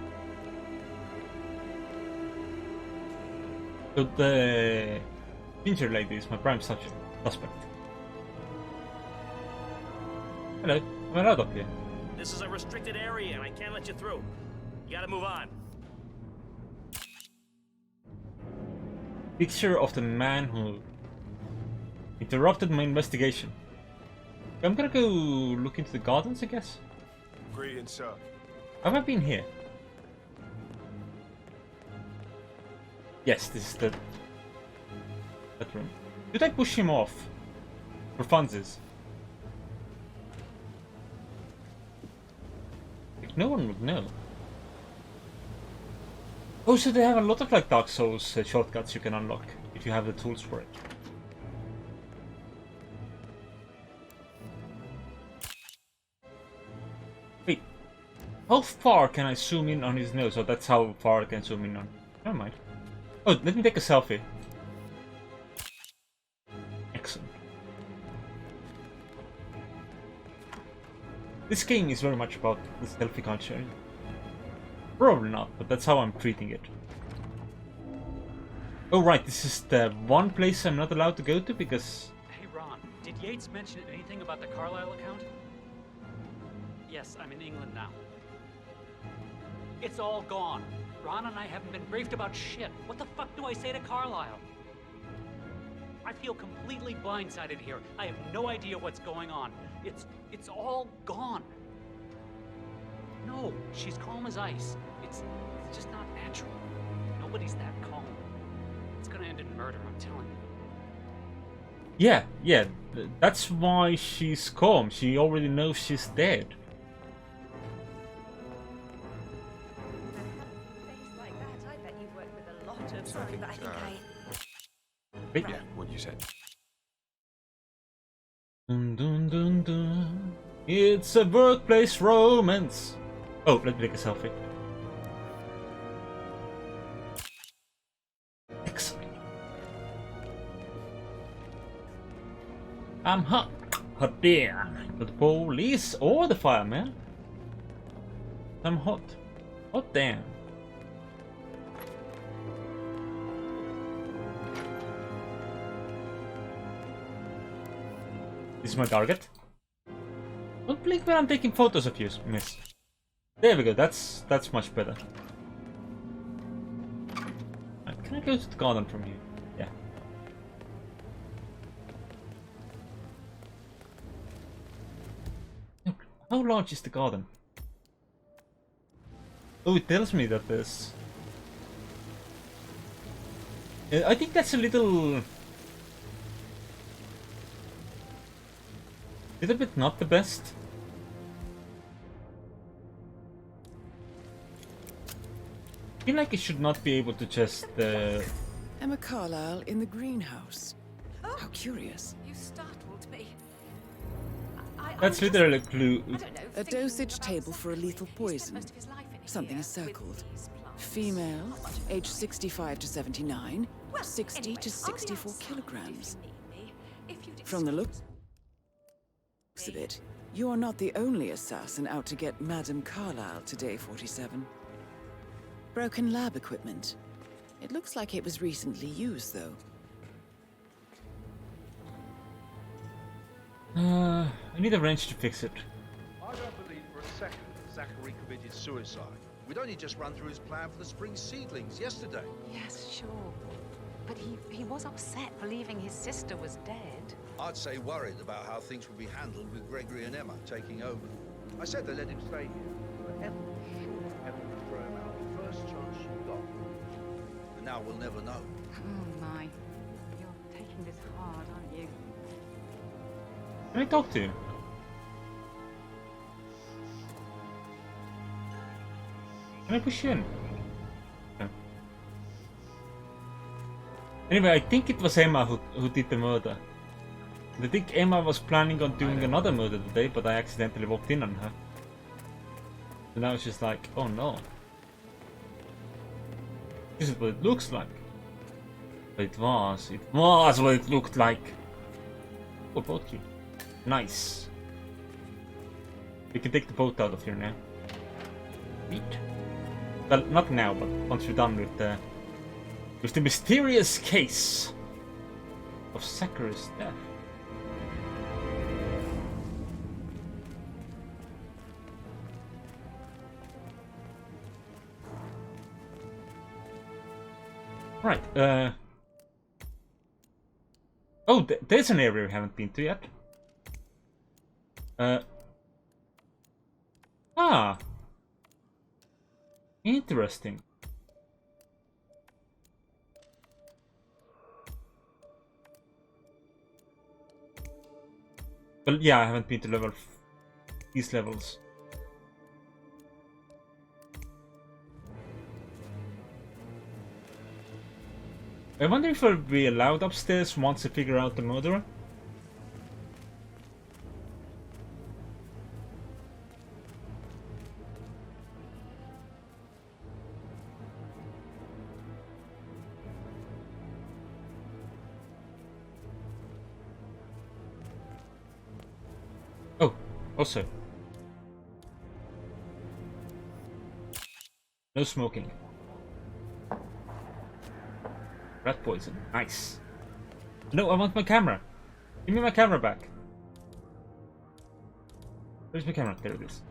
So the ginger lady is my prime suspect. Hello, am I allowed up here? This is a restricted area and I can't let you through. You gotta move on. Picture of the man who interrupted my investigation. I'm gonna go look into the gardens, I guess. Greetings, sir. Have I been here? Yes, this is the that room. Did I push him off? For funsies? Like, no one would know. Oh, so they have a lot of like Dark Souls shortcuts you can unlock if you have the tools for it. Wait, how far can I zoom in on his nose? Oh, that's how far I can zoom in on. Never mind. Oh, let me take a selfie. Excellent. This game is very much about the selfie culture. Probably not, but that's how I'm treating it. Oh right, this is the one place I'm not allowed to go to because... Hey Ron, did Yates mention anything about the Carlisle account? Yes, I'm in England now. It's all gone. Ron and I haven't been briefed about shit. What the fuck do I say to Carlisle? I feel completely blindsided here. I have no idea what's going on. It's all gone. No, she's calm as ice. It's just not natural. Nobody's that calm. It's gonna end in murder, I'm telling you. Yeah, that's why she's calm. She already knows she's dead. Sorry, but I think Wait. Yeah, what you said. Dun, dun, dun, dun. It's a workplace romance. Oh, let's take a selfie. Excellent. I'm hot. Hot damn. Not the police or the fireman. I'm hot. Hot damn. This is my target. Don't blink when I'm taking photos of you, miss. There we go, that's much better. Can I go to the garden from here? Yeah. How large is the garden? Oh, it tells me that there's... I think that's a little bit not the best. I feel like it should not be able to just... Emma Carlyle in the greenhouse. How curious. You startled me. That's literally a clue. A dosage table for a lethal poison. Something is circled. Female, age 65 to 79, 60 to 64 kilograms. From the looks of it, you are not the only assassin out to get Madame Carlyle today, 47. Broken lab equipment. It looks like it was recently used, though. I need a wrench to fix it. I don't believe for a second that Zachary committed suicide. We'd only just run through his plan for the spring seedlings yesterday. Yes, sure. But he was upset believing his sister was dead. I'd say worried about how things would be handled with Gregory and Emma taking over. I said they let him stay here, but Emma was sure Emma would throw him out the first chance she got. And now we'll never know. Oh my. You're taking this hard, aren't you? Can I talk to you? Can I push you in? No. Anyway, I think it was Emma who did the murder. I think Emma was planning on doing another murder today, but I accidentally walked in on her. So now it's just like, oh no. This is what it looks like. But it was what it looked like. Oh, boat key. Nice. We can take the boat out of here now. Sweet. Well, not now, but once we're done with the mysterious case of Zachary's death. Right, oh, there's an area we haven't been to yet. Interesting. Well, yeah, I haven't been to these levels. I wonder if I'll be allowed upstairs once I figure out the murderer. Oh, also. No smoking. Rat poison. Nice. No, I want my camera. Give me my camera back. Where's my camera? There it is.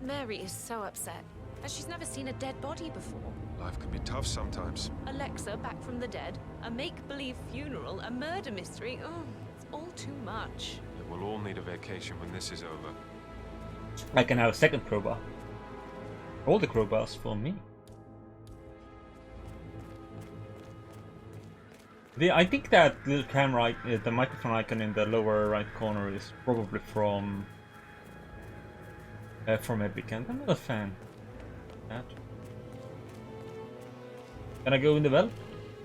Mary is so upset, as she's never seen a dead body before. Life can be tough sometimes. Alexa back from the dead, a make-believe funeral, a murder mystery. Oh, it's all too much. We'll all need a vacation when this is over. I can have a second crowbar. All the crowbars for me. I think that little camera, the microphone icon in the lower right corner is probably from Epic, and I'm not a fan of that. Can I go in the well?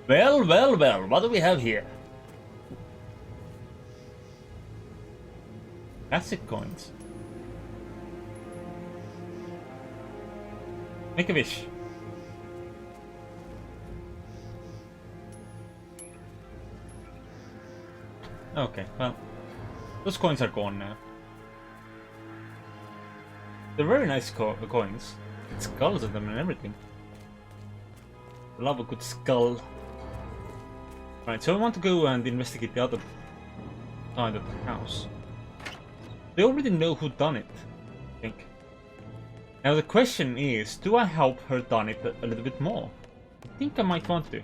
Well, what do we have here? Classic coins. Make a wish. Okay, well, those coins are gone now. They're very nice coins. With skulls on them and everything. Love a good skull. Right, so I want to go and investigate the other side of the house. They already know who done it, I think. Now the question is, do I help her done it a little bit more? I think I might want to.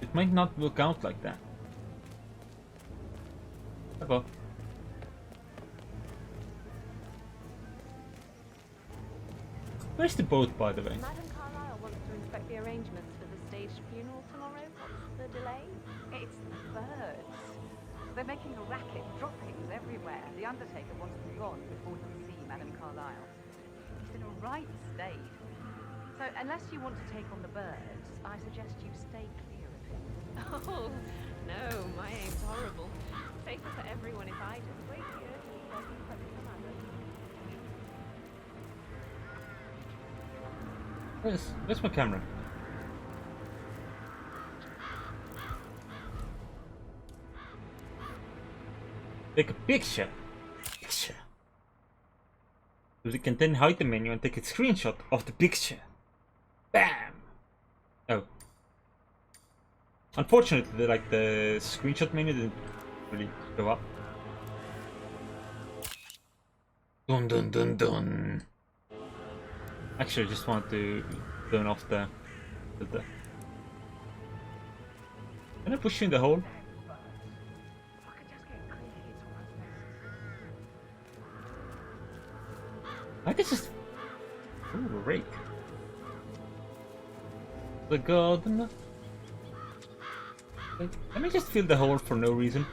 It might not work out like that. Hello. Where's the boat, by the way? Madam Carlyle wants to inspect the arrangements for the staged funeral tomorrow. What's the delay? It's the birds. They're making a racket, droppings everywhere. The Undertaker wants them gone before he can see Madam Carlyle. He's in a right state. So, unless you want to take on the birds, I suggest you stay clear of him. Oh, no, my aim's horrible. Safer for everyone if I just wait here till he doesn't touch the madam. Where's my camera? Take a picture. So we can then hide the menu and take a screenshot of the picture. Bam! Oh. Unfortunately, like the screenshot menu didn't really show up. Dun dun dun dun. Actually, I just want to turn off the. Can I push you in the hole? I can just. Ooh, rake. The garden. Let me just fill the hole for no reason.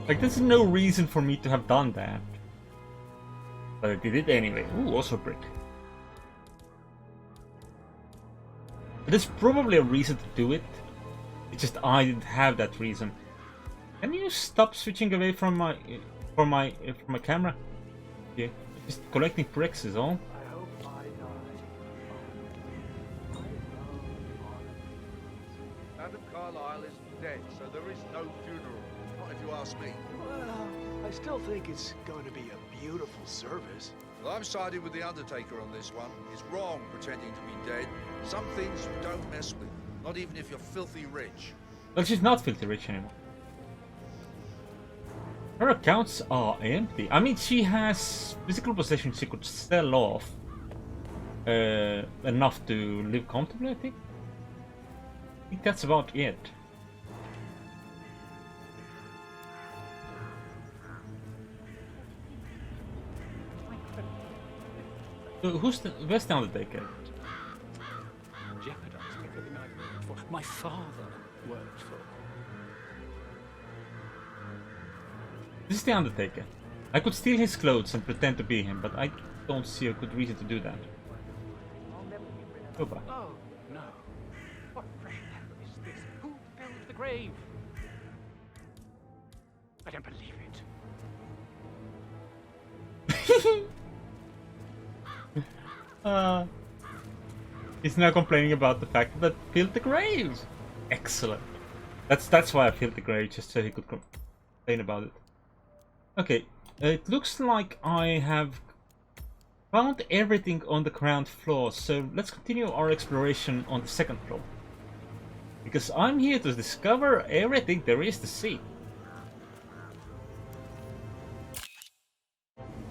Like, there's no reason for me to have done that. But I did it anyway. Ooh, also brick. There's probably a reason to do it. It's just I didn't have that reason. Can you stop switching away from my camera? Yeah, just collecting bricks is all. Madam Carlyle is dead, so there is no funeral. Not if you ask me. Well, I still think it's going to be a beautiful service. Well, I'm siding with the Undertaker on this one. It's wrong pretending to be dead. Some things you don't mess with, not even if you're filthy rich. Well, she's not filthy rich anymore. Her accounts are empty. I mean, she has physical possessions she could sell off enough to live comfortably, I think. I think that's about it. So where's the Undertaker? Jeopardizing everything I've worked for. My father worked for. This is the Undertaker. I could steal his clothes and pretend to be him, but I don't see a good reason to do that. Go back. Oh, no. What fresh air is this? Who filled the grave? I don't believe it. He's now complaining about the fact that I filled the grave. Excellent. That's why I filled the grave, just so he could complain about it. Okay, it looks like I have found everything on the ground floor, so let's continue our exploration on the second floor. Because I'm here to discover everything there is to see.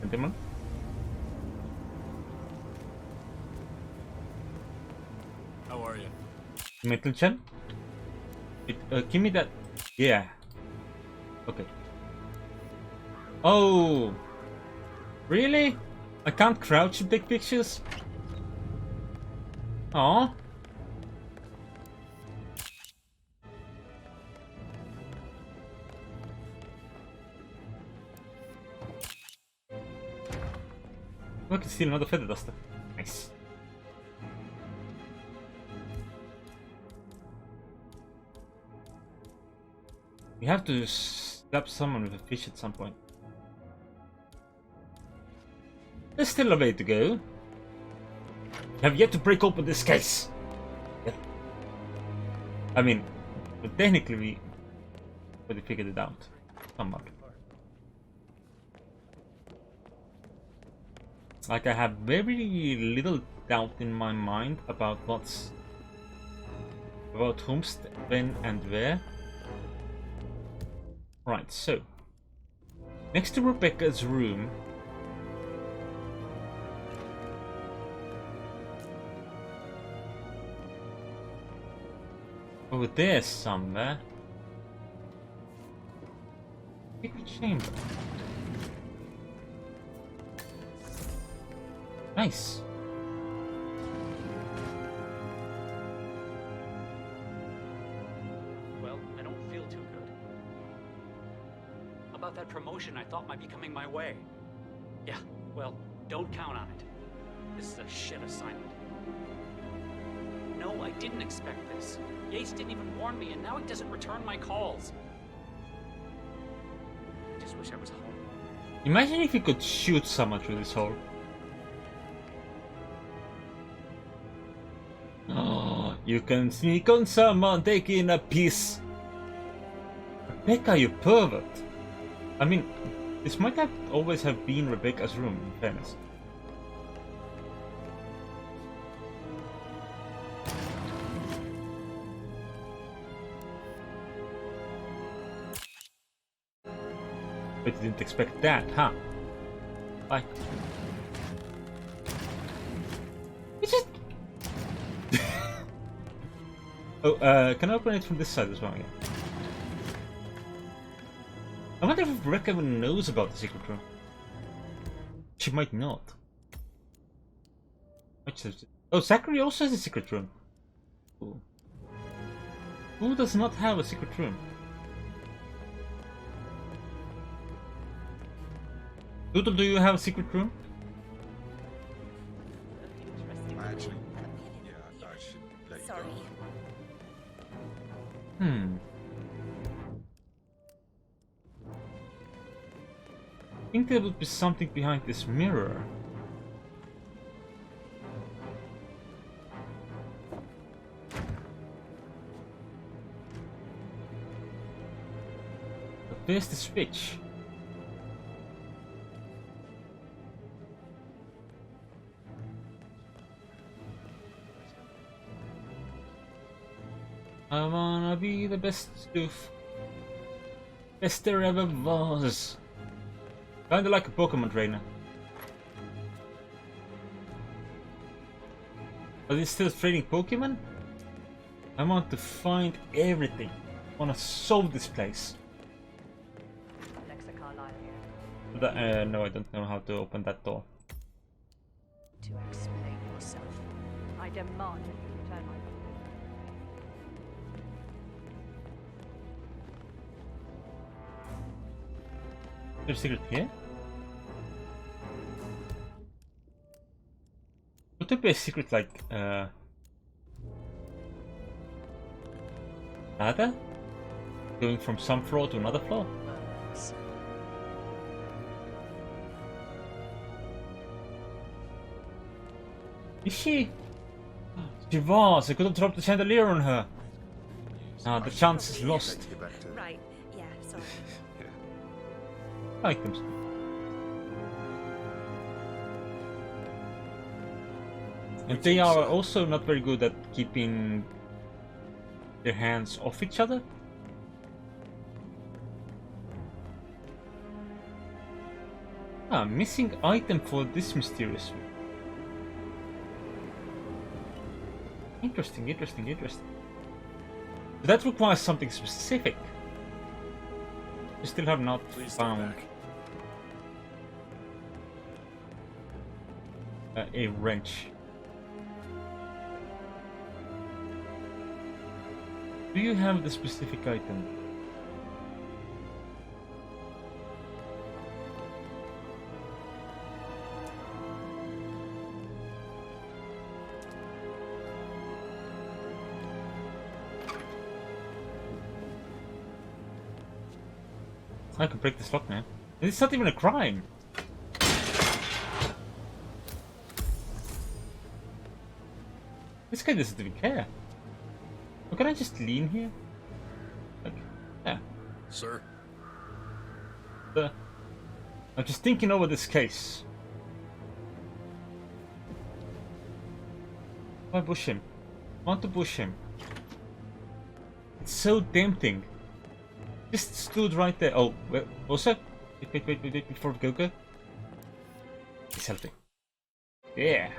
Gentlemen. How are you? Metal-chan? Give me that. Yeah. Okay. Oh. Really? I can't crouch and take pictures? Aw. I can steal another feather duster. Nice. We have to slap someone with a fish at some point. There's still a way to go. We have yet to break open this case. Yep. I mean, but technically we already figured it out. Somewhat. Like, I have very little doubt in my mind about about whom, when, and where. Right, so next to Rebecca's room, over there somewhere, secret chamber. Nice. Well, I don't feel too good. About that promotion I thought might be coming my way. Yeah, well, don't count on it. This is a shit assignment. No, I didn't expect this. Yates didn't even warn me, and now he doesn't return my calls. I just wish I was home. Imagine if you could shoot someone through this hole. Oh, you can sneak on someone, take in a piece. Rebecca, you pervert. I mean, this might have always have been Rebecca's room, in fairness. But you didn't expect that, huh? Bye. It's just... Oh, can I open it from this side as well? Yeah. I wonder if Rebecca even knows about the secret room. She might not. Oh, Zachary also has a secret room. Ooh. Who does not have a secret room? Doodle, do you have a secret room? Actually, yeah, I should let you Sorry. go. I think there would be something behind this mirror. But where's the switch? I wanna be the best stuff. Best there ever was. Kinda like a Pokemon trainer. But it's still training Pokemon? I want to find everything. I wanna solve this place. Alexa Carlisle here. No, I don't know how to open that door. To explain yourself. I demand that you return my call. There's a secret here? Would there be a secret like, ladder? Going from some floor to another floor? Is she? She was! I could have dropped the chandelier on her. Ah, the chance is lost. Right, yeah, sorry. I like them. And they are also not very good at keeping their hands off each other. Ah, missing item for this mysterious room. Interesting, interesting, interesting. That requires something specific. We still have not found a wrench. Do you have the specific item? I can break this lock now. It's not even a crime. This guy doesn't even care. Or can I just lean here? Like, yeah. Sir? I'm just thinking over this case. Why push him? I want to push him. It's so tempting. Just stood right there. Oh, wait, also? Wait, before we go. He's healthy. Yeah.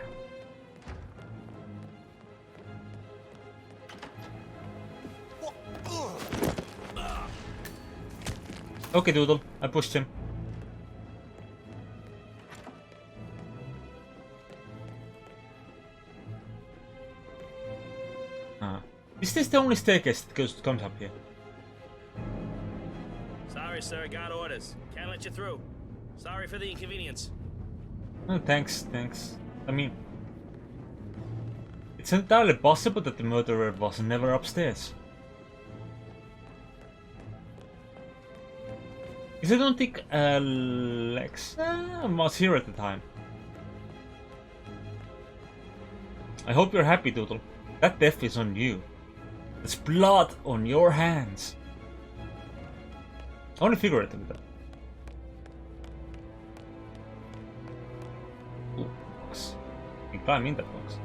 Okay, Doodle. I pushed him. Is this the only staircase that comes up here? Sorry, sir. Got orders. Can't let you through. Sorry for the inconvenience. Oh, thanks. I mean, it's entirely possible that the murderer was never upstairs. Because I don't think Alexa was here at the time. I hope you're happy, Doodle. That death is on you. There's blood on your hands. Only figuratively, though. Ooh, box. You can climb in that box.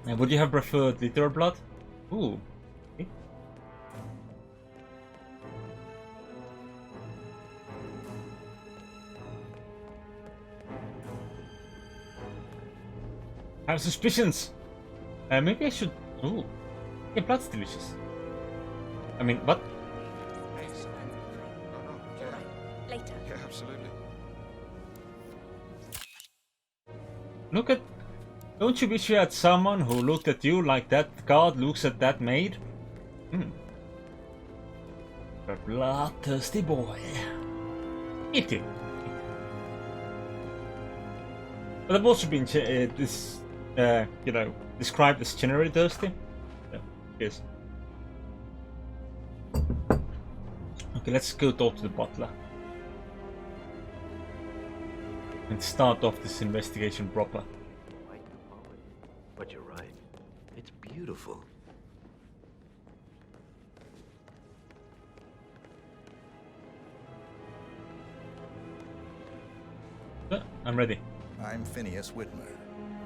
Would you have preferred literal blood? Ooh. Okay. I have suspicions. Maybe I should. Ooh. Yeah, blood's delicious. I mean, what? Later. Yeah, absolutely. Look at. Don't you wish you had someone who looked at you like that god looks at that maid? A bloodthirsty boy. Eat it. But I've also been described as generally thirsty. Yeah, yes. Okay, let's go talk to the butler. And start off this investigation proper. But you're right. It's beautiful. I'm ready. I'm Phineas Whitmer,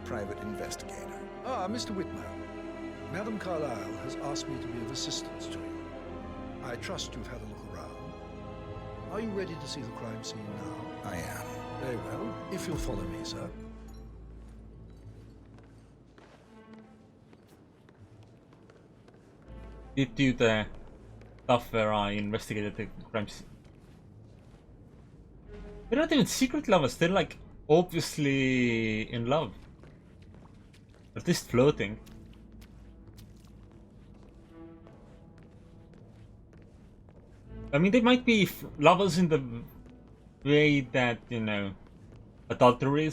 private investigator. Ah, Mr. Whitmer. Madam Carlyle has asked me to be of assistance to you. I trust you've had a look around. Are you ready to see the crime scene now? I am. Very well. If you'll follow me, sir. Did do the stuff where I investigated the crime scene. They're not even secret lovers, they're like obviously in love. At least flirting. I mean, they might be lovers in the way that, you know, adultery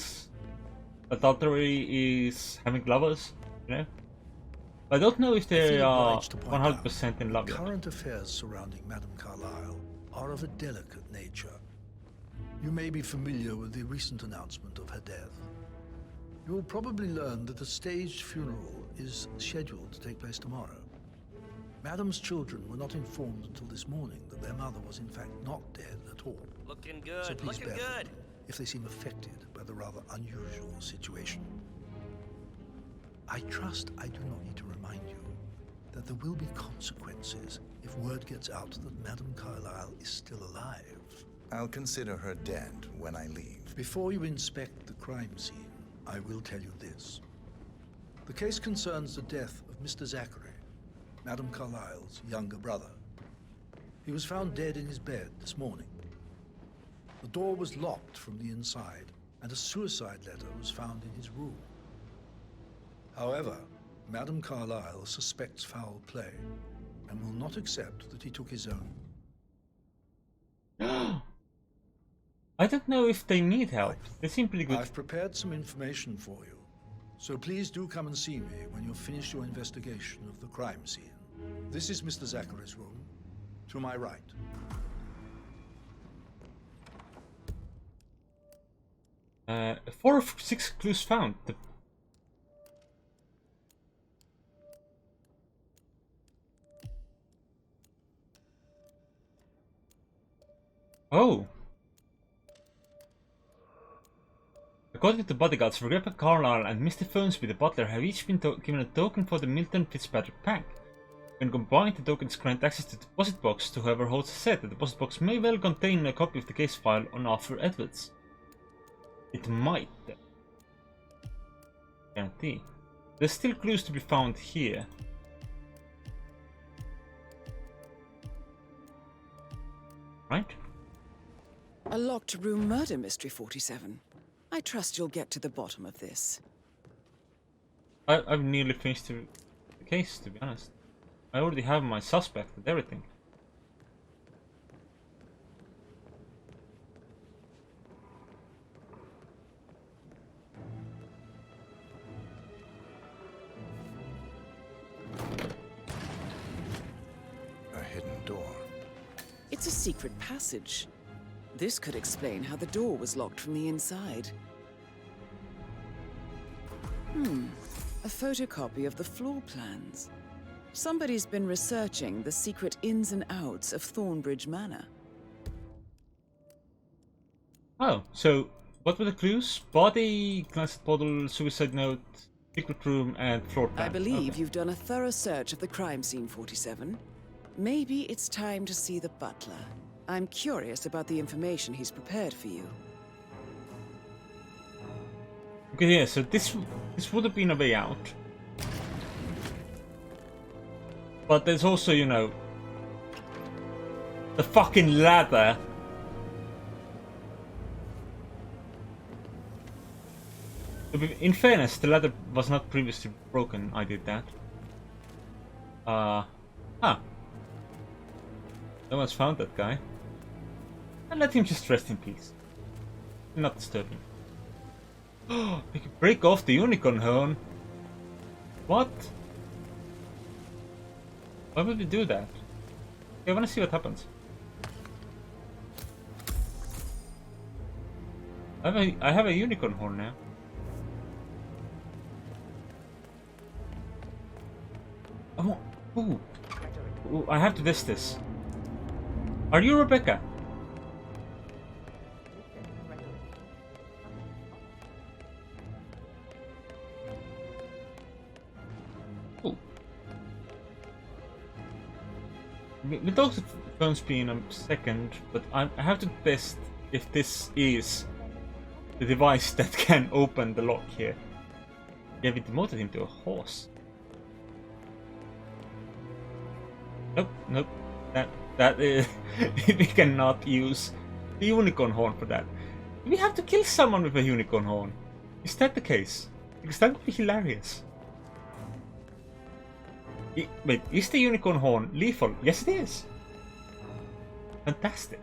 is having lovers, you know? I don't know if they are 100% in love yet. Current affairs surrounding Madame Carlyle are of a delicate nature. You may be familiar with the recent announcement of her death. You will probably learn that a staged funeral is scheduled to take place tomorrow. Madame's children were not informed until this morning that their mother was in fact not dead at all. Looking good, So please looking bear with good. me if they seem affected by the rather unusual situation. I trust I do not need to remind you that there will be consequences if word gets out that Madame Carlyle is still alive. I'll consider her dead when I leave. Before you inspect the crime scene, I will tell you this. The case concerns the death of Mr. Zachary, Madame Carlyle's younger brother. He was found dead in his bed this morning. The door was locked from the inside, and a suicide letter was found in his room. However, Madame Carlyle suspects foul play and will not accept that he took his own. I don't know if they need help. They seem pretty good. I've prepared some information for you, so please do come and see me when you've finished your investigation of the crime scene. This is Mr. Zachary's room, to my right. 4 of 6 clues found. Oh. According to the bodyguards, Rebecca Carlyle and Mr. Fernsby, the butler, have each been given a token for the Milton Fitzpatrick Bank. When combined, the tokens grant access to the deposit box to whoever holds a set. The deposit box may well contain a copy of the case file on Arthur Edwards. It might. Guarantee. There's still clues to be found here. Right? A locked room murder mystery, 47. I trust you'll get to the bottom of this. I've nearly finished the case, to be honest. I already have my suspect and everything. A hidden door. It's a secret passage. This could explain how the door was locked from the inside. A photocopy of the floor plans. Somebody's been researching the secret ins and outs of Thornbridge Manor. Oh, so what were the clues? Body, glass bottle, suicide note, secret room, and floor plan. I believe you've done a thorough search of the crime scene, 47. Maybe it's time to see the butler. I'm curious about the information he's prepared for you. Okay, yeah, so this would have been a way out. But there's also, you know, the fucking ladder. In fairness, the ladder was not previously broken. I did that. No one's found that guy. And let him just rest in peace. Not disturb him. Oh, we can break off the unicorn horn. What? Why would we do that? Okay, I wanna see what happens. I have a unicorn horn now. Ooh, I have to test this. Are you Rebecca? We'll talk to Fernsby in a second, but I have to test if this is the device that can open the lock here. Yeah, we demoted him to a horse. Nope. That is we cannot use the unicorn horn for that. We have to kill someone with a unicorn horn. Is that the case? Because that would be hilarious. Wait, is the unicorn horn lethal? Yes, it is. Fantastic.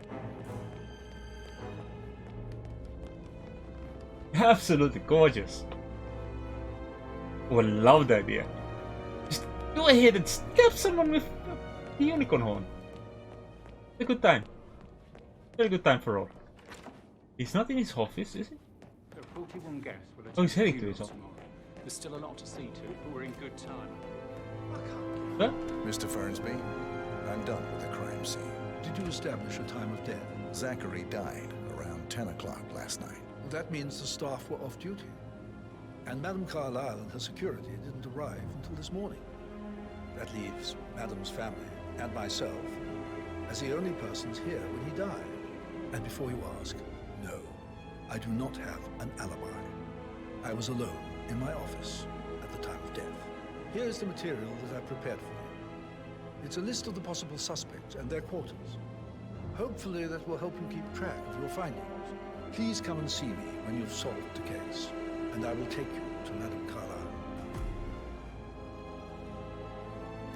Absolutely gorgeous. Oh, I love the idea. Just go ahead and stab someone with the unicorn horn. It's a good time. Very good time for all. He's not in his office, is he? The 41 guests will Oh, he's heading to his office. There's still a lot to see to, but we're in good time. Huh? Mr. Fernsby, I'm done with the crime scene. Did you establish a time of death? Zachary died around 10 o'clock last night. Well, that means the staff were off duty. And Madame Carlyle and her security didn't arrive until this morning. That leaves Madame's family and myself as the only persons here when he died. And before you ask, no, I do not have an alibi. I was alone in my office at the time of death. Here's the material that I've prepared for you. It's a list of the possible suspects and their quarters. Hopefully that will help you keep track of your findings. Please come and see me when you've solved the case, and I will take you to Madame Carlyle.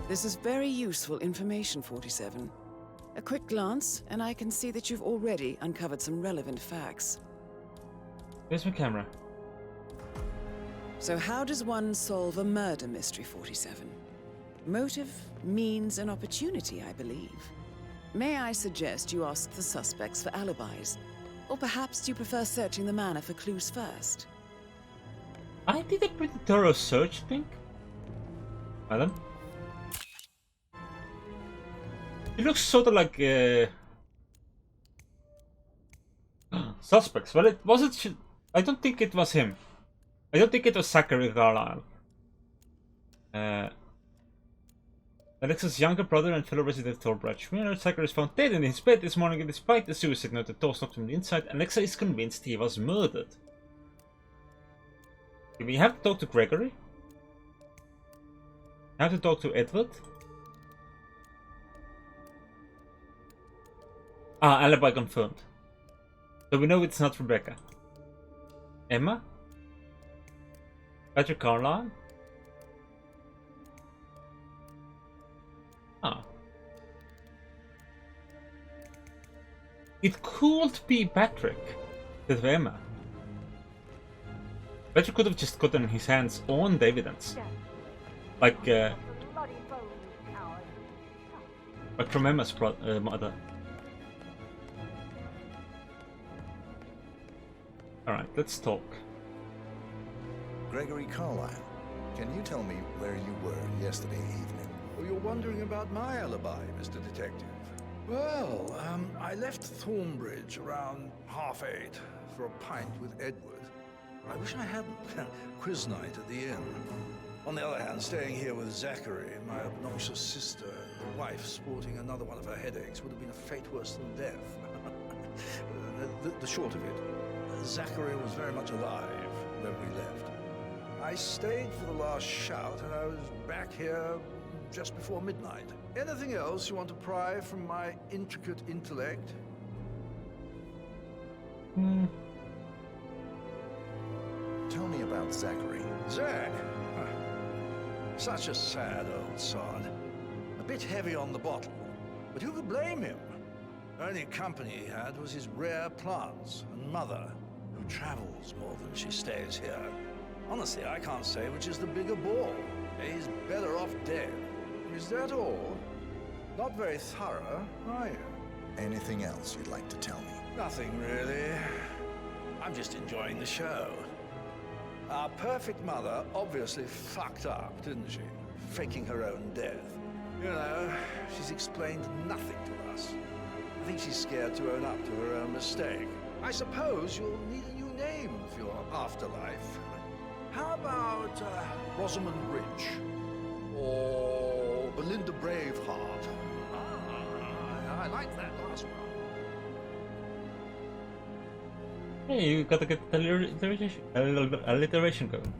This is very useful information, 47. A quick glance, and I can see that you've already uncovered some relevant facts. Where's my camera? So how does one solve a murder mystery, 47? Motive, means, and opportunity, I believe. May I suggest you ask the suspects for alibis? Or perhaps you prefer searching the manor for clues first? I did a pretty thorough search, I think. Madam? It looks sort of like suspects. Well, it wasn't. I don't think it was him. I don't think it was Zachary Carlisle. Alexa's younger brother and fellow resident Thorbridge. We know Zachary is found dead in his bed this morning, and despite the suicide note that was knocked from the inside, Alexa is convinced he was murdered. We have to talk to Gregory. We have to talk to Edward. Ah, alibi confirmed. So we know it's not Rebecca. Emma? Patrick Carlisle? Ah. It could be Patrick with Emma. Patrick could have just gotten his hands on the evidence. Like from Emma's mother. Alright, let's talk. Gregory Carlisle, can you tell me where you were yesterday evening? Oh, you're wondering about my alibi, Mr. Detective. Well, I left Thornbridge around 8:30 for a pint with Edward. I wish I hadn't. Quiz night at the inn. On the other hand, staying here with Zachary, my obnoxious sister, and the wife sporting another one of her headaches would have been a fate worse than death. The short of it, Zachary was very much alive when we left. I stayed for the last shout, and I was back here just before midnight. Anything else you want to pry from my intricate intellect? Tell me about Zachary. Zach? Such a sad old sod. A bit heavy on the bottle, but who could blame him? The only company he had was his rare plants and mother, who travels more than she stays here. Honestly, I can't say which is the bigger bore. He's better off dead. Is that all? Not very thorough, are you? Anything else you'd like to tell me? Nothing really. I'm just enjoying the show. Our perfect mother obviously fucked up, didn't she? Faking her own death. You know, she's explained nothing to us. I think she's scared to own up to her own mistake. I suppose you'll need a new name for your afterlife. How about Rosamund Rich? Or Belinda Braveheart? I like that last one. Hey, you gotta get the alliteration going.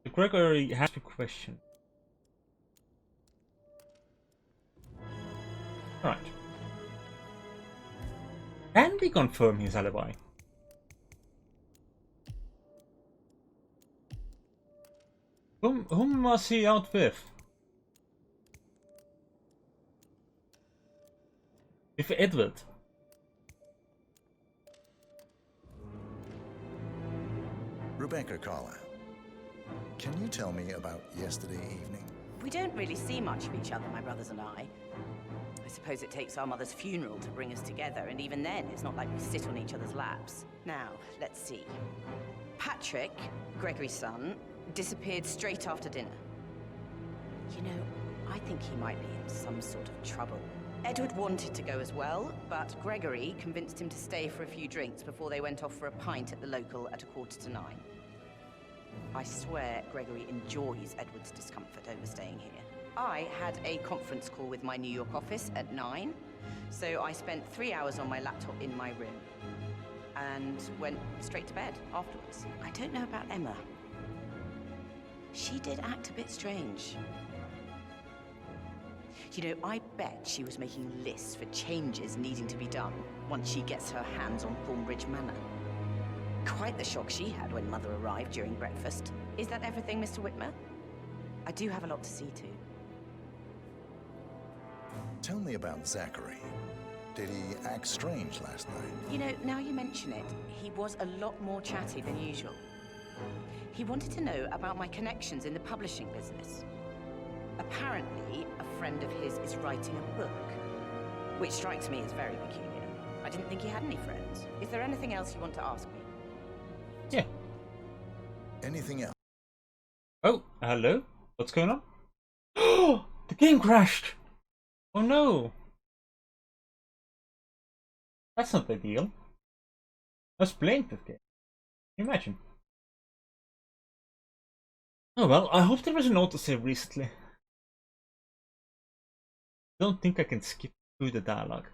The Gregory has a question. Alright. Can we confirm his alibi? Whom was he out with? With Edward. Rebecca Carlisle, can you tell me about yesterday evening? We don't really see much of each other, my brothers and I. I suppose it takes our mother's funeral to bring us together, and even then, it's not like we sit on each other's laps. Now, let's see. Patrick, Gregory's son, disappeared straight after dinner. You know, I think he might be in some sort of trouble. Edward wanted to go as well, but Gregory convinced him to stay for a few drinks before they went off for a pint at the local at 9:15. I swear Gregory enjoys Edward's discomfort overstaying here. I had a conference call with my New York office at 9, so I spent 3 hours on my laptop in my room and went straight to bed afterwards. I don't know about Emma. She did act a bit strange. You know, I bet she was making lists for changes needing to be done once she gets her hands on Thornbridge Manor. Quite the shock she had when Mother arrived during breakfast. Is that everything, Mr. Whitmer? I do have a lot to see to. Tell me about Zachary. Did he act strange last night? You know, now you mention it, he was a lot more chatty than usual. He wanted to know about my connections in the publishing business. Apparently, a friend of his is writing a book, which strikes me as very peculiar. I didn't think he had any friends. Is there anything else you want to ask me? Yeah. Anything else? Oh, hello? What's going on? Oh, the game crashed! Oh no! That's not ideal. I was playing this game. Can you imagine? Oh well, I hope there was an autosave recently. Don't think I can skip through the dialogue.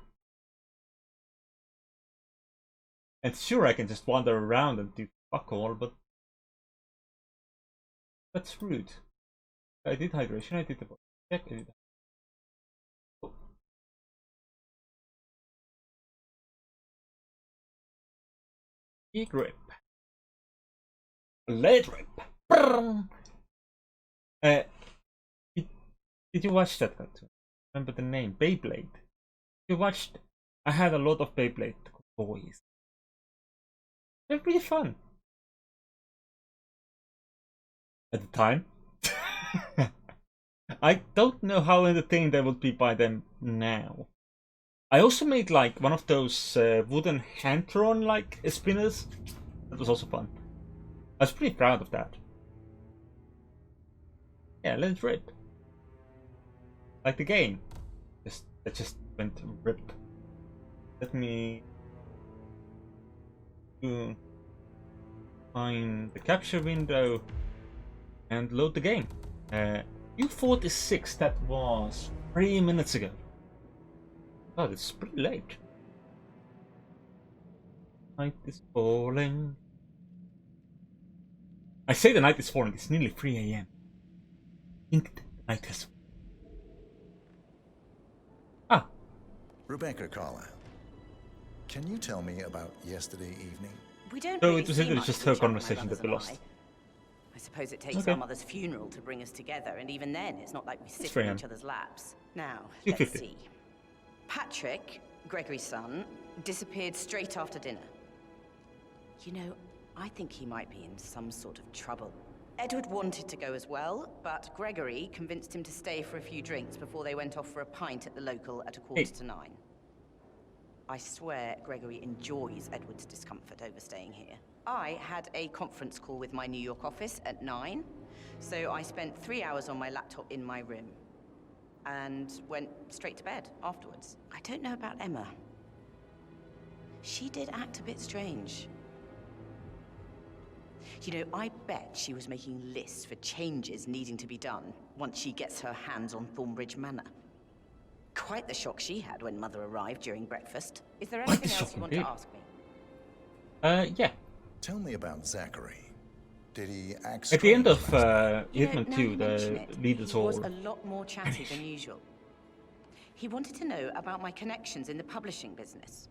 And sure, I can just wander around and do fuck all, but that's rude. I did hydration, I did the check, I did that. Oh. Big rip. Late rip. Did you watch that cartoon? Remember the name? Beyblade. You watched. I had a lot of Beyblade boys. They're pretty fun. At the time. I don't know how entertained I would be by them now. I also made like one of those wooden hand-drawn like spinners. That was also fun. I was pretty proud of that. Yeah, let's rip. Like the game. That just went rip. Let me find the capture window and load the game. U46, that was 3 minutes ago. God, it's pretty late. Night is falling. I say the night is falling, it's nearly 3 AM. Think the night has... Ah. Rebecca Carlyle, can you tell me about yesterday evening? We don't So really it was see literally much just of her each other, my conversation that we brothers and lost. I suppose it takes Okay. our mother's funeral to bring us together, and even then, it's not like we sit fair. in each other's laps. Now, 250. let's see. Patrick, Gregory's son, disappeared straight after dinner. You know, I think he might be in some sort of trouble. Edward wanted to go as well, but Gregory convinced him to stay for a few drinks before they went off for a pint at the local at 8:45. I swear Gregory enjoys Edward's discomfort overstaying here. I had a conference call with my New York office at 9, so I spent 3 hours on my laptop in my room and went straight to bed afterwards. I don't know about Emma. She did act a bit strange. You know, I bet she was making lists for changes needing to be done once she gets her hands on Thornbridge Manor. Quite the shock she had when Mother arrived during breakfast. Is there anything else you want to ask me? Yeah. Tell me about Zachary. Did he act At the end of You know, Hitman now 2, you mention the it, leaders he was all... a lot more chatty than usual. He wanted to know about my connections in the publishing business.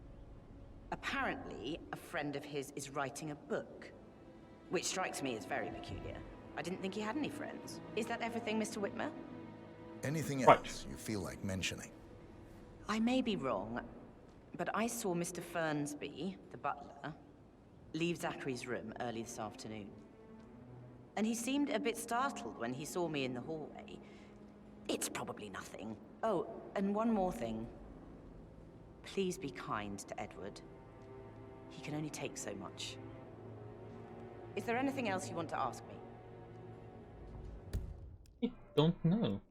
Apparently, a friend of his is writing a book, which strikes me as very peculiar. I didn't think he had any friends. Is that everything, Mr. Whitmer? Anything else you feel like mentioning? I may be wrong, but I saw Mr. Fernsby, the butler, leave Zachary's room early this afternoon. And he seemed a bit startled when he saw me in the hallway. It's probably nothing. Oh, and one more thing. Please be kind to Edward. He can only take so much. Is there anything else you want to ask me? I don't know.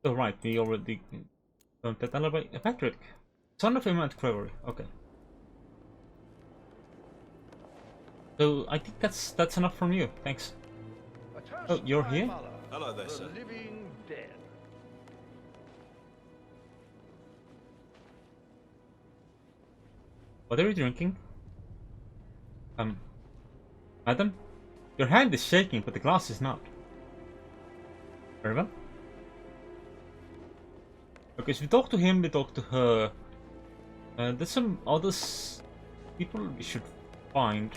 Oh right, we already learned that alibi. Patrick, son of Emma and Gregory. Okay. So I think that's enough from you. Thanks. Oh, you're here? Hello there, sir. Living dead. What are you drinking? Madam? Your hand is shaking, but the glass is not. Very well. Okay, so we talk to him, we talk to her. There's some others people we should find.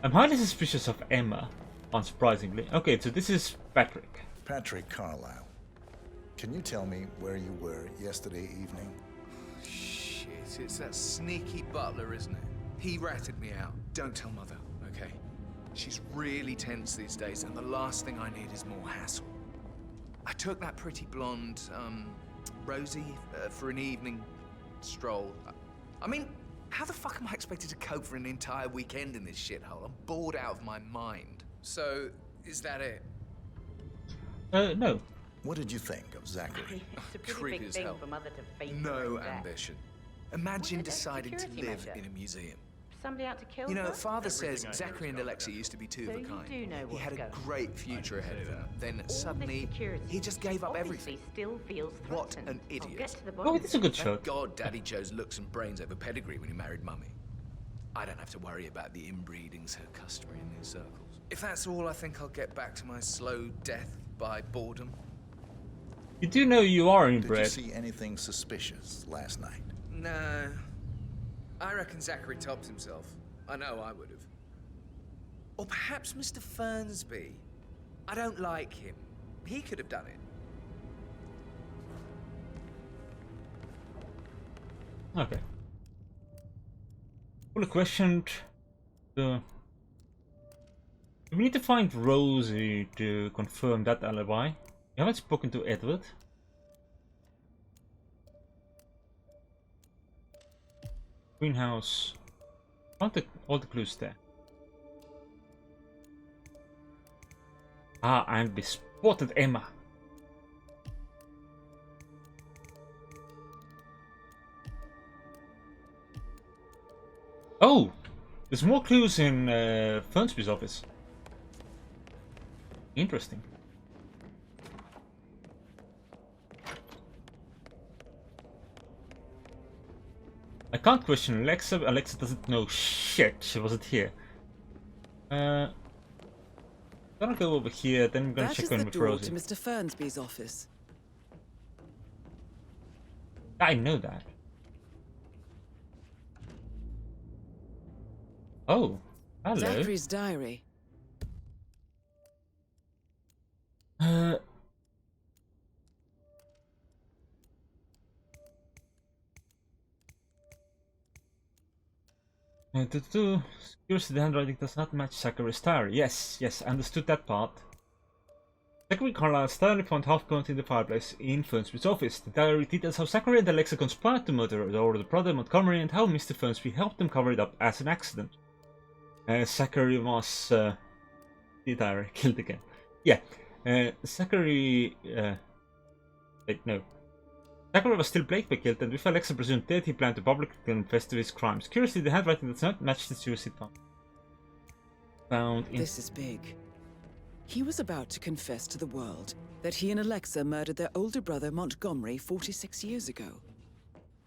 I'm highly suspicious of Emma, unsurprisingly. Okay, so this is Patrick. Patrick Carlyle. Can you tell me where you were yesterday evening? Shit, it's that sneaky butler, isn't it? He ratted me out. Don't tell Mother, okay? She's really tense these days, and the last thing I need is more hassle. I took that pretty blonde, Rosie, for an evening stroll. I mean, how the fuck am I expected to cope for an entire weekend in this shithole? I'm bored out of my mind. So, is that it? No. What did you think of Zachary? It's a pretty Creepy big as thing hell. for Mother to fake her No own death. ambition. Imagine Was it a deciding to security live measure? in a museum. Somebody out to kill You know, her? Father says Zachary and Alexa used to be two So of a you kind. do know He what's had a going on. great future ahead of him. Then All this suddenly, security he just gave up obviously everything. still feels What threatened. an I'll idiot. get to the bottom Oh, it is a good Thank shot. God Daddy chose looks and brains over pedigree when he married Mummy. I don't have to worry about the inbreeding so customary in these circles. If that's all, I think I'll get back to my slow death by boredom. You do know you are Did you inbred. see anything suspicious last night? No. I reckon Zachary tops himself. I know I would have. Or perhaps Mr. Fernsby. I don't like him. He could have done it. Okay. Fully questioned. We need to find Rosie to confirm that alibi. We haven't spoken to Edward. Greenhouse. Found all the clues there. Ah, and we spotted Emma. Oh! There's more clues in Fernsby's office. Interesting. I can't question Alexa. Alexa doesn't know shit. She wasn't here. Gonna go over here, then I'm gonna That check is on the with door Rosie. to Mr. Fernsby's office. I know that. Oh, hello. Zachary's diary. Seriously, the handwriting does not match Zachary's diary. Yes, I understood that part. Zachary Carlisle's diary found half burnt in the fireplace in Fernsby's office. The diary details how Zachary and Alexa conspired to murder their older brother Montgomery and how Mr. Fernsby helped them cover it up as an accident. Zachary was the diary killed again. Yeah, Zachary. Wait, no. Zachary was still Blake killed, and with Alexa presumed dead, he planned to publicly confess to his crimes. Curiously, the handwriting does not match the suicide found in. This is big. He was about to confess to the world that he and Alexa murdered their older brother Montgomery 46 years ago.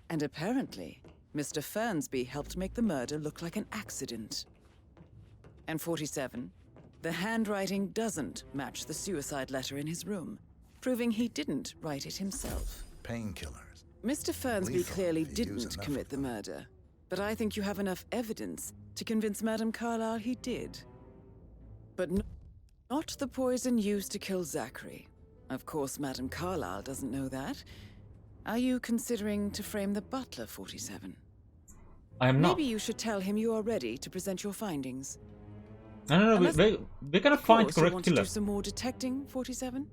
And apparently, Mr. Fernsby helped make the murder look like an accident. And 47, the handwriting doesn't match the suicide letter in his room, proving he didn't write it himself. Painkillers. Mr. Fernsby Lethal clearly if you use didn't enough commit the murder, but I think you have enough evidence to convince Madame Carlyle he did. But not the poison used to kill Zachary. Of course, Madame Carlyle doesn't know that. Are you considering to frame the butler, 47? I am not. Maybe you should tell him you are ready to present your findings. I don't know. Unless, we're gonna of find the course, you correct want killer. to do some more detecting, 47?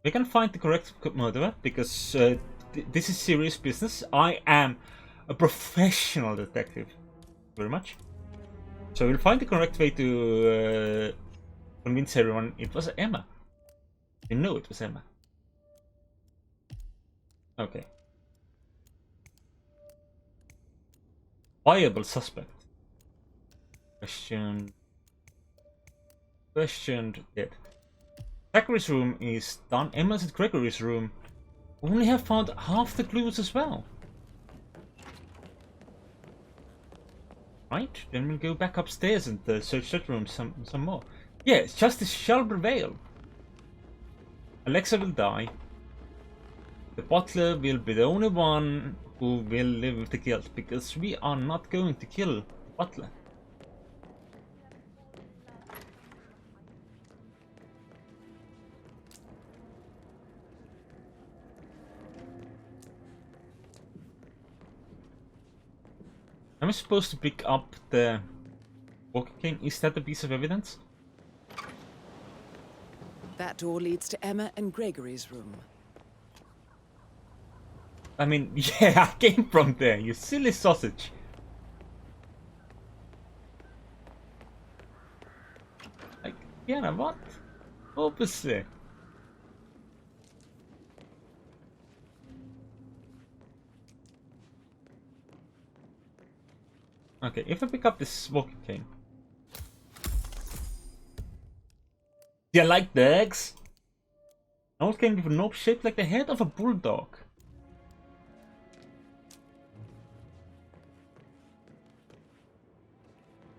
We can find the correct murderer because this is serious business. I am a professional detective. Very much. So we'll find the correct way to convince everyone it was Emma. We know it was Emma. Okay. Viable suspect. Questioned. Dead. Zachary's room is done. Emma's at Gregory's room. We only have found half the clues as well. Right, then we'll go back upstairs and search that room some more. Yes, justice shall prevail. Alexa will die. The butler will be the only one who will live with the guilt, because we are not going to kill the butler. Am I supposed to pick up the walking cane? Is that a piece of evidence? That door leads to Emma and Gregory's room. I mean, yeah, I came from there, you silly sausage. Like, yeah, what? Opposite. Okay, if I pick up this walking cane. Do you like the eggs? An old cane with a knob shaped like the head of a bulldog.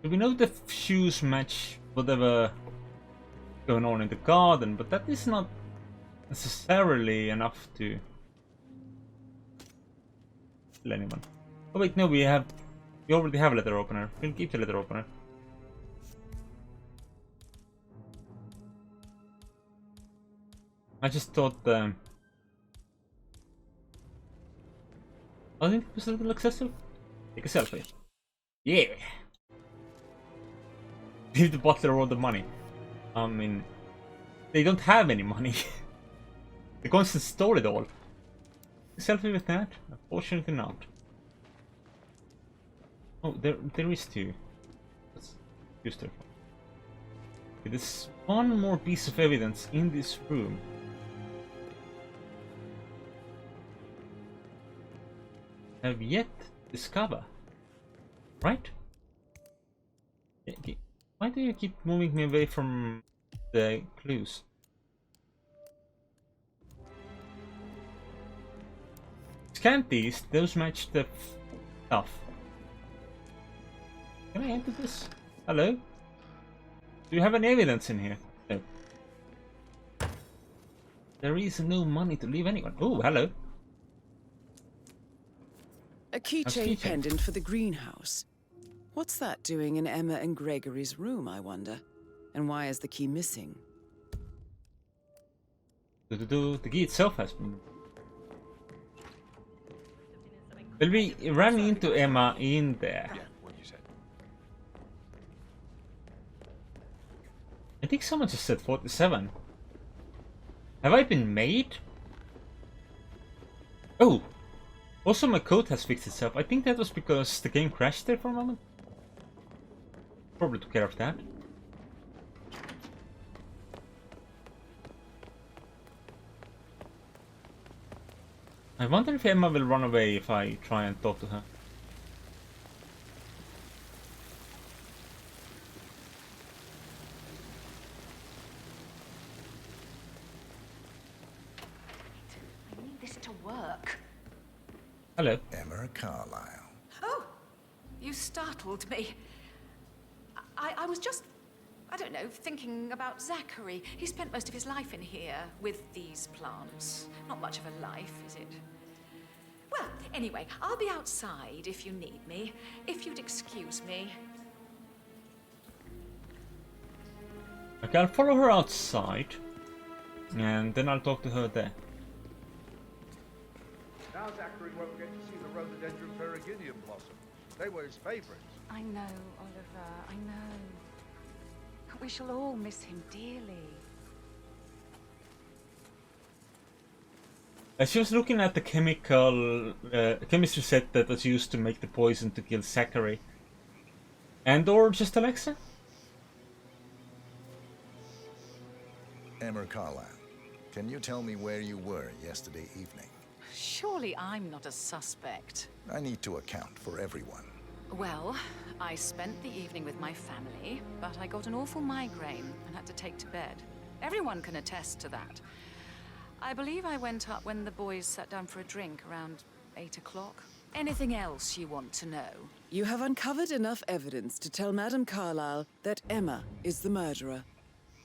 We know the shoes match whatever going on in the garden, but that is not necessarily enough to kill anyone. Oh wait, no, we already have a letter opener. We'll keep the letter opener. I just thought I think it was a little excessive. Take a selfie. Yeah. Give the butler all the money. I mean, they don't have any money. The Constant stole it all. Selfie with that? Unfortunately not. Oh, there is two. Let's use their phone. Okay, there's one more piece of evidence in this room. Have yet discovered. Right? Why do you keep moving me away from the clues? Scan these, those match the stuff. Can I enter this? Hello? Do you have any evidence in here? No. There is no money to leave anyone. Oh, hello. A keychain pendant for the greenhouse. What's that doing in Emma and Gregory's room, I wonder? And why is the key missing? The key itself has been... Well, we ran into Emma in there. Yeah, what you said. I think someone just said 47. Have I been made? Oh! Also my code has fixed itself. I think that was because the game crashed there for a moment. Probably took care of that. I wonder if Emma will run away if I try and talk to her. I need this to work. Hello. Emma Carlisle. Oh! You startled me. I was just, I don't know, thinking about Zachary. He spent most of his life in here with these plants. Not much of a life, is it? Well, anyway, I'll be outside if you need me. If you'd excuse me. Okay, I'll follow her outside. And then I'll talk to her there. Now Zachary won't get to see the rhododendron periginium blossom. They were his favourites. I know, Oliver, I know. We shall all miss him dearly. She was looking at the chemistry set that was used to make the poison to kill Zachary. And or just Alexa? Emma Carlisle, can you tell me where you were yesterday evening? Surely I'm not a suspect. I need to account for everyone. Well, I spent the evening with my family, but I got an awful migraine and had to take to bed. Everyone can attest to that. I believe I went up when the boys sat down for a drink around 8 o'clock. Anything else you want to know? You have uncovered enough evidence to tell Madame Carlisle that Emma is the murderer.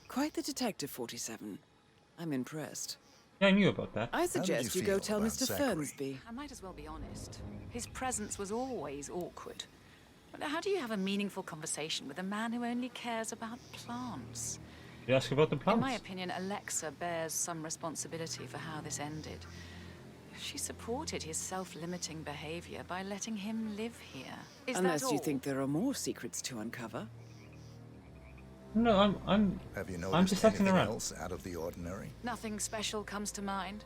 Quite the detective, 47. I'm impressed. Yeah, I knew about that. I suggest you go tell Mr. Fernsby. I might as well be honest. His presence was always awkward. But how do you have a meaningful conversation with a man who only cares about plants? You ask about the plants? In my opinion, Alexa bears some responsibility for how this ended. She supported his self-limiting behavior by letting him live here. Is Unless that all? you think there are more secrets to uncover. No, I'm Have you I'm noticed just acting anything around. else out of the ordinary? Nothing special comes to mind.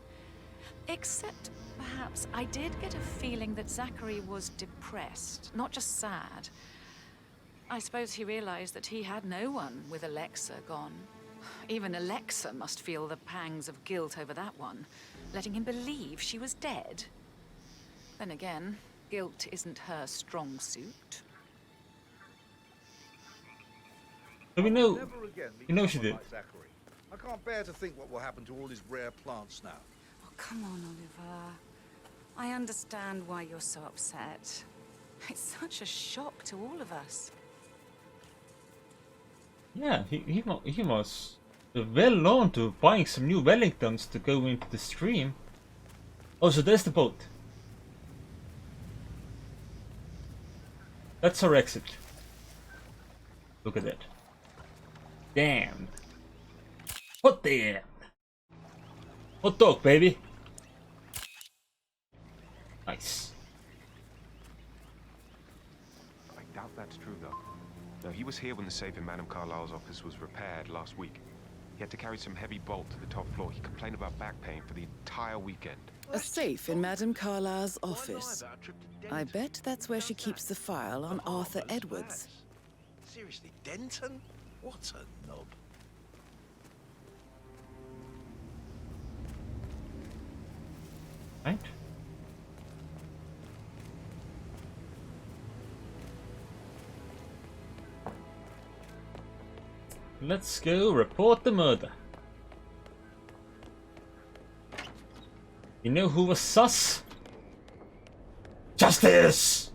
Except, perhaps, I did get a feeling that Zachary was depressed, not just sad. I suppose he realized that he had no one with Alexa gone. Even Alexa must feel the pangs of guilt over that one, letting him believe she was dead. Then again, guilt isn't her strong suit. So we know, Never again meet you know she someone did. like Zachary. I can't bear to think what will happen to all his rare plants now. Oh, come on, Oliver. I understand why you're so upset. It's such a shock to all of us. Yeah, he was well known to buying some new Wellingtons to go into the stream. Oh, so there's the boat. That's our exit. Look at that. Damn. Hot damn. Hot dog, baby. Nice. I doubt that's true, though. No, he was here when the safe in Madame Carlyle's office was repaired last week. He had to carry some heavy bolt to the top floor. He complained about back pain for the entire weekend. A safe in Madame Carlyle's office. I bet that's where she keeps the file on Arthur Edwards. Seriously, Denton? What a knob. Right? Let's go report the murder. You know who was sus? Justice!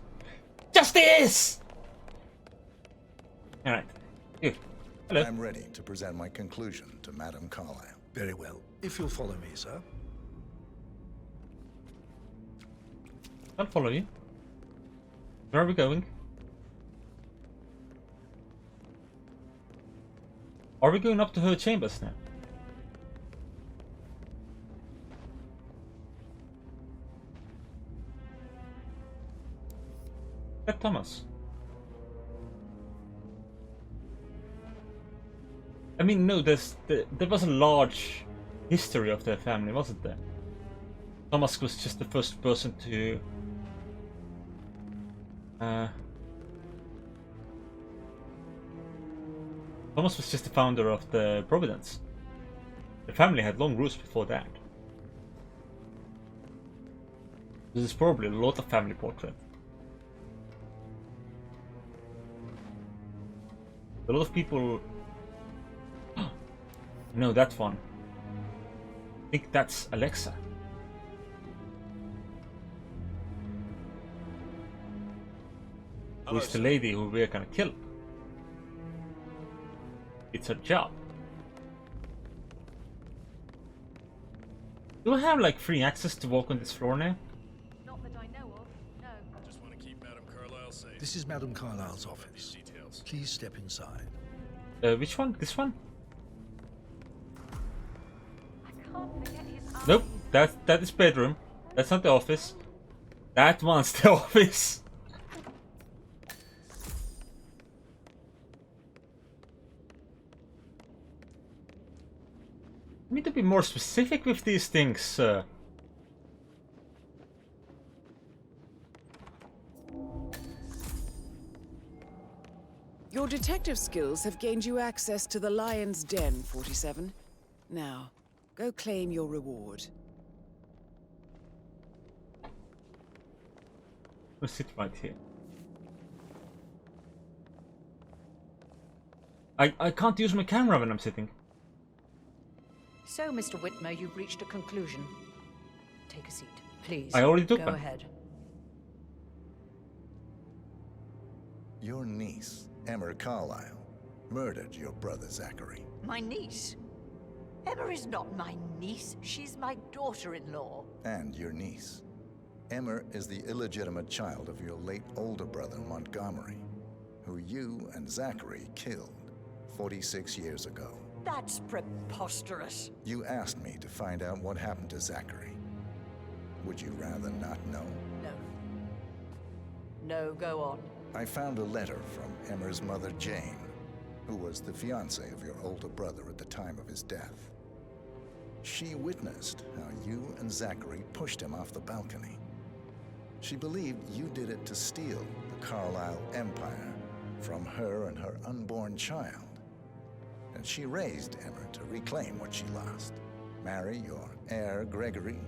Justice! Alright. You. Hello. I'm ready to present my conclusion to Madame Carlyle. Very well. If you'll follow me, sir. I'll follow you. Where are we going? Are we going up to her chambers now? That Thomas. I mean, no, there was a large history of their family, wasn't there? Thomas was just the first person to Thomas was just the founder of the Providence. The family had long roots before that. There's probably a lot of family portraits. A lot of people... No, that one. I think that's Alexa. Who's the lady who we're gonna kill? It's her job. Do I have like free access to walk on this floor now? Not that I know of, no. Just want to keep Madame Carlyle safe. This is Madame Carlyle's office. Details. Please step inside. Which one? This one? I can't forget his eyes. Nope, that is bedroom. That's not the office. That one's the office. I need to be more specific with these things. Your detective skills have gained you access to the Lion's Den, 47. Now, go claim your reward. We'll sit right here. I can't use my camera when I'm sitting. So, Mr. Whitmer, you've reached a conclusion. Take a seat, please. I already took Go one. ahead. Your niece, Emma Carlyle, murdered your brother Zachary. My niece? Emma is not my niece. She's my daughter-in-law. And your niece. Emma is the illegitimate child of your late older brother Montgomery, who you and Zachary killed 46 years ago. That's preposterous. You asked me to find out what happened to Zachary. would you rather not know? No. No, go on. I found a letter from Emmer's mother, Jane, who was the fiancée of your older brother at the time of his death. She witnessed how you and Zachary pushed him off the balcony. She believed you did it to steal the Carlisle Empire from her and her unborn child. And she raised Emmer to reclaim what she lost. Marry your heir, Gregory,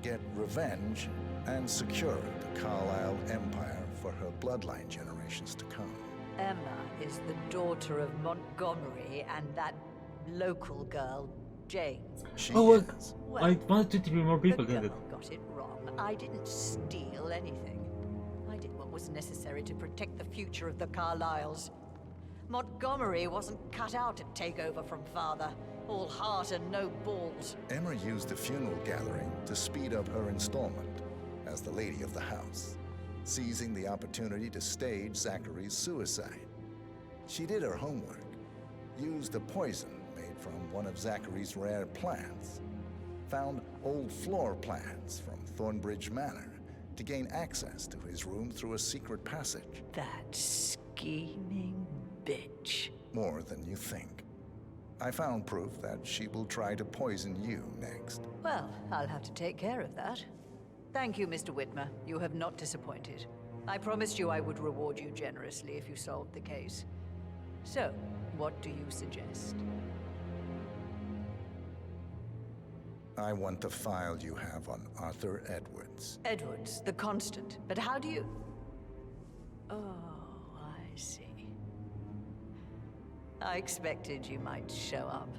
get revenge, and secure the Carlisle Empire for her bloodline generations to come. Emma is the daughter of Montgomery and that local girl, Jane. She is. I wanted to be more people, the didn't it? girl got it wrong. I didn't steal anything. I did what was necessary to protect the future of the Carlyles. Montgomery wasn't cut out to take over from father. All heart and no balls. Emma used the funeral gathering to speed up her installment as the lady of the house, seizing the opportunity to stage Zachary's suicide. She did her homework, used a poison made from one of Zachary's rare plants, found old floor plans from Thornbridge Manor to gain access to his room through a secret passage. That scheming bitch. More than you think. I found proof that she will try to poison you next. Well, I'll have to take care of that. Thank you, Mr. Whitmer. You have not disappointed. I promised you I would reward you generously if you solved the case. So, what do you suggest? I want the file you have on Arthur Edwards. Edwards, the Constant. But how do you... Oh, I see. I expected you might show up.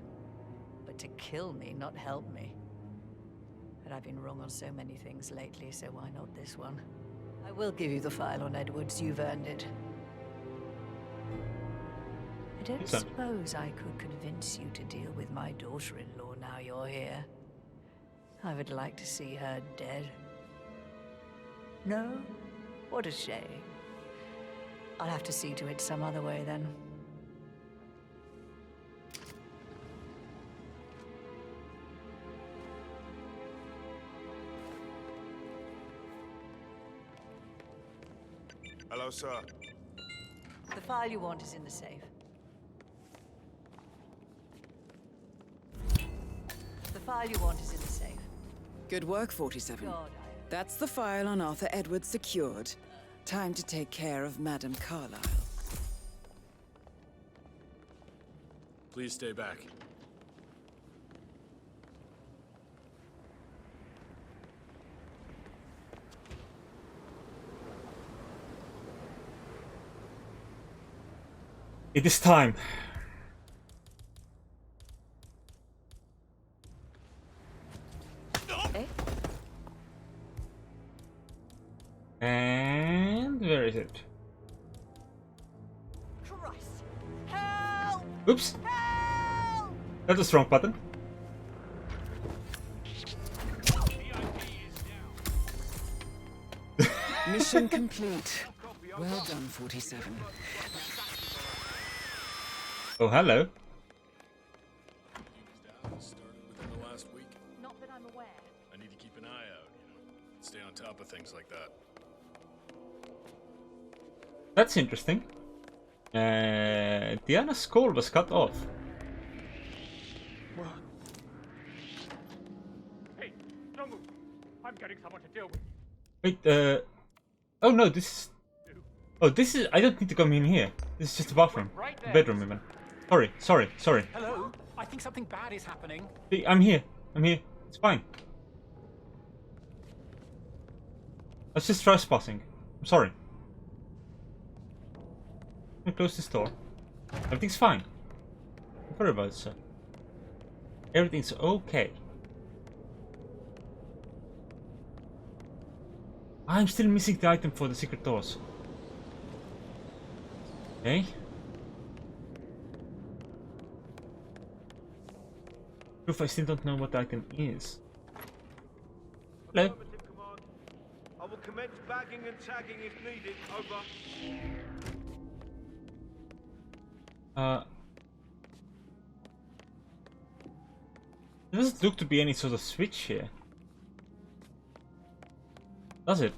But to kill me, not help me. But I've been wrong on so many things lately, so why not this one? I will give you the file on Edwards. You've earned it. I don't suppose I could convince you to deal with my daughter-in-law now you're here. I would like to see her dead. No? What a shame. I'll have to see to it some other way then. Hello, sir. The file you want is in the safe. The file you want is in the safe. Good work, 47. God, That's the file on Arthur Edwards secured. Time to take care of Madame Carlisle. Please stay back. It is time. And where is it? Christ. Help! Oops. Help! That's a strong button. Mission complete. Well done, 47. Oh, hello. Started within the last week. Not that I'm aware. I need to keep an eye out, stay on top of things like that. That's interesting. Diana's call was cut off. Hey, don't move. I'm getting someone to deal with. Wait, oh no, this is... Oh, this is... I don't need to come in here. This is just a bathroom. The bedroom, even. Sorry. Hello? I think something bad is happening. Hey, I'm here. It's fine. I was just trespassing. I'm sorry. Let me close this door. Everything's fine. Don't worry about it, sir. Everything's okay. I'm still missing the item for the secret doors. Okay. Proof I still don't know what the item is. Hello. I will commence bagging and tagging if needed. Over. There doesn't look to be any sort of switch here. Does it?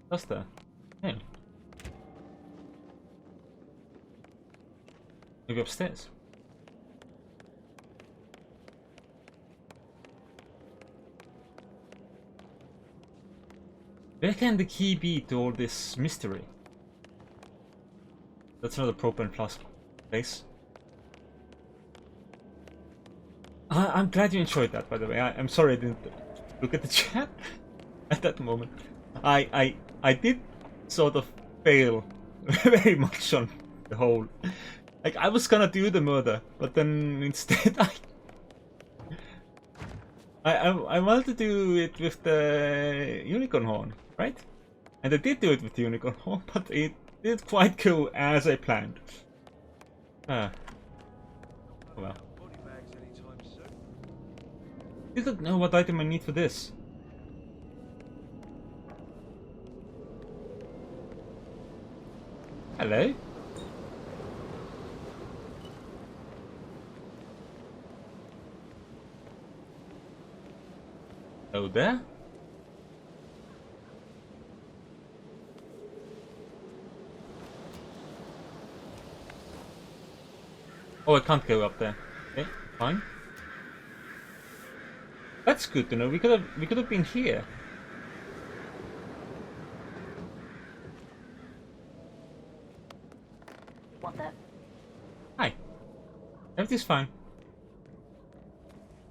Does that? Yeah. Maybe upstairs. Where can the key be to all this mystery? That's another propane flask place. I'm glad you enjoyed that, by the way. I'm sorry I didn't look at the chat at that moment. I did sort of fail very much on the whole. Like, I was gonna do the murder, but then instead I wanted to do it with the unicorn horn, right? And I did do it with the unicorn horn, but it didn't quite go as I planned. Oh well. Didn't know what item I need for this. Hello? Hello there? Oh, I can't go up there. Okay, fine. That's good to know. We could have been here. What the? Hi. Everything's fine.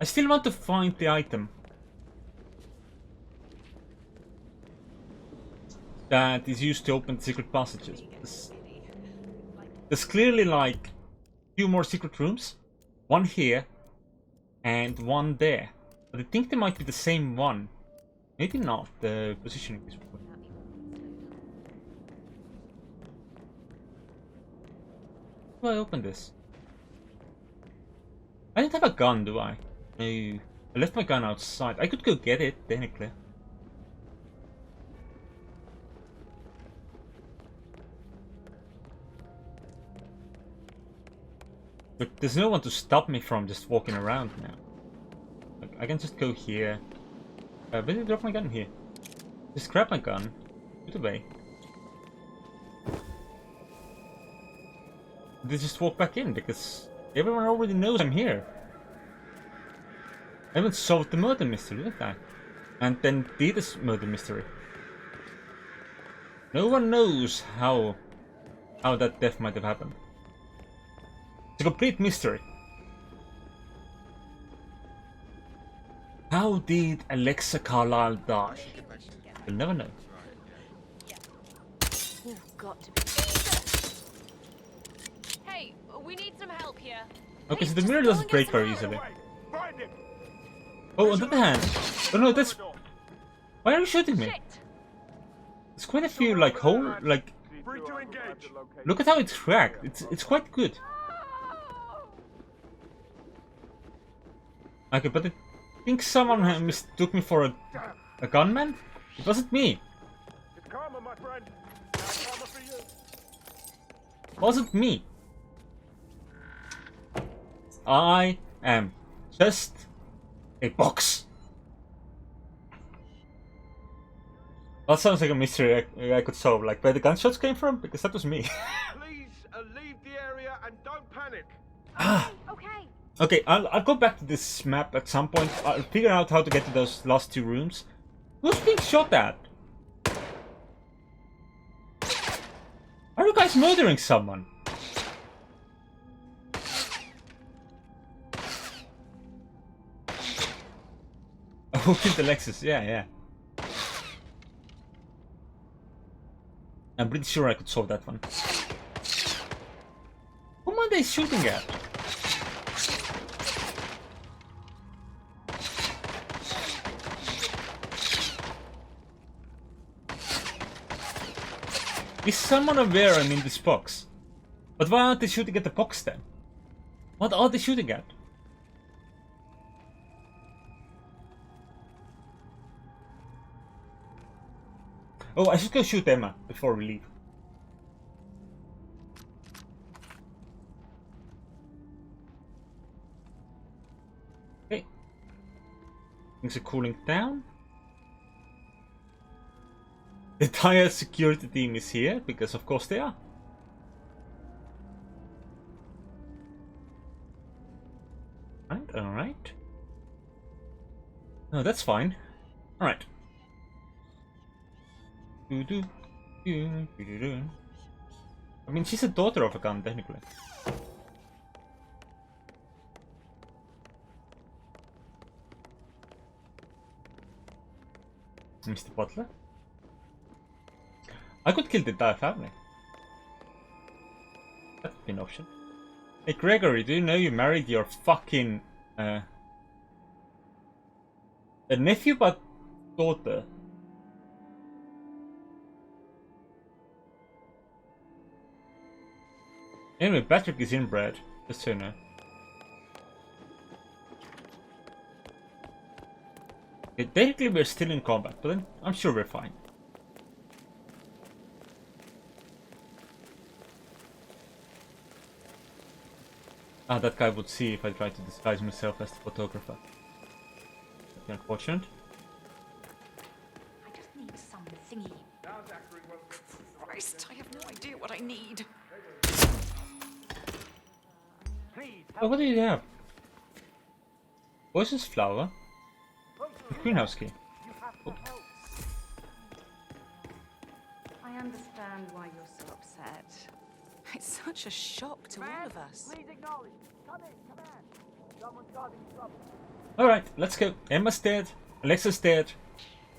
I still want to find the item that is used to open secret passages. There's clearly like two more secret rooms. One here and one there. But I think they might be the same one. Maybe not. The positioning is weird. How do I open this? I don't have a gun, do I? No. I left my gun outside. I could go get it, technically. But there's no one to stop me from just walking around now. I can just go here. Where did I drop my gun here? Just grab my gun. Put it away. They just walk back in because everyone already knows I'm here. I haven't solved the murder mystery, did I? And then did this murder mystery. No one knows how that death might have happened. It's a complete mystery. How did Alexa Carlisle die? We'll never know. You've got to be. Hey, we need some help here. Okay, so the mirror doesn't break very easily. Oh, on the other hand. Oh no, that's. Why are you shooting me? There's quite a few like hole like. Look at how it's cracked. It's quite good. Okay, but I think someone mistook me for a gunman? It wasn't me. It's karma, my friend. Karma for you. Wasn't me. I am just a box. That sounds like a mystery I could solve, like where the gunshots came from, because that was me. Please leave the area and don't panic. Okay. Okay, I'll go back to this map at some point. I'll figure out how to get to those last two rooms. Who's being shot at? Are you guys murdering someone? Who killed the Lexus? Yeah. I'm pretty sure I could solve that one. Whom are they shooting at? Is someone aware I'm in this box? But why aren't they shooting at the box then? What are they shooting at? Oh, I should go shoot Emma before we leave. Okay. Things are cooling down. The entire security team is here, because of course they are. Alright. No, that's fine. Alright. I mean, she's a daughter of a gun, technically. Mr. Butler? I could kill the entire family. That would be an option. Hey Gregory, do you know you married your fucking a nephew but daughter? Anyway, Patrick is inbred, just so you know. Okay, technically we're still in combat, but then I'm sure we're fine. Ah, that guy would see if I tried to disguise myself as the photographer. That'd be unfortunate. I just need some thingy. Christ, I have no idea what I need. Oh, what do you have? Poisonous flower? The greenhouse key. Oh. I understand why you're so upset. It's such a shock to all of us. Please acknowledge. Come in, command. Someone's causing trouble. Alright, let's go. Emma's dead. Alexa's dead.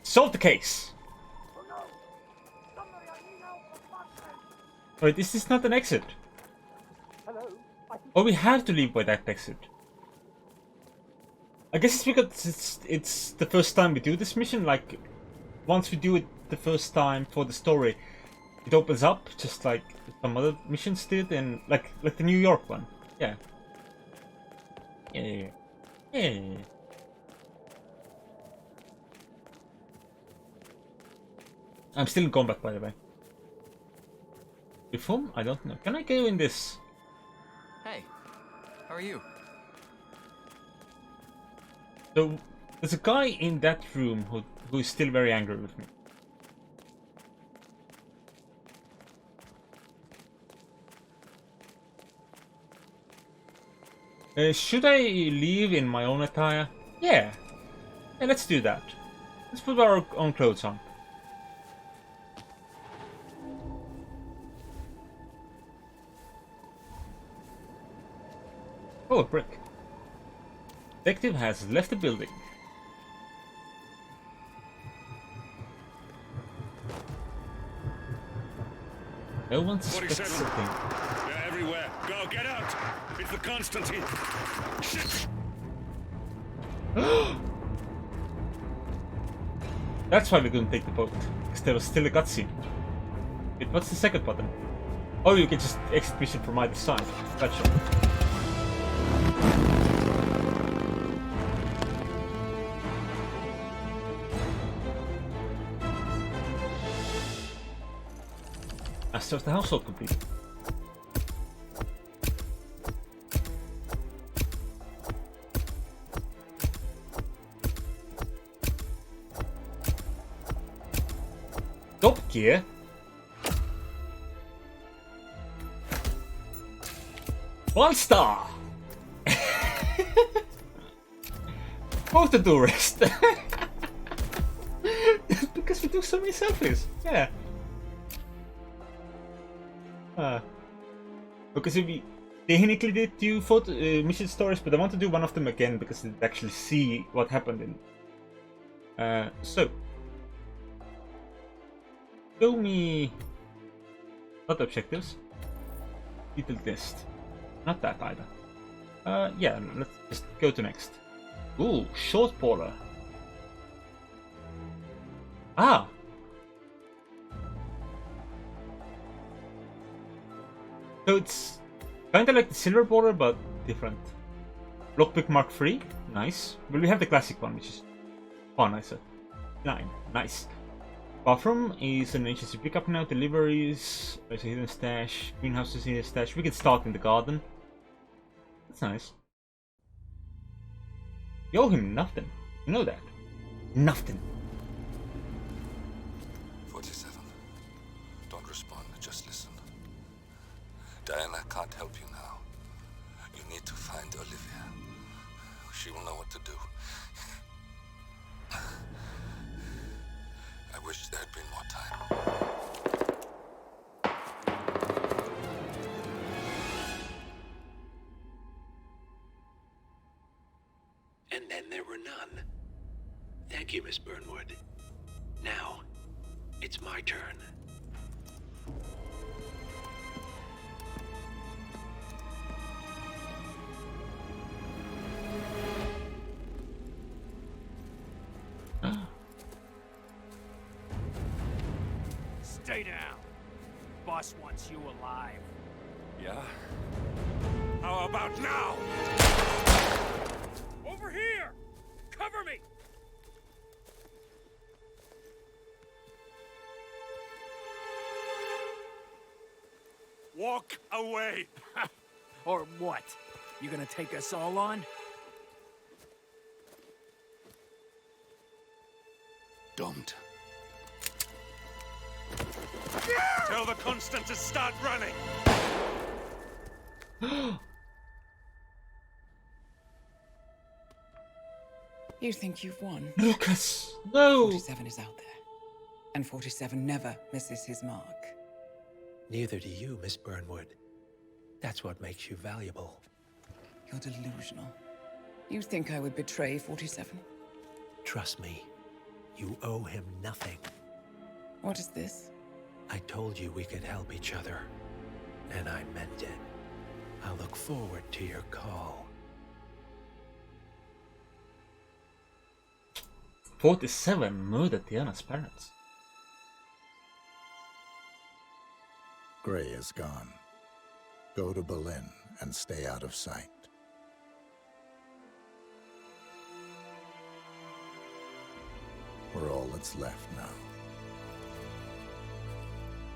Solve the case! Wait, is this not an exit? Oh, we have to leave by that exit. I guess it's because it's the first time we do this mission. Like, once we do it the first time for the story, it opens up just like some other missions did, and like the New York one. Yeah. Yeah. I'm still in combat, by the way. With whom? I don't know. Can I go in this? Hey, how are you? So, there's a guy in that room who is still very angry with me. Should I leave in my own attire? Yeah. Yeah, let's do that. Let's put our own clothes on. Oh, a brick. Detective has left the building. No one suspects something. They're everywhere. Go, get out! It's the Constantine. Shit! That's why we couldn't take the boat. Because there was still a cutscene. Wait, what's the second button? Oh, you can just exit mission from either side. Gotcha. Master of the household complete. Top gear. One star. Photo tourist. Because we took so many selfies. Yeah. Because we technically did two photo mission stories, but I want to do one of them again because I actually see what happened in. So, show me not objectives. Detailed list. Not that either. Yeah, let's just go to next. Ooh, short baller. Ah. So it's kind of like the silver border, but different. Lockpick Mark III, nice. Well, we have the classic one, which is far nicer. 9, nice. Bathroom is an agency pickup now. Deliveries, there's a hidden stash. Greenhouse is in a stash. We can start in the garden. That's nice. You owe him nothing. You know that. Nothing. 47. Diana can't help you now. You need to find Olivia. She will know what to do. I wish there had been more time. And then there were none. Thank you, Miss Burnwood. Now, it's my turn. Stay down. Boss wants you alive. Yeah? How about now? Over here! Cover me! Walk away! Or what? You gonna take us all on? Don't. Tell the Constant to start running! You think you've won? Lucas, no! 47 is out there. And 47 never misses his mark. Neither do you, Miss Burnwood. That's what makes you valuable. You're delusional. You think I would betray 47? Trust me, you owe him nothing. What is this? I told you we could help each other, and I meant it. I look forward to your call. 47 murdered Diana's parents. Gray is gone. Go to Berlin and stay out of sight. We're all that's left now.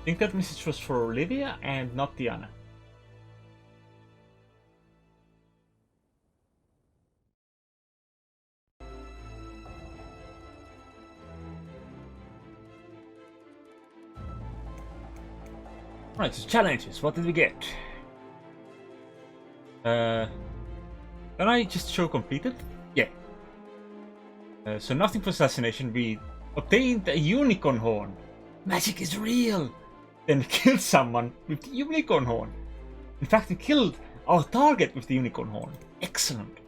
I think that message was for Olivia and not Diana. Right, so challenges, what did we get? Can I just show completed? Yeah. So nothing for assassination, we obtained a unicorn horn. Magic is real! Then killed someone with the unicorn horn. In fact, we killed our target with the unicorn horn. Excellent.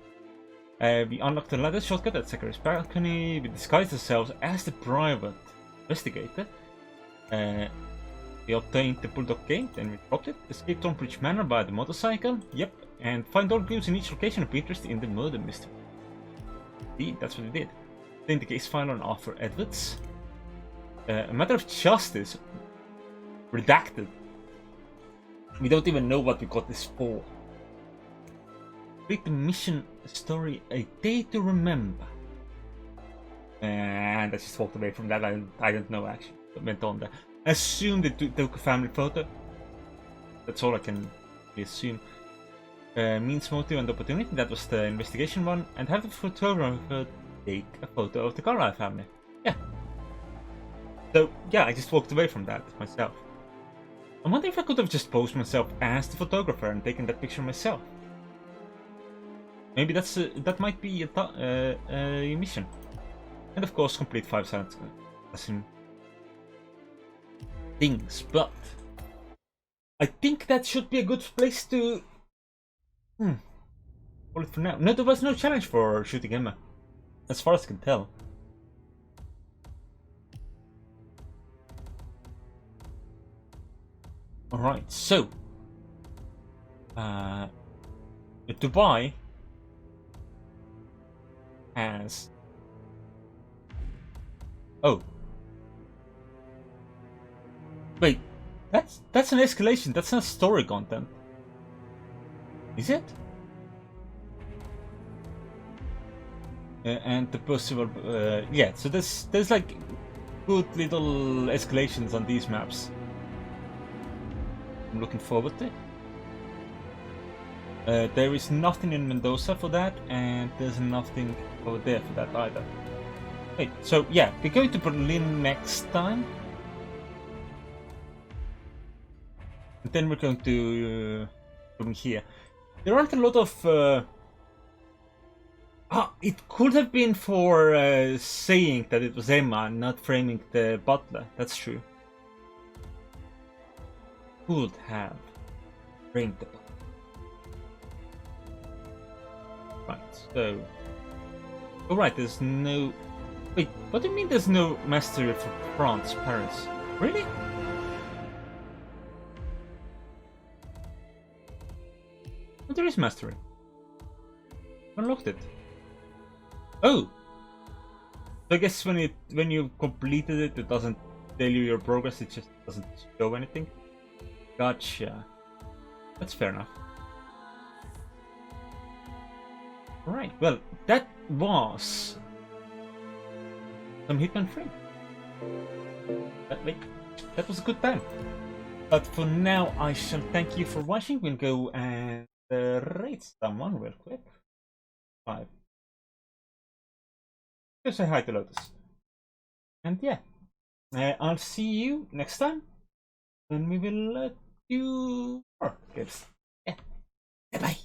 We unlocked the ladder shortcut at Zachary's balcony. We disguised ourselves as the private investigator. We obtained the Bulldog game, then we dropped it. Escaped Thornbridge Manor by the motorcycle. Yep. And find all clues in each location of interest in the murder mystery. Indeed, that's what we did. Obtained the case file on Arthur Edwards. A matter of justice. Redacted. We don't even know what we got this for. Complete the mission story A Day to Remember. And I just walked away from that. I don't know actually. I went on there. Assume they took a family photo. That's all I can assume. Means, motive, and opportunity. That was the investigation one. And have the photographer take a photo of the Carlyle family. Yeah. So yeah, I just walked away from that myself. I wonder if I could have just posed myself as the photographer and taken that picture myself. Maybe that might be a mission. And of course, complete 5 silent assassin things. But I think that should be a good place to call it for now. No, there was no challenge for shooting Emma, as far as I can tell. Alright, so Dubai has wait, that's an escalation, that's not story content. Is it? And the possible yeah, so there's like good little escalations on these maps. I'm looking forward to it. There is nothing in Mendoza for that, and there's nothing over there for that either. Wait, so yeah, we're going to Berlin next time. And then we're going to from here. There aren't a lot of. It could have been for saying that it was Emma and not framing the butler. That's true. Could have framed the butler. Right. So. Oh right, there's no. Wait, what do you mean there's no mastery for France, Paris? Really? But there is mastery. Unlocked it. Oh! So I guess when you completed it, it doesn't tell you your progress, it just doesn't show anything. Gotcha. That's fair enough. Right, well, that was some Hitman 3. That was a good time. But for now, I shall thank you for watching. We'll go and rate someone real quick. 5. Go say hi to Lotus. And yeah, I'll see you next time. And we will do more games. Yeah. Bye bye.